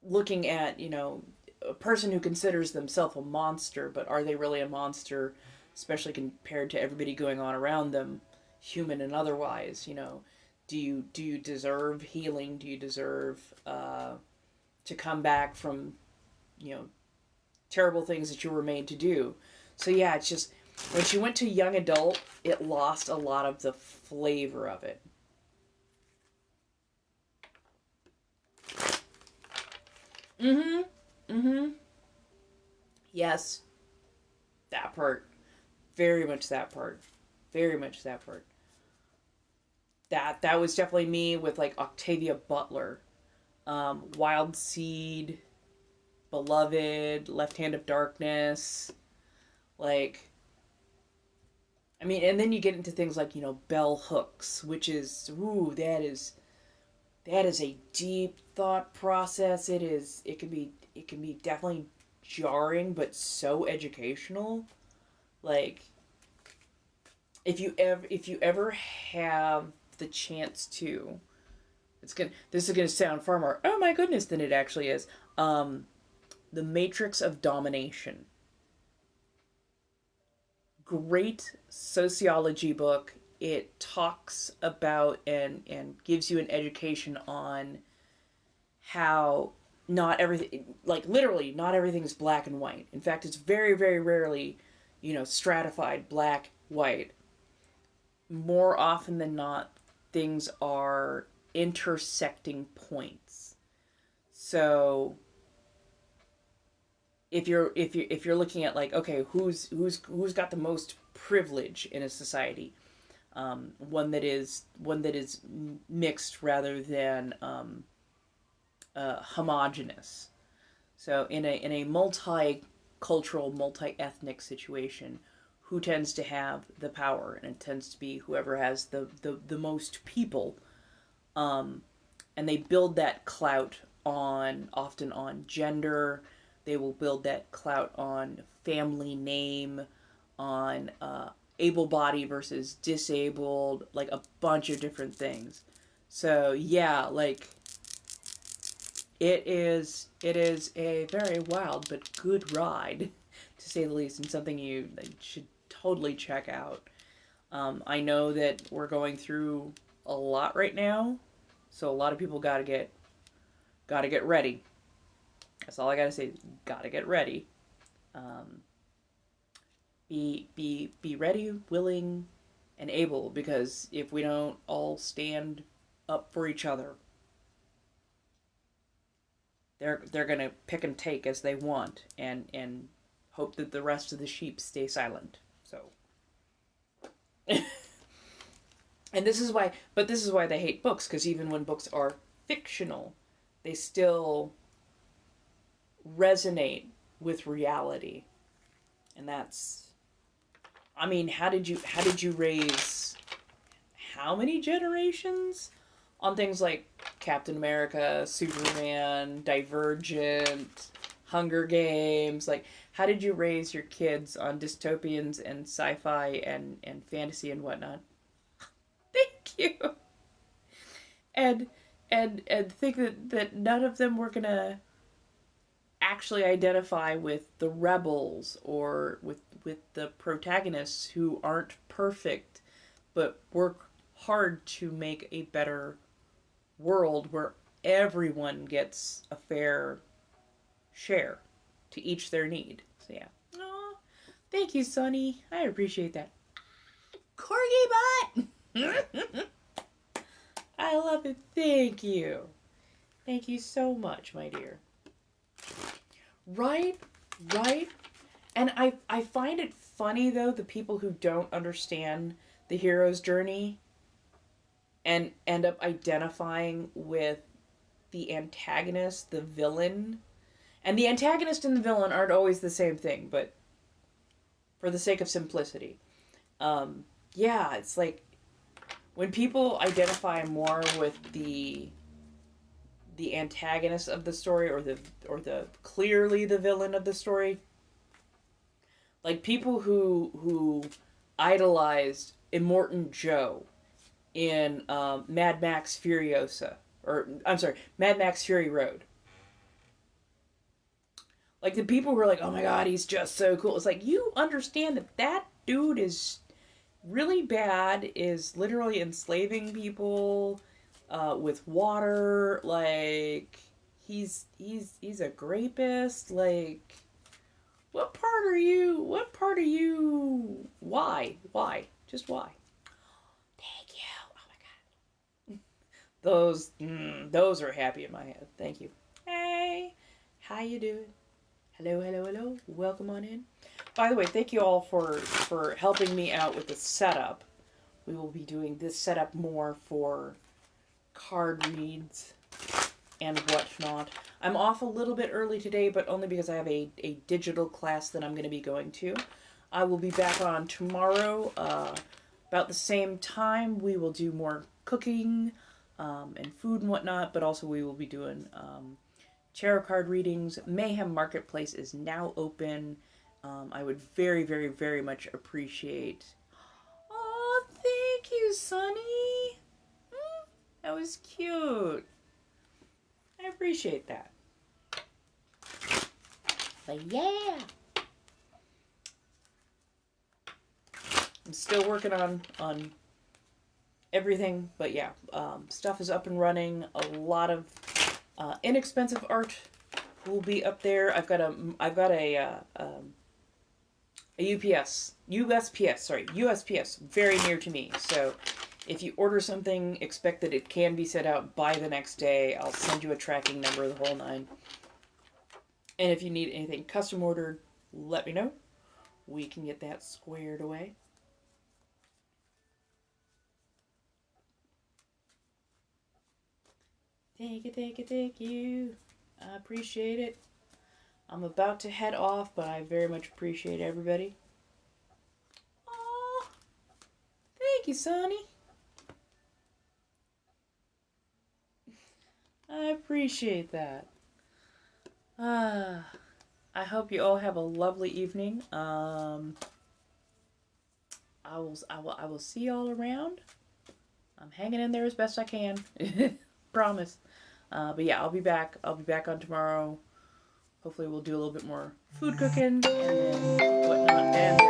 looking at, a person who considers themselves a monster, but are they really a monster, especially compared to everybody going on around them, human and otherwise? Do you deserve healing? Do you deserve to come back from terrible things that you were made to do? So yeah, it's just when she went to young adult, it lost a lot of the flavor of it. Mm-hmm. Mm-hmm. Yes. That part. Very much that part. Very much that part. That was definitely me with like Octavia Butler. Wild Seed, Beloved, Left Hand of Darkness. Like, I mean, and then you get into things like, Bell Hooks, which is, ooh, that is a deep thought process. It can be definitely jarring, but so educational. Like, if you ever have the chance to, this is gonna sound far more, oh my goodness, than it actually is. The Matrix of Domination. Great sociology book. It talks about and gives you an education on how not everything, like literally, not everything's black and white. In fact, it's very, very rarely, stratified black, white. More often than not, things are intersecting points. So if you're looking at like, okay, who's got the most privilege in a society, one that is mixed rather than homogenous. So in a multicultural, multi-ethnic situation, who tends to have the power? And it tends to be whoever has the most people. And they build that clout often on gender. They will build that clout on family name, on able body versus disabled, like a bunch of different things. So yeah, like it is a very wild but good ride, to say the least, and something you should totally check out. I know that we're going through a lot right now, so a lot of people gotta get ready. That's all I gotta say. Gotta get ready. Um, be ready, willing, and able. Because if we don't all stand up for each other, they're gonna pick and take as they want, and hope that the rest of the sheep stay silent. So, and this is why they hate books, because even when books are fictional, they still resonate with reality. And that's, I mean, how did you raise how many generations on things like Captain America, Superman, Divergent, Hunger Games? Like, how did you raise your kids on dystopians and sci-fi and fantasy and whatnot? Thank you. And think that none of them were gonna actually identify with the rebels or with the protagonists who aren't perfect but work hard to make a better world where everyone gets a fair share, to each their need. So yeah. Aw, thank you, Sonny. I appreciate that. Corgi butt! I love it. Thank you. Thank you so much, my dear. Right? Right? And I find it funny, though, the people who don't understand the hero's journey and end up identifying with the antagonist, the villain. And the antagonist and the villain aren't always the same thing, but for the sake of simplicity. Yeah, it's like when people identify more with the antagonist of the story, or the clearly the villain of the story, Like people who idolized Immortan Joe in Mad Max Furiosa, or I'm sorry, Mad Max Fury Road. Like the people who are like, oh my god, he's just so cool. It's like, you understand that that dude is really bad, is literally enslaving people with water. Like he's a rapist. Like what part are you? What part are you? Why? Why? Just why? Thank you. Oh my god. Those are happy in my head. Thank you. Hey, how you doing? Hello, hello, hello. Welcome on in. By the way, thank you all for helping me out with the setup. We will be doing this setup more for card reads and whatnot. I'm off a little bit early today, but only because I have a digital class that I'm going to be going to. I will be back on tomorrow about the same time. We will do more cooking and food and whatnot, but also we will be doing tarot card readings. Mayhem Marketplace is now open. I would very, very, very much appreciate... Oh, thank you, Sonny. That was cute. I appreciate that. But yeah. I'm still working on everything, but yeah, stuff is up and running. A lot of inexpensive art will be up there. I've got a USPS very near to me. So if you order something, expect that it can be sent out by the next day. I'll send you a tracking number, the whole nine. And if you need anything custom ordered, let me know. We can get that squared away. Thank you. I appreciate it. I'm about to head off, but I very much appreciate everybody. Aw, thank you, Sonny. I appreciate that. I hope you all have a lovely evening. I will see y'all around. I'm hanging in there as best I can. Promise. But yeah, I'll be back. I'll be back on tomorrow. Hopefully we'll do a little bit more food cooking and then whatnot. And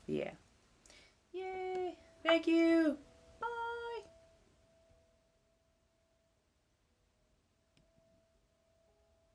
yeah. Yay. Thank you.